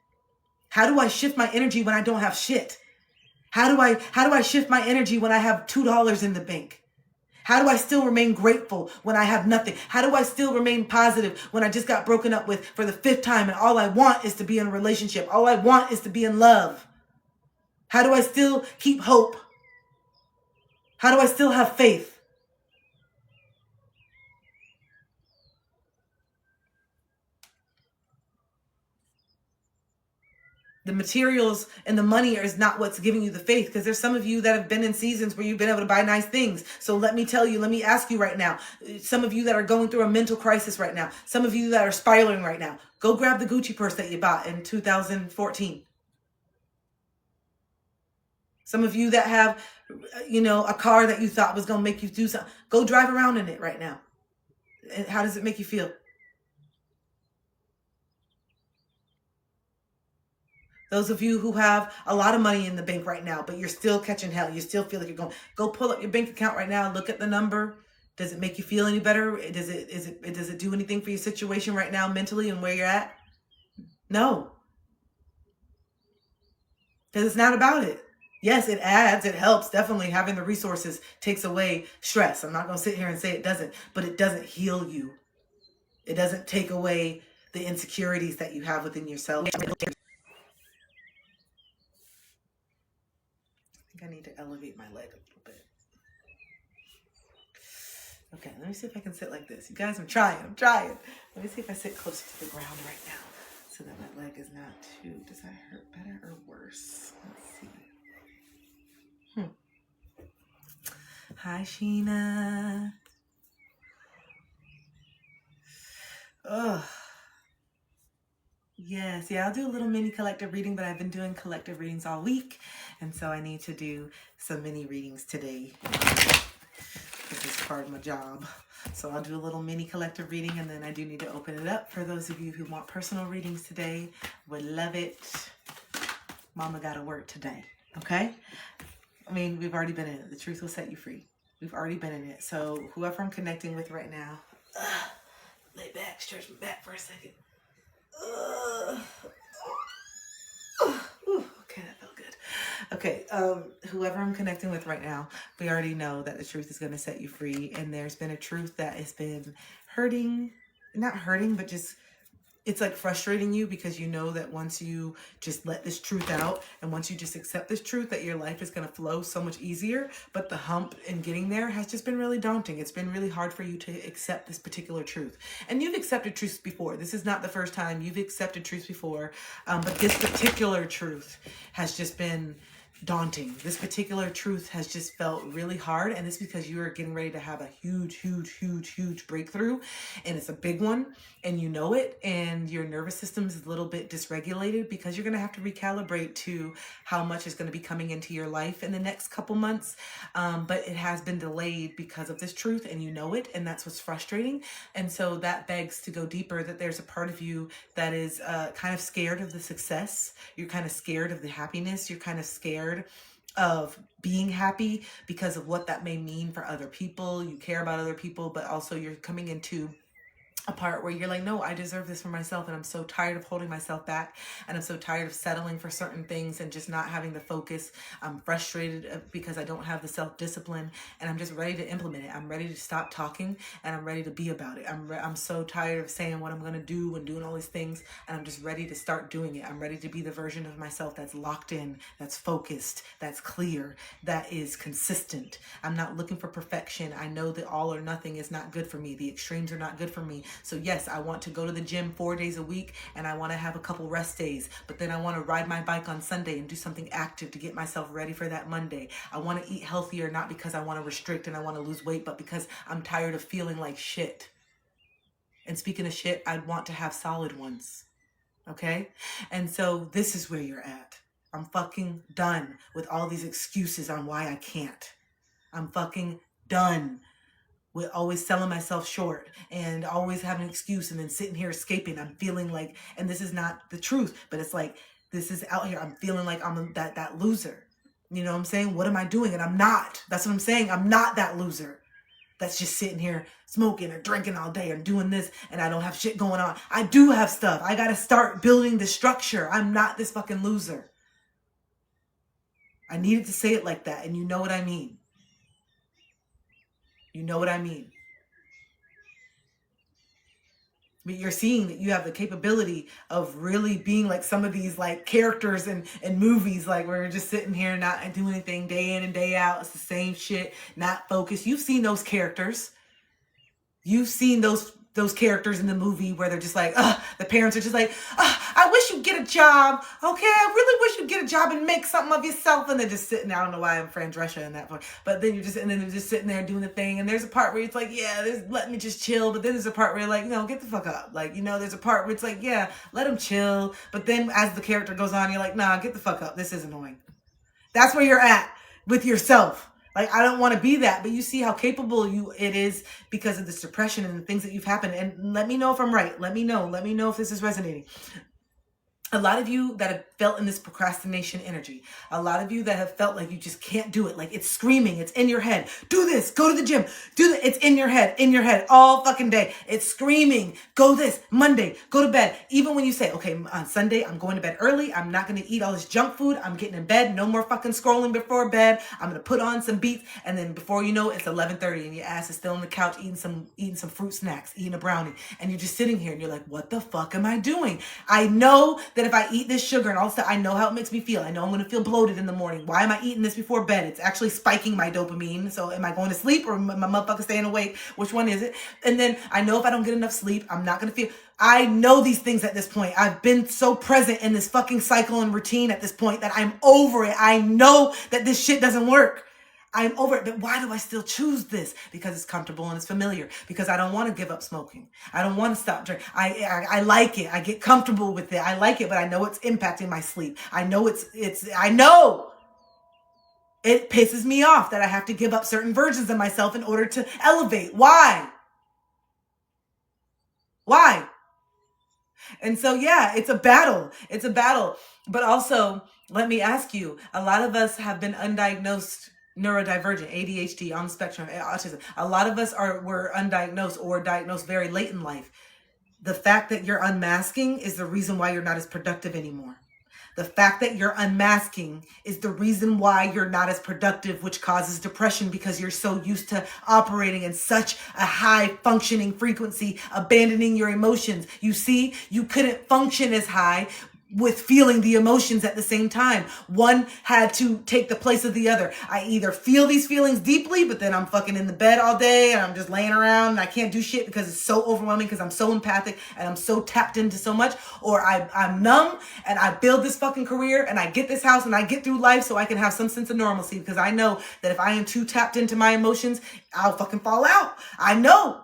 How do I shift my energy when I don't have shit? How do I shift my energy when I have $2 in the bank? How do I still remain grateful when I have nothing? How do I still remain positive when I just got broken up with for the 5th time and all I want is to be in a relationship? All I want is to be in love. How do I still keep hope? How do I still have faith? The materials and the money is not what's giving you the faith, because there's some of you that have been in seasons where you've been able to buy nice things. So let me ask you right now, some of you that are going through a mental crisis right now, some of you that are spiraling right now, go grab the Gucci purse that you bought in 2014. Some of you that have, a car that you thought was going to make you do something, go drive around in it right now. And how does it make you feel? Those of you who have a lot of money in the bank right now, but you're still catching hell. You still feel like you're going, go pull up your bank account right now. Look at the number. Does it make you feel any better? Does it do anything for your situation right now mentally and where you're at? No. Because it's not about it. Yes, it adds, it helps. Definitely having the resources takes away stress. I'm not going to sit here and say it doesn't, but it doesn't heal you. It doesn't take away the insecurities that you have within yourself. I need to elevate my leg a little bit. Okay, let me see if I can sit like this. You guys, I'm trying. Let me see if I sit closer to the ground right now so that my leg is not too, does that hurt better or worse? Let's see. Hi, Sheena. Ugh. Yes, yeah, I'll do a little mini collective reading, but I've been doing collective readings all week, and so I need to do some mini readings today. This is part of my job. So I'll do a little mini collective reading, and then I do need to open it up for those of you who want personal readings today. Would love it. Mama got to work today, okay? I mean, we've already been in it. The truth will set you free. We've already been in it. So whoever I'm connecting with right now, lay back, stretch my back for a second. Okay, that felt good. Okay, whoever I'm connecting with right now, we already know that the truth is going to set you free. And there's been a truth that has been not hurting, but just, it's like frustrating you, because you know that once you just let this truth out and once you just accept this truth, that your life is going to flow so much easier. But the hump in getting there has just been really daunting. It's been really hard for you to accept this particular truth. And you've accepted truths before. This is not the first time you've accepted truths before. But this particular truth has just been daunting. This particular truth has just felt really hard, and it's because you are getting ready to have a huge breakthrough, and it's a big one, and you know it, and your nervous system is a little bit dysregulated because you're going to have to recalibrate to how much is going to be coming into your life in the next couple months, but it has been delayed because of this truth, and you know it, and that's what's frustrating. And so that begs to go deeper, that there's a part of you that is kind of scared of the success. You're kind of scared of the happiness. You're kind of scared of being happy because of what that may mean for other people. You care about other people, but also you're coming into a part where you're like, no, I deserve this for myself, and I'm so tired of holding myself back, and I'm so tired of settling for certain things and just not having the focus. I'm frustrated because I don't have the self-discipline, and I'm just ready to implement it. I'm ready to stop talking, and I'm ready to be about it. I'm so tired of saying what I'm going to do and doing all these things, and I'm just ready to start doing it. I'm ready to be the version of myself that's locked in, that's focused, that's clear, that is consistent. I'm not looking for perfection. I know that all or nothing is not good for me. The extremes are not good for me. So yes, I want to go to the gym 4 days a week, and I want to have a couple rest days, but then I want to ride my bike on Sunday and do something active to get myself ready for that Monday. I want to eat healthier, not because I want to restrict and I want to lose weight, but because I'm tired of feeling like shit. And speaking of shit, I'd want to have solid ones. Okay? And so this is where you're at. I'm fucking done with all these excuses on why I can't. I'm fucking done with always selling myself short and always having an excuse and then sitting here escaping. I'm feeling like, and this is not the truth, but it's like, this is out here. I'm feeling like I'm that loser. You know what I'm saying? What am I doing? And I'm not. That's what I'm saying. I'm not that loser that's just sitting here smoking or drinking all day or doing this, and I don't have shit going on. I do have stuff. I got to start building the structure. I'm not this fucking loser. I needed to say it like that, and you know what I mean. You know what I mean. But you're seeing that you have the capability of really being like some of these like characters in movies, like where you're just sitting here not doing anything day in and day out. It's the same shit, not focused. You've seen those characters. You've seen those characters in the movie where they're just like, the parents are just like, I wish you'd get a job. Okay, I really wish you'd get a job and make something of yourself. And they're just sitting there. I don't know why I'm Fran Drescher in that part. But then they're just sitting there doing the thing. And there's a part where it's like, yeah, let me just chill. But then there's a part where you're like, no, get the fuck up. Like, there's a part where it's like, yeah, let him chill. But then as the character goes on, you're like, nah, get the fuck up. This is annoying. That's where you're at with yourself. Like, I don't want to be that, but you see how capable it is because of this depression and the things that you've happened. And let me know if I'm right. Let me know if this is resonating. A lot of you that have felt in this procrastination energy, a lot of you that have felt like you just can't do it, like it's screaming, it's in your head. Do this, go to the gym, it's in your head all fucking day. It's screaming, go this, Monday, go to bed. Even when you say, okay, on Sunday, I'm going to bed early. I'm not going to eat all this junk food. I'm getting in bed. No more fucking scrolling before bed. I'm going to put on some beats. And then before you know it, it's 11:30 and your ass is still on the couch eating some fruit snacks, eating a brownie. And you're just sitting here and you're like, what the fuck am I doing? I know that if I eat this sugar and all this stuff, I know how it makes me feel. I know I'm going to feel bloated in the morning. Why am I eating this before bed? It's actually spiking my dopamine. So am I going to sleep or my motherfucker staying awake? Which one is it? And then I know if I don't get enough sleep, I'm not going to feel... I know these things at this point. I've been so present in this fucking cycle and routine at this point that I'm over it. I know that this shit doesn't work. I'm over it, but why do I still choose this? Because it's comfortable and it's familiar. Because I don't want to give up smoking. I don't want to stop drinking. I like it. I get comfortable with it. I like it, but I know it's impacting my sleep. I know I know it pisses me off that I have to give up certain versions of myself in order to elevate. Why? Why? And so, yeah, it's a battle. It's a battle. But also, let me ask you, a lot of us have been undiagnosed neurodivergent, ADHD, on the spectrum, autism. A lot of us were undiagnosed or diagnosed very late in life. The fact that you're unmasking is the reason why you're not as productive anymore. The fact that you're unmasking is the reason why you're not as productive, which causes depression because you're so used to operating in such a high functioning frequency, abandoning your emotions. You see, you couldn't function as high with feeling the emotions at the same time. One had to take the place of the other. I either feel these feelings deeply, but then I'm fucking in the bed all day and I'm just laying around and I can't do shit because it's so overwhelming because I'm so empathic and I'm so tapped into so much. Or I'm numb and I build this fucking career and I get this house and I get through life so I can have some sense of normalcy because I know that if I am too tapped into my emotions, I'll fucking fall out. I know.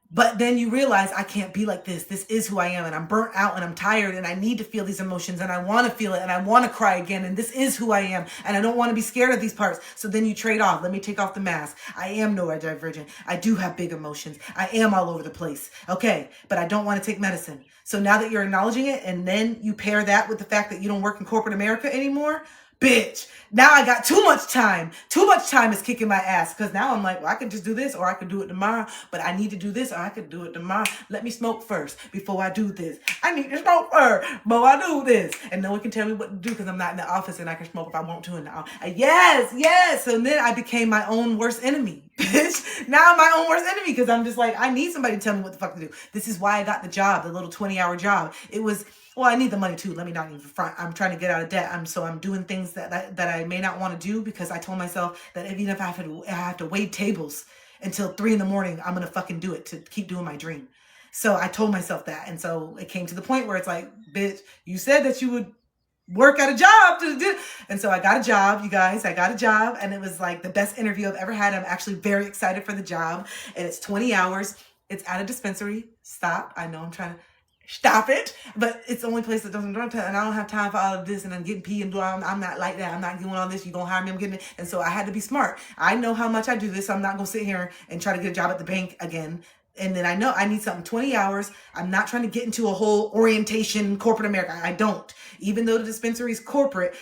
But then you realize I can't be like this. This is who I am and I'm burnt out and I'm tired and I need to feel these emotions and I want to feel it and I want to cry again and this is who I am and I don't want to be scared of these parts. So then you trade off. Let me take off the mask. I am neurodivergent. I do have big emotions. I am all over the place. Okay, but I don't want to take medicine. So now that you're acknowledging it and then you pair that with the fact that you don't work in corporate America anymore, bitch, now I got too much time. Too much time is kicking my ass because now I'm like, well, I could just do this or I could do it tomorrow, but I need to do this or I could do it tomorrow. Let me smoke first before I do this. I need to smoke first before I do this. And no one can tell me what to do because I'm not in the office and I can smoke if I want to in the office. Yes. And then I became my own worst enemy. Bitch, now I'm my own worst enemy because I'm just like, I need somebody to tell me what the fuck to do. This is why I got the job, the little 20-hour job. It was, well, I need the money too. Let me not even front. I'm trying to get out of debt. I'm doing things that I may not want to do because I told myself that even if I have to wait tables until 3 a.m, I'm going to fucking do it to keep doing my dream. So I told myself that. And so it came to the point where it's like, bitch, you said that you would work at a job to do. And so I got a job, you guys. I got a job and it was like the best interview I've ever had. I'm actually very excited for the job. And it's 20 hours. It's at a dispensary. Stop. I know I'm trying to stop it, but it's the only place that doesn't drug test, and I don't have time for all of this, and I'm getting pee and I'm not like that. I'm not doing all this. You gonna hire me? I'm getting it. And so I had to be smart. I know how much I do this. So I'm not gonna sit here and try to get a job at the bank again. And then I know I need something 20 hours. I'm not trying to get into a whole orientation corporate America. I don't. Even though the dispensary is corporate,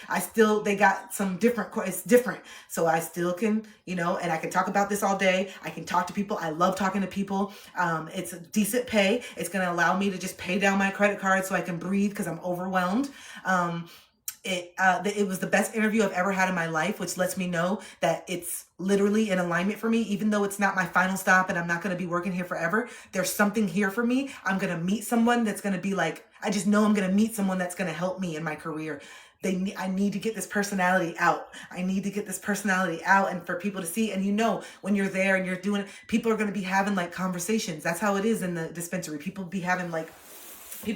they got some different, it's different. So I still can, and I can talk about this all day. I can talk to people. I love talking to people. It's a decent pay. It's going to allow me to just pay down my credit card so I can breathe because I'm overwhelmed. It was the best interview I've ever had in my life, which lets me know that it's literally in alignment for me, even though it's not my final stop and I'm not going to be working here forever. There's something here for me. I'm going to meet someone that's going to be like, I just know I'm going to meet someone that's going to help me in my career. I need to get this personality out. I need to get this personality out and for people to see. And when you're there and you're doing it, people are going to be having like conversations. That's how it is in the dispensary. People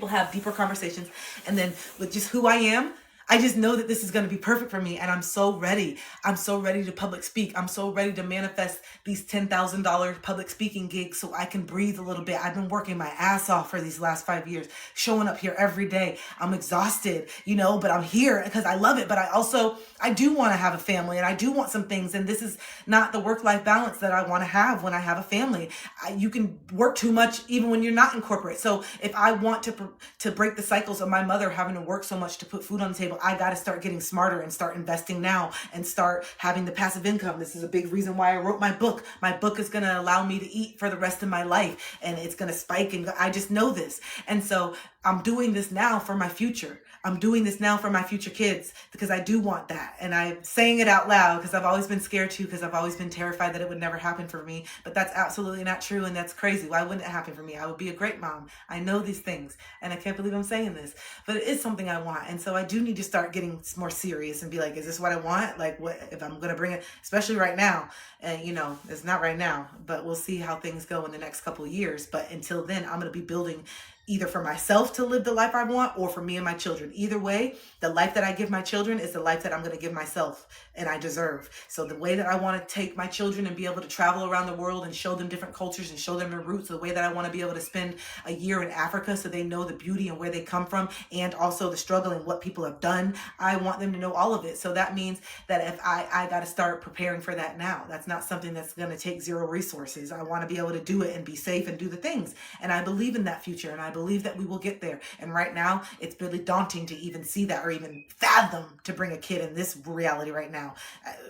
have deeper conversations. And then with just who I am, I just know that this is going to be perfect for me. And I'm so ready. I'm so ready to public speak. I'm so ready to manifest these $10,000 public speaking gigs so I can breathe a little bit. I've been working my ass off for these last 5 years, showing up here every day. I'm exhausted, but I'm here because I love it. But I do want to have a family and I do want some things. And this is not the work-life balance that I want to have when I have a family. You can work too much even when you're not in corporate. So if I want to break the cycles of my mother having to work so much to put food on the table, I got to start getting smarter and start investing now and start having the passive income. This is a big reason why I wrote my book. My book is going to allow me to eat for the rest of my life and it's going to spike. And I just know this. And so I'm doing this now for my future. I'm doing this now for my future kids because I do want that. And I'm saying it out loud because I've always been scared to, because I've always been terrified that it would never happen for me. But that's absolutely not true. And that's crazy. Why wouldn't it happen for me? I would be a great mom. I know these things and I can't believe I'm saying this, but it is something I want. And so I do need to start getting more serious and be like, is this what I want? Like what, if I'm going to bring it, especially right now, and it's not right now, but we'll see how things go in the next couple of years. But until then, I'm going to be building either for myself to live the life I want or for me and my children. Either way, the life that I give my children is the life that I'm going to give myself and I deserve. So the way that I want to take my children and be able to travel around the world and show them different cultures and show them their roots, the way that I want to be able to spend a year in Africa so they know the beauty and where they come from and also the struggle and what people have done, I want them to know all of it. So that means that if I got to start preparing for that now. That's not something that's going to take zero resources. I want to be able to do it and be safe and do the things. And I believe in that future and I believe that we will get there. And right now, it's really daunting to even see that or even fathom to bring a kid in this reality right now.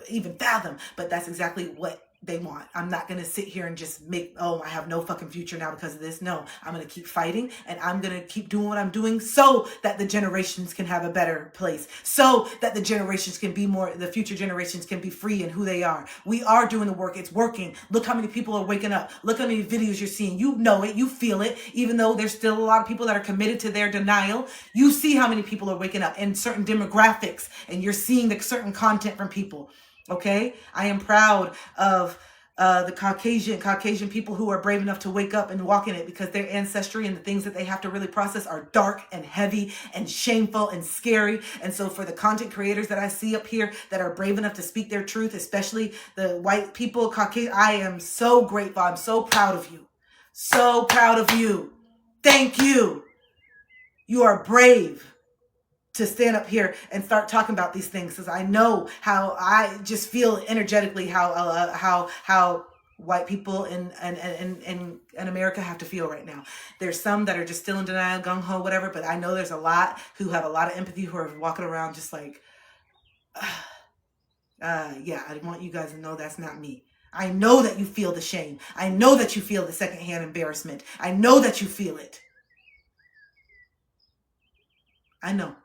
Even fathom. But that's exactly what they want. I'm not going to sit here and just I have no fucking future now because of this. No, I'm going to keep fighting and I'm going to keep doing what I'm doing so that the generations can have a better place. So that the generations can be the future generations can be free in who they are. We are doing the work. It's working. Look how many people are waking up. Look how many videos you're seeing. You know it. You feel it. Even though there's still a lot of people that are committed to their denial, you see how many people are waking up in certain demographics and you're seeing the certain content from people. Okay, I am proud of the Caucasian people who are brave enough to wake up and walk in it because their ancestry and the things that they have to really process are dark and heavy and shameful and scary. And so for the content creators that I see up here that are brave enough to speak their truth, especially the white people, Caucasian, I am so grateful. I'm so proud of you. So proud of you. Thank you. You are brave to stand up here and start talking about these things because I know how I just feel energetically how white people in America have to feel right now. There's some that are just still in denial, gung-ho, whatever, but I know there's a lot who have a lot of empathy who are walking around just like, Yeah, I want you guys to know that's not me. I know that you feel the shame. I know that you feel the secondhand embarrassment. I know that you feel it. I know.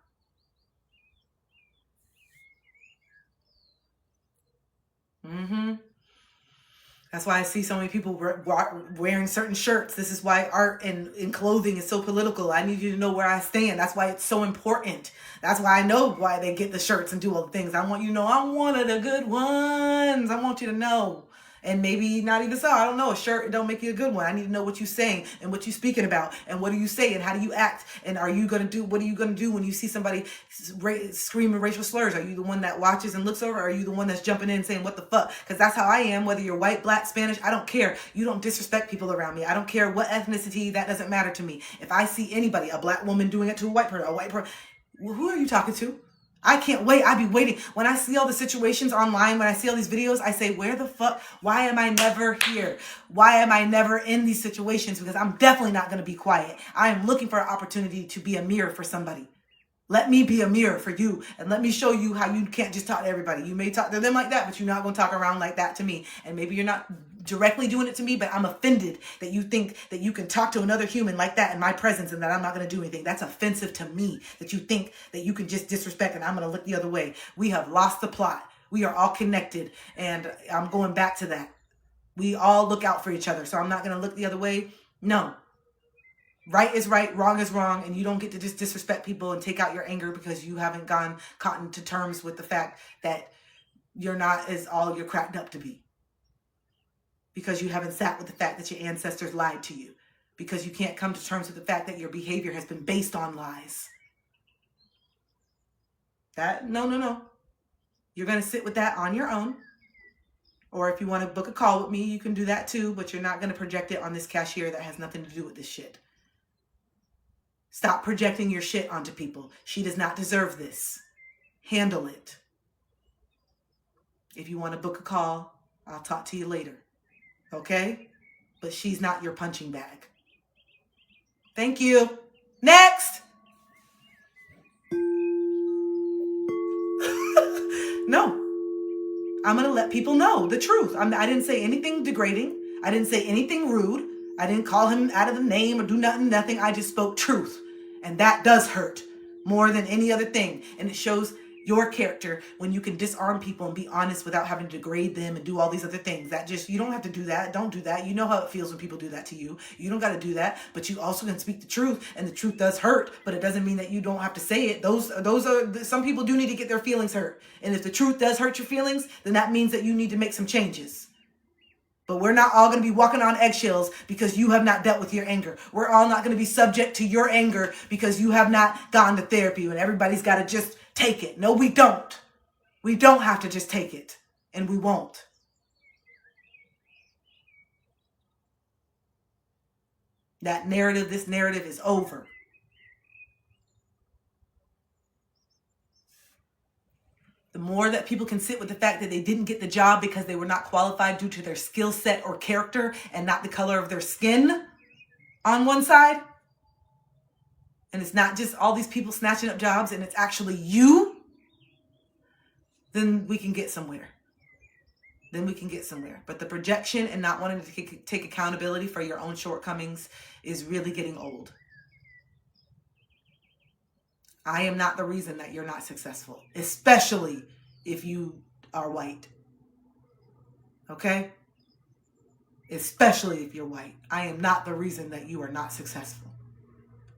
Mm-hmm. That's why I see so many people wearing certain shirts. This is why art and clothing is so political. I need you to know where I stand. That's why it's so important. That's why I know why they get the shirts and do all the things. I want you to know I'm one of the good ones. I want you to know. And maybe not even so. I don't know. A shirt don't make you a good one. I need to know what you're saying and what you're speaking about and what do you say and how do you act and are you gonna do? What are you gonna do when you see somebody screaming racial slurs? Are you the one that watches and looks over? Or are you the one that's jumping in and saying what the fuck? Because that's how I am. Whether you're white, black, Spanish, I don't care. You don't disrespect people around me. I don't care what ethnicity. That doesn't matter to me. If I see anybody, a black woman doing it to a white person, who are you talking to? I can't wait. I be waiting. When I see all the situations online, when I see all these videos, I say, where the fuck? Why am I never here? Why am I never in these situations? Because I'm definitely not going to be quiet. I am looking for an opportunity to be a mirror for somebody. Let me be a mirror for you and let me show you how you can't just talk to everybody. You may talk to them like that, but you're not going to talk around like that to me. And maybe you're not directly doing it to me, but I'm offended that you think that you can talk to another human like that in my presence and that I'm not going to do anything. That's offensive to me that you think that you can just disrespect and I'm going to look the other way. We have lost the plot. We are all connected and I'm going back to that. We all look out for each other. So I'm not going to look the other way. No. Right is right, wrong is wrong, and you don't get to just disrespect people and take out your anger because you haven't gotten to terms with the fact that you're not as all you're cracked up to be. Because you haven't sat with the fact that your ancestors lied to you. Because you can't come to terms with the fact that your behavior has been based on lies. No. You're going to sit with that on your own. Or if you want to book a call with me, you can do that too, but you're not going to project it on this cashier that has nothing to do with this shit. Stop projecting your shit onto people. She does not deserve this. Handle it. If you want to book a call, I'll talk to you later. Okay? But she's not your punching bag. Thank you. Next! No. I'm going to let people know the truth. I didn't say anything degrading. I didn't say anything rude. I didn't call him out of the name or do nothing. I just spoke truth. And that does hurt more than any other thing. And it shows your character when you can disarm people and be honest without having to degrade them and do all these other things. You don't have to do that. Don't do that. You know how it feels when people do that to you. You don't got to do that, but you also can speak the truth, and the truth does hurt, but it doesn't mean that you don't have to say it. Some people do need to get their feelings hurt. And if the truth does hurt your feelings, then that means that you need to make some changes. But we're not all going to be walking on eggshells because you have not dealt with your anger. We're all not going to be subject to your anger because you have not gone to therapy and everybody's got to just take it. No, we don't. We don't have to just take it, and we won't. This narrative is over. The more that people can sit with the fact that they didn't get the job because they were not qualified due to their skill set or character and not the color of their skin on one side, and it's not just all these people snatching up jobs and it's actually you, then we can get somewhere. But the projection and not wanting to take accountability for your own shortcomings is really getting old. I am not the reason that you're not successful, especially if you are white. Okay? Especially if you're white. I am not the reason that you are not successful.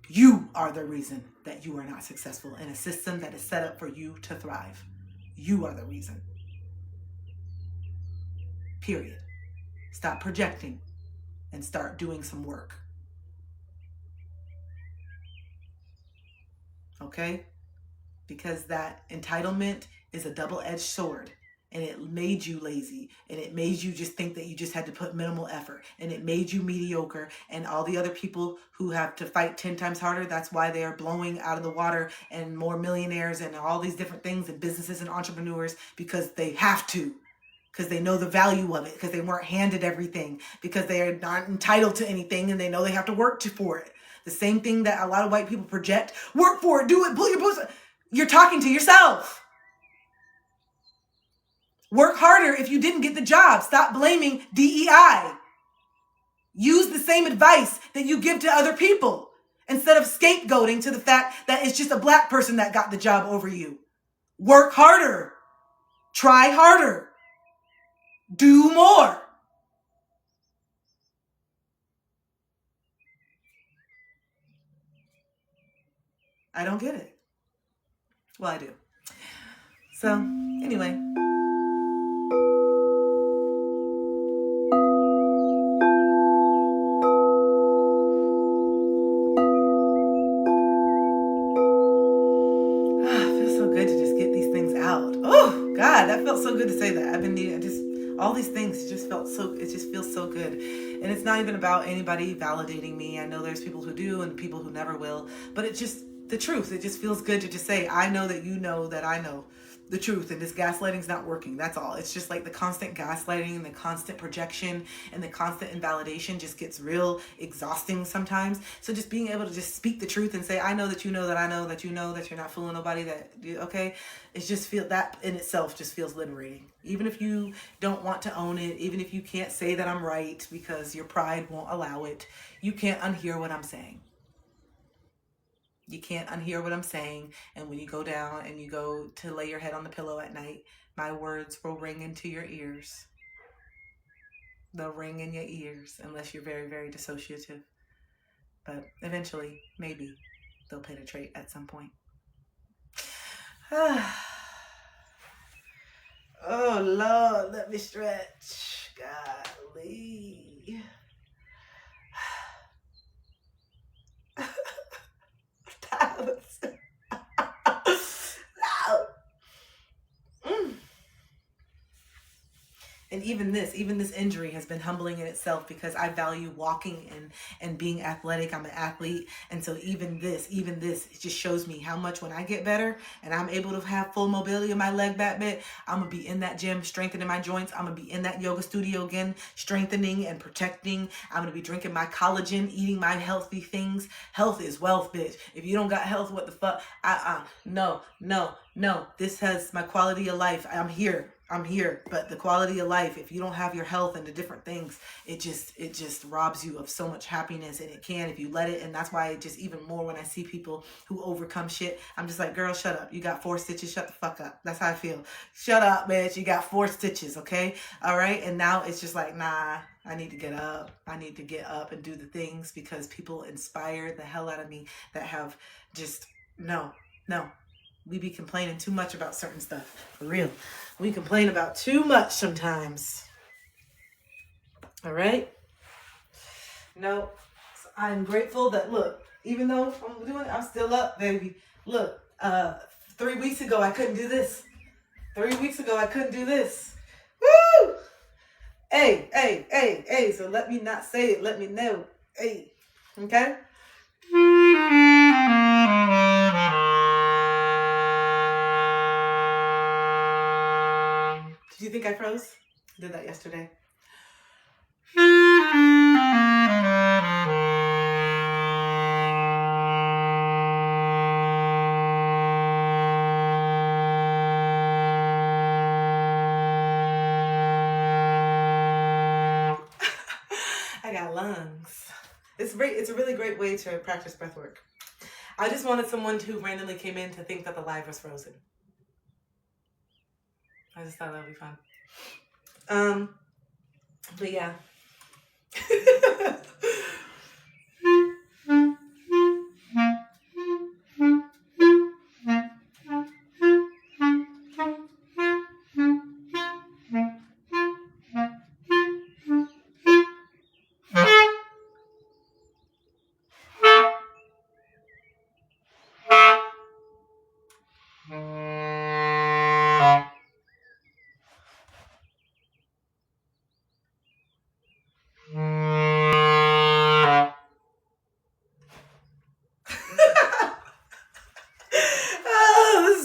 You are the reason that you are not successful in a system that is set up for you to thrive. You are the reason. Period. Stop projecting and start doing some work. Okay? Because that entitlement is a double-edged sword, and it made you lazy, and it made you just think that you just had to put minimal effort, and it made you mediocre, and all the other people who have to fight 10 times harder, that's why they are blowing out of the water and more millionaires and all these different things and businesses and entrepreneurs, because they have to, because they know the value of it, because they weren't handed everything, because they are not entitled to anything, and they know they have to work for it. The same thing that a lot of white people project. Work for it, do it, pull your boots. You're talking to yourself. Work harder if you didn't get the job. Stop blaming DEI. Use the same advice that you give to other people instead of scapegoating to the fact that it's just a black person that got the job over you. Work harder. Try harder. Do more. I don't get it. Well, I do. So, anyway. God, that felt so good to say that. I've been needing just all these things. It just feels so good. And it's not even about anybody validating me. I know there's people who do and people who never will, but it's just the truth. It just feels good to just say, I know that you know that I know the truth, and this gaslighting's not working. That's all. It's just like the constant gaslighting and the constant projection and the constant invalidation just gets real exhausting sometimes. So just being able to just speak the truth and say, I know that you know that I know that you know that you're not fooling nobody, that, okay, it's just feel that in itself just feels liberating. Even if you don't want to own it, even if you can't say that I'm right because your pride won't allow it, you can't unhear what I'm saying. You can't unhear what I'm saying. And when you go down and you go to lay your head on the pillow at night, my words will ring into your ears. They'll ring in your ears unless you're very, very dissociative. But eventually, maybe they'll penetrate at some point. Oh, Lord, let me stretch. Golly. And even this injury has been humbling in itself because I value walking and being athletic. I'm an athlete. And so even this, it just shows me how much when I get better and I'm able to have full mobility of my leg back bit, I'm going to be in that gym, strengthening my joints. I'm going to be in that yoga studio again, strengthening and protecting. I'm going to be drinking my collagen, eating my healthy things. Health is wealth, bitch. If you don't got health, what the fuck? No. This has my quality of life. I'm here. But the quality of life, if you don't have your health and the different things, it just robs you of so much happiness, and it can if you let it. And that's why it just even more when I see people who overcome shit, I'm just like, girl, shut up. You got 4 stitches. Shut the fuck up. That's how I feel. Shut up, bitch. You got 4 stitches. Okay. All right. And now it's just like, nah, I need to get up. I need to get up and do the things because people inspire the hell out of me that have just, no. We be complaining too much about certain stuff. For real. We complain about too much sometimes. All right? No. So I'm grateful that, look, even though I'm doing it, I'm still up, baby. Look, 3 weeks ago, I couldn't do this. 3 weeks ago, I couldn't do this. Woo! Hey. So let me not say it. Let me know. Hey. Okay? Do you think I froze? I did that yesterday. I got lungs. It's a really great way to practice breath work. I just wanted someone who randomly came in to think that the live was frozen. I just thought that would be fun. But yeah.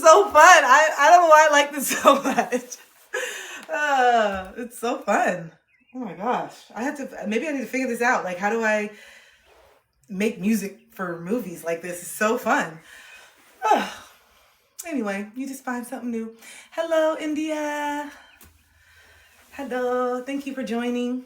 So fun. I don't know why I like this so much. It's so fun. Oh my gosh. Maybe I need to figure this out. Like, how do I make music for movies like this? It's so fun. Anyway, you just find something new. Hello, India. Hello, thank you for joining.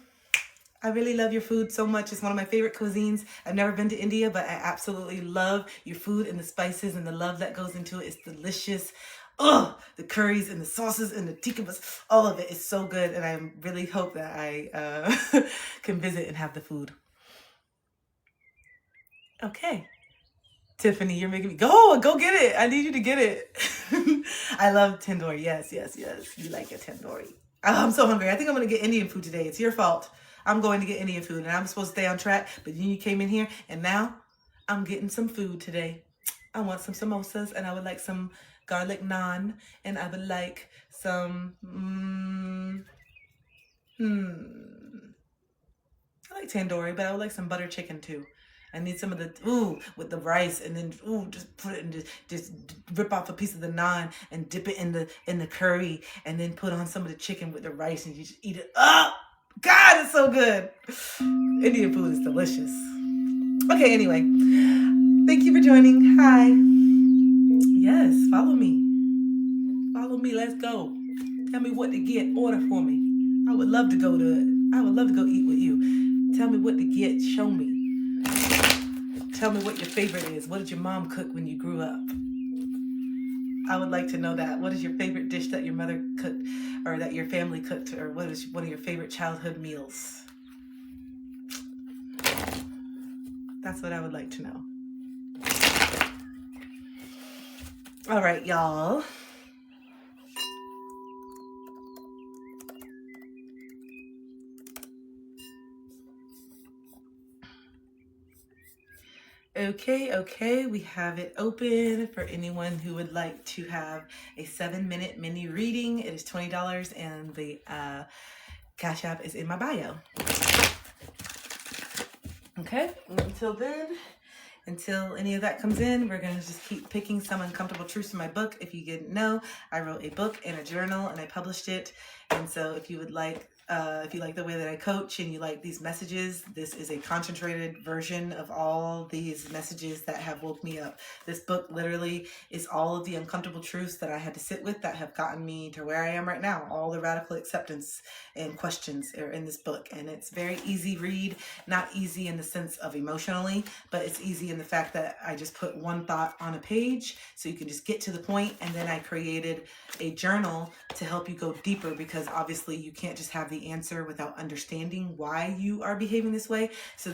I really love your food so much. It's one of my favorite cuisines. I've never been to India, but I absolutely love your food and the spices and the love that goes into it. It's delicious. Oh, the curries and the sauces and the tikka, all of it is so good. And I really hope that I can visit and have the food. Okay. Tiffany, you're making me go get it. I need you to get it. I love tandoori. Yes. You like a tandoori. Oh, I'm so hungry. I think I'm going to get Indian food today. It's your fault. I'm going to get Indian food and I'm supposed to stay on track, but then you came in here and now I'm getting some food today. I want some samosas and I would like some garlic naan and I would like some, I like tandoori, but I would like some butter chicken too. I need some of the with the rice, and then just put it in, just rip off a piece of the naan and dip it in the curry, and then put on some of the chicken with the rice, and you just eat it up. God, it's so good. Indian food is delicious. Okay, anyway, thank you for joining. Hi. Yes, follow me. Follow me. Let's go. Tell me what to get. Order for me. I would love to go eat with you. Tell me what to get. Show me. Tell me what your favorite is. What did your mom cook when you grew up? I would like to know that. What is your favorite dish that your mother cooked or that your family cooked, or what is one of your favorite childhood meals? That's what I would like to know. All right, y'all. Okay, we have it open for anyone who would like to have a 7-minute mini reading. It is $20 and the Cash App is in my bio. Okay, until any of that comes in, we're going to just keep picking some uncomfortable truths in my book. If you didn't know, I wrote a book and a journal and I published it. And so if you would like, if you like the way that I coach and you like these messages, this is a concentrated version of all these messages that have woke me up. This book literally is all of the uncomfortable truths that I had to sit with that have gotten me to where I am right now. All the radical acceptance and questions are in this book. And it's very easy read, not easy in the sense of emotionally, but it's easy in the fact that I just put one thought on a page so you can just get to the point. And then I created a journal to help you go deeper, because obviously you can't just have the answer without understanding why you are behaving this way. So